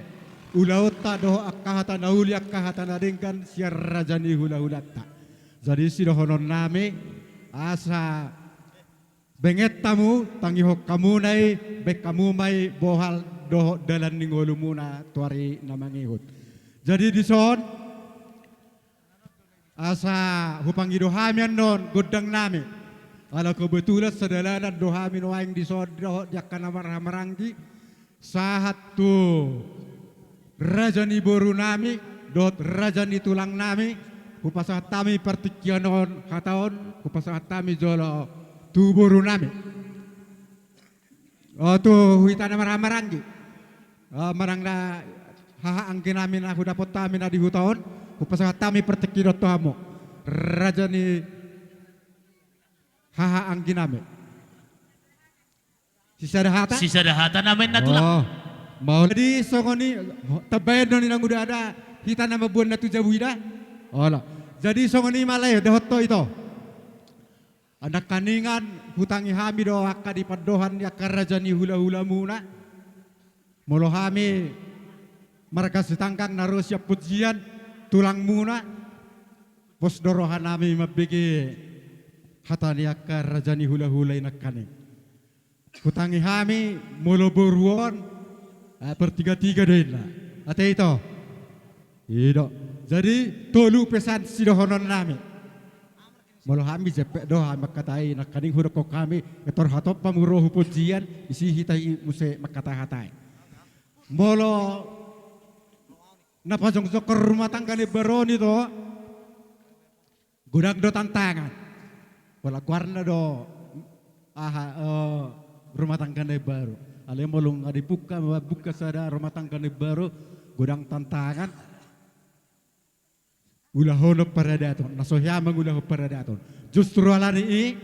[SPEAKER 6] ulaut ta do akahata nauli akahata nadengkan siar rajani hula-hulata. Jadi si dohonon nami asa benget tamu tangihok kamu nai bek kamu mai bohal doho dalan ningolu muna tuari namangihut. Jadi di son asa hupang idohamian non godang nami. Kalau kebetulan sedalanan dohamin waing di sodro diakan maranggi sahat tu rajani boru nami dot rajani tulang nami kupasahat tami partikianon hataon kupasahat tami jolo tu boru nami. Oh tu huitana maranggi marangna haha angkin nami na hudapot tami na di hutaon kupasahat tami partikianon tohamo rajani haha angkin nami. Sisa dahata namin na tulak. Oh, mau di songoni tabayan noni nang udah ada kita nama buan na tu jabuida. Olah. Jadi songoni malay dahot to ito. Anak kaningan hutangi hami do akka di padohan ya karajani hula-hula muna. Molo hami markas tangkang naros ya pujian tulang muna. Pos dorohan nami mabigi hatani akka rajani hula-hula inakane. Hutangi hami molo boruon pertiga-tiga deh lah. Ate itu. Ido. Jadi tolu pesan sidohonon nami. Molo hami jepek doha makatai nakaning hurako kami ketor hatop pamuroh pujian isi hitai muse makata-hatai. Molo napajong ke rumah tangga ni baroni to. Gudang do tantangan. Wala guarna do rumah tangga ni baru. Ale molong adibuka buka sada rumah tangga ni baru gudang tantangan. Ulahono paradaton nasohyamang ulaho paradaton. Justru ala ni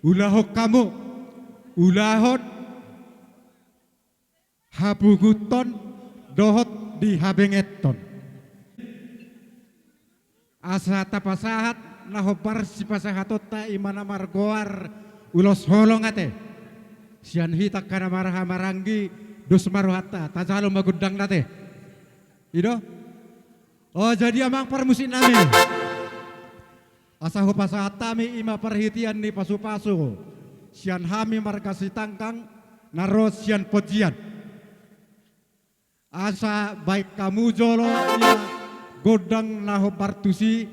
[SPEAKER 6] ulaho kamu ulahon hapuguton dohot di habengeton. Asa tapasahat nahopar si pasahatot ta imana margoar ulos holong ate. Sian hita kana maraha maranggi dos maruhata tajalo magudang nate. Ido? Oh jadi amang permusik nami. Asa pasahat tami ima perhitian ni pasu-pasu. Sian hami markasi tangkang naros sian pojian. Asa baik kamu jolo ya godang laho partusi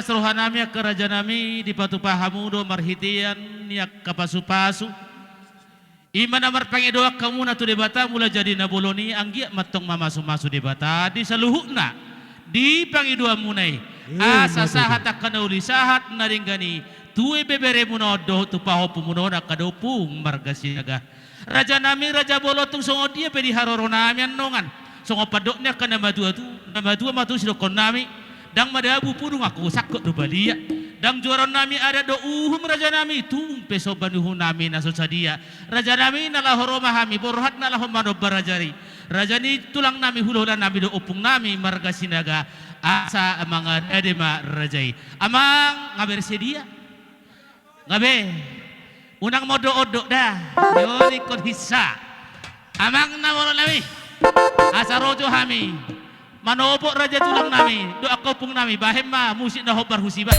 [SPEAKER 1] rohanami ak kerajanami di patu pahamudo marhitian niak kapasu-pasu. Iman amar pangidoak kamu na tu debata mula jadi naboloni anggia matong mamasu-masu debata di saluhukna di pangidua munai asa sahat akan uli sahat naringgani tuwe bebere munodo tu paho pumunoda kadopung marga sinaga raja nami raja bolotung songo dia pedi haroro nami annongan songo padoknya kana madua matu sidokon nami dang madabu purung aku sakot do balia dang juaran nami ada do raja nami tumpe sobanuhu nami naso sadia raja nami nalah horomahami borhat nalah homano barajari raja ni tulang nami hululan nami do opung nami marga sinaga asa amangan edema rajai amang ngaber sedia ngabe unang modo odok dah yoni kon hissa amang namoro nami asa rojo hami manobok raja tulang nami doa kopung nami bahema musik na hobar husibah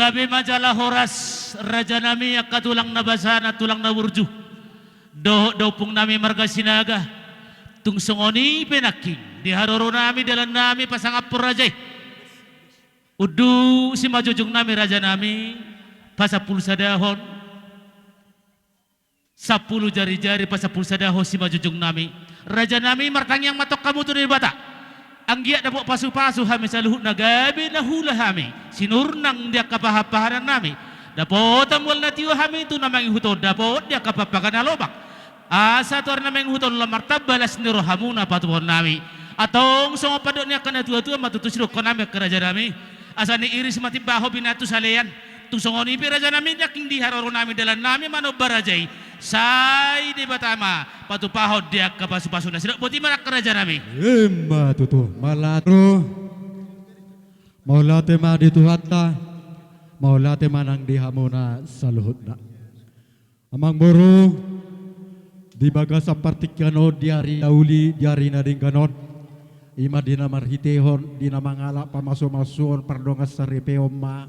[SPEAKER 1] gabi majalah horas raja nami katulang nabasana tulang nawurju do pung nami marga sinaga tung songoni penaking di haroro nami dalan nami pasangapur raja udu si majujung nami raja nami pasapul sadahon 10 jari-jari pasapul sadahon si majujung nami raja nami martang yang matok kamu tu di bata anggiat dapok pasu-pasu hami saluhut nagabi nahula hami sinurnang dia kapahapahanan nami dapot amwal na tiyo hami itu namang hutod dapot dia kapapakan na lobak asa tuar namang hutod lamartab balas ni rohamuna patuhon nami atong songo padok niya kana tua-tua matutusiro ko nami keraja nami asa ni iris mati baho binatu saleyan tung songo ni piraja nami yaking di haroro nami dalan nami mano barajay say di batama patupahod dia kapasu-pasu na sila buti manak keraja nami
[SPEAKER 6] Emma tutu malatro maulate ma dituhatta maulate manang dihamuna saluhut na amang boro di baga sapartik kano diari dauli diari nading kanon ima dina marhitehon dina mangala pamaso-masoon pardongas saripeo ma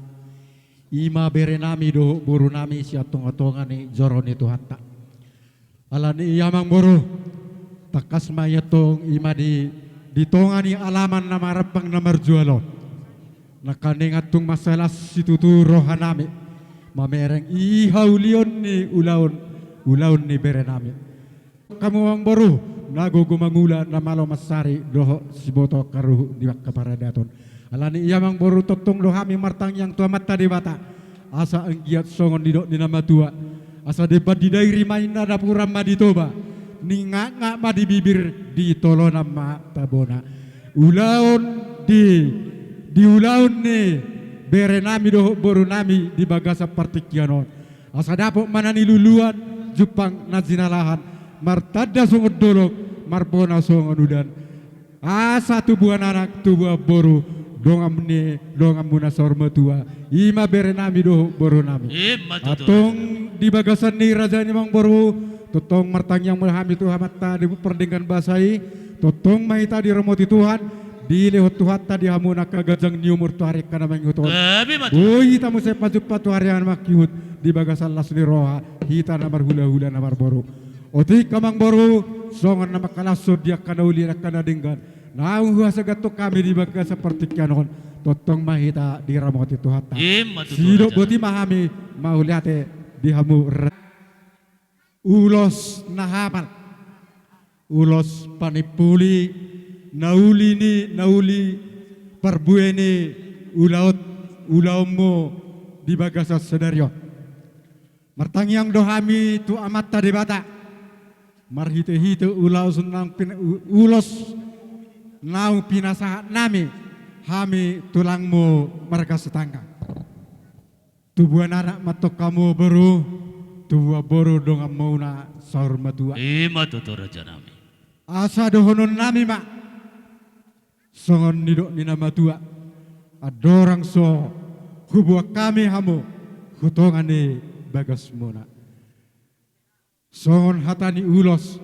[SPEAKER 6] ima berenami do buru nami siatong-atongan ni joron itu hatta alani iyamang buru takas mayatong ima di tongani alaman na marapang na marjualo nakaning atong masalas situtu rohanami mamereng ihaulion ni ulaon ni berenami kamu ang buru nagugumangula na malo masari doho siboto karuh di kaparadaton alani iyamang buru totong lohami martang yang tua mata di bata asa anggiat songon didok di nama tua asa debat di dairi mainna dapuram maditoba ninga ma di bibir di tolo nama tabona ulaon di ulaon ni berenami doho boru nami di bagasa partikianon asa dapok mana niluluan Jepang nazinalahan martada songon dolok marbona songon udan asa tubuhan anak tubuh boru dongam muna sorma tua ima berenami doho boru nami atong di bagasan ni raja ni mang boru totong martang yang melahami Tuhan mata di perdingkan basai totong mahita di remoti Tuhan di lehot Tuhan tadi hamuna kagajang niumur tuharik kana manghuton boi tamu saya paju patuharian makihut di bagasan las ni roha hita namar hula-hula namar boru oti kamang boru songan nama kalasod dia kana uli kana dinggan naung huasa gatok kami di baga seperti kanon totong mahita di ramoti Tuhan sidok boti mahami mauliate di hamu ulos nahamal ulos panipuli nauli perbuene ulaomo di bagasa sedario martangyang dohami tu amat tadi bata marhite-hite ulos naung pinasahat nami hami tulangmu marga setangga tubuhan anak matok kamu baru tuwa boru dongam mauna saur matua
[SPEAKER 1] ima tutu raja nami
[SPEAKER 6] asa dohonon nami mak songon nidok nina matua adorang so hubua kami hamu hutongane bagas mona songon hatani ulos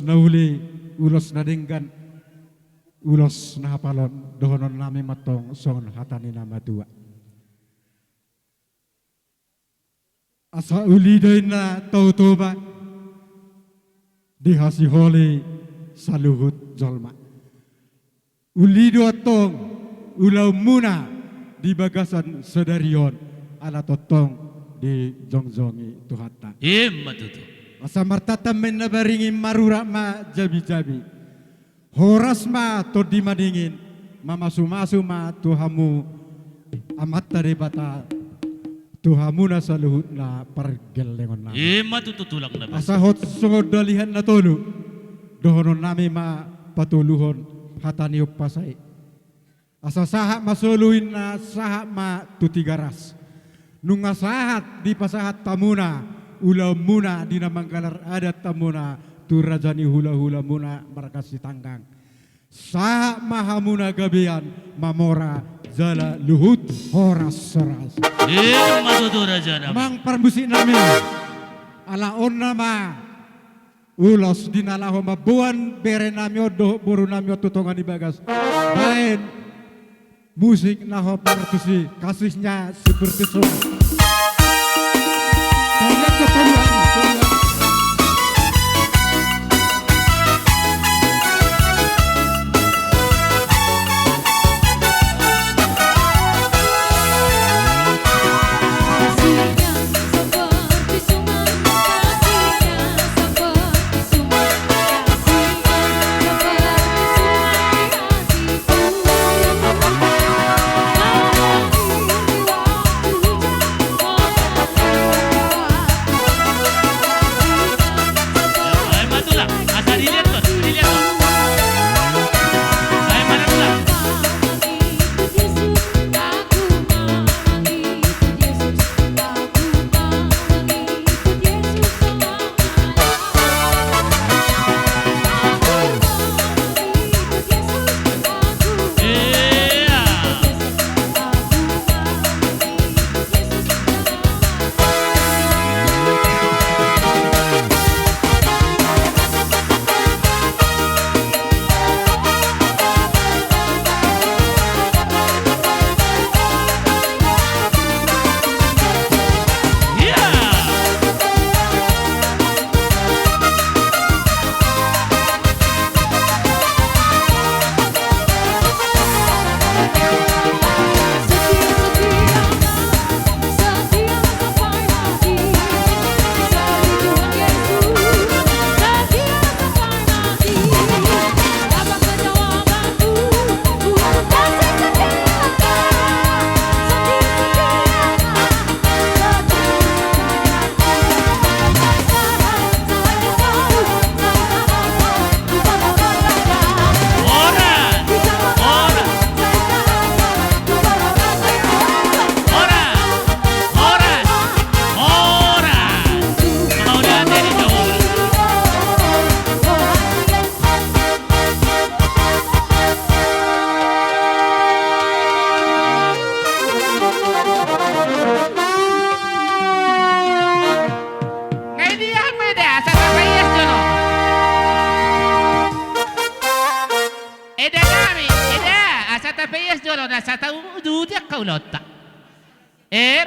[SPEAKER 6] nauli ulos nadinggan ulos nahapalon dohonon nami matong songon hatani nama tua asa uliday na tautoba dihasi holi saluhut jolma ulido atong ulaw muna di bagasan sedarion ala totong di jongjongi tuhata
[SPEAKER 1] matutu
[SPEAKER 6] asa martatam men nabaringi marura ma jabi-jabi horas ma to di madingin mamasu-masu ma tuhamu amat tari bata tuhamuna sa luhut na pargel lengon na.
[SPEAKER 1] Matutu tulang na basa.
[SPEAKER 6] Asa hot sungod dalihan na tolo, dohonon nami ma patuluhon hataniup pasay. Asa saha masuluin na saha ma tutigaras. Nung sahat di pasahat tamuna, ulaw muna di namanggalar adat tamuna, turajani hula-hula muna markasi tanggang. Saha mahamuna gabian mamora jala luhut horas seras.
[SPEAKER 1] Matutura jana.
[SPEAKER 6] Mang permusik nami ala on nama ulos dinalaho mabuan bere nami odo buru nami tutongan di bagas. Bain musik naho partusi kasusnya seperti itu.
[SPEAKER 11] Lihat keturunan.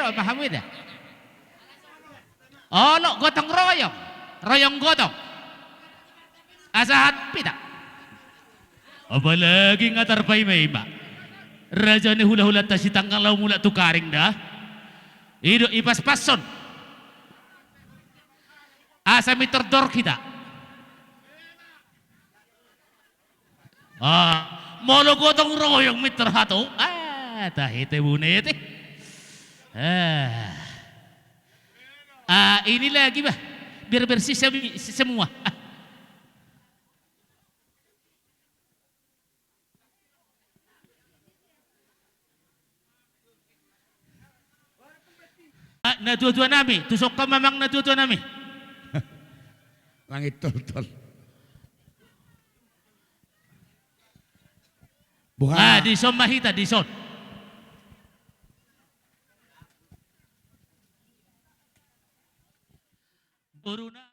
[SPEAKER 1] Paham dah? Oh, lo gotong royong, royong gotong. Asahat pita. Apalagi ngatar pay may iba. Raja ni hula-hula ta si tangkang law mula tukaring dah. Ido ipaspason. Asa mitordor kita. Molo gotong royong miterhato. Tahite bunete. Ini lagi bah, biar bersih semua. Na dua-dua nami, tusok ka mamang na dua-dua nami.
[SPEAKER 5] Langit tol-tol.
[SPEAKER 1] Dison mahita, dison. Corona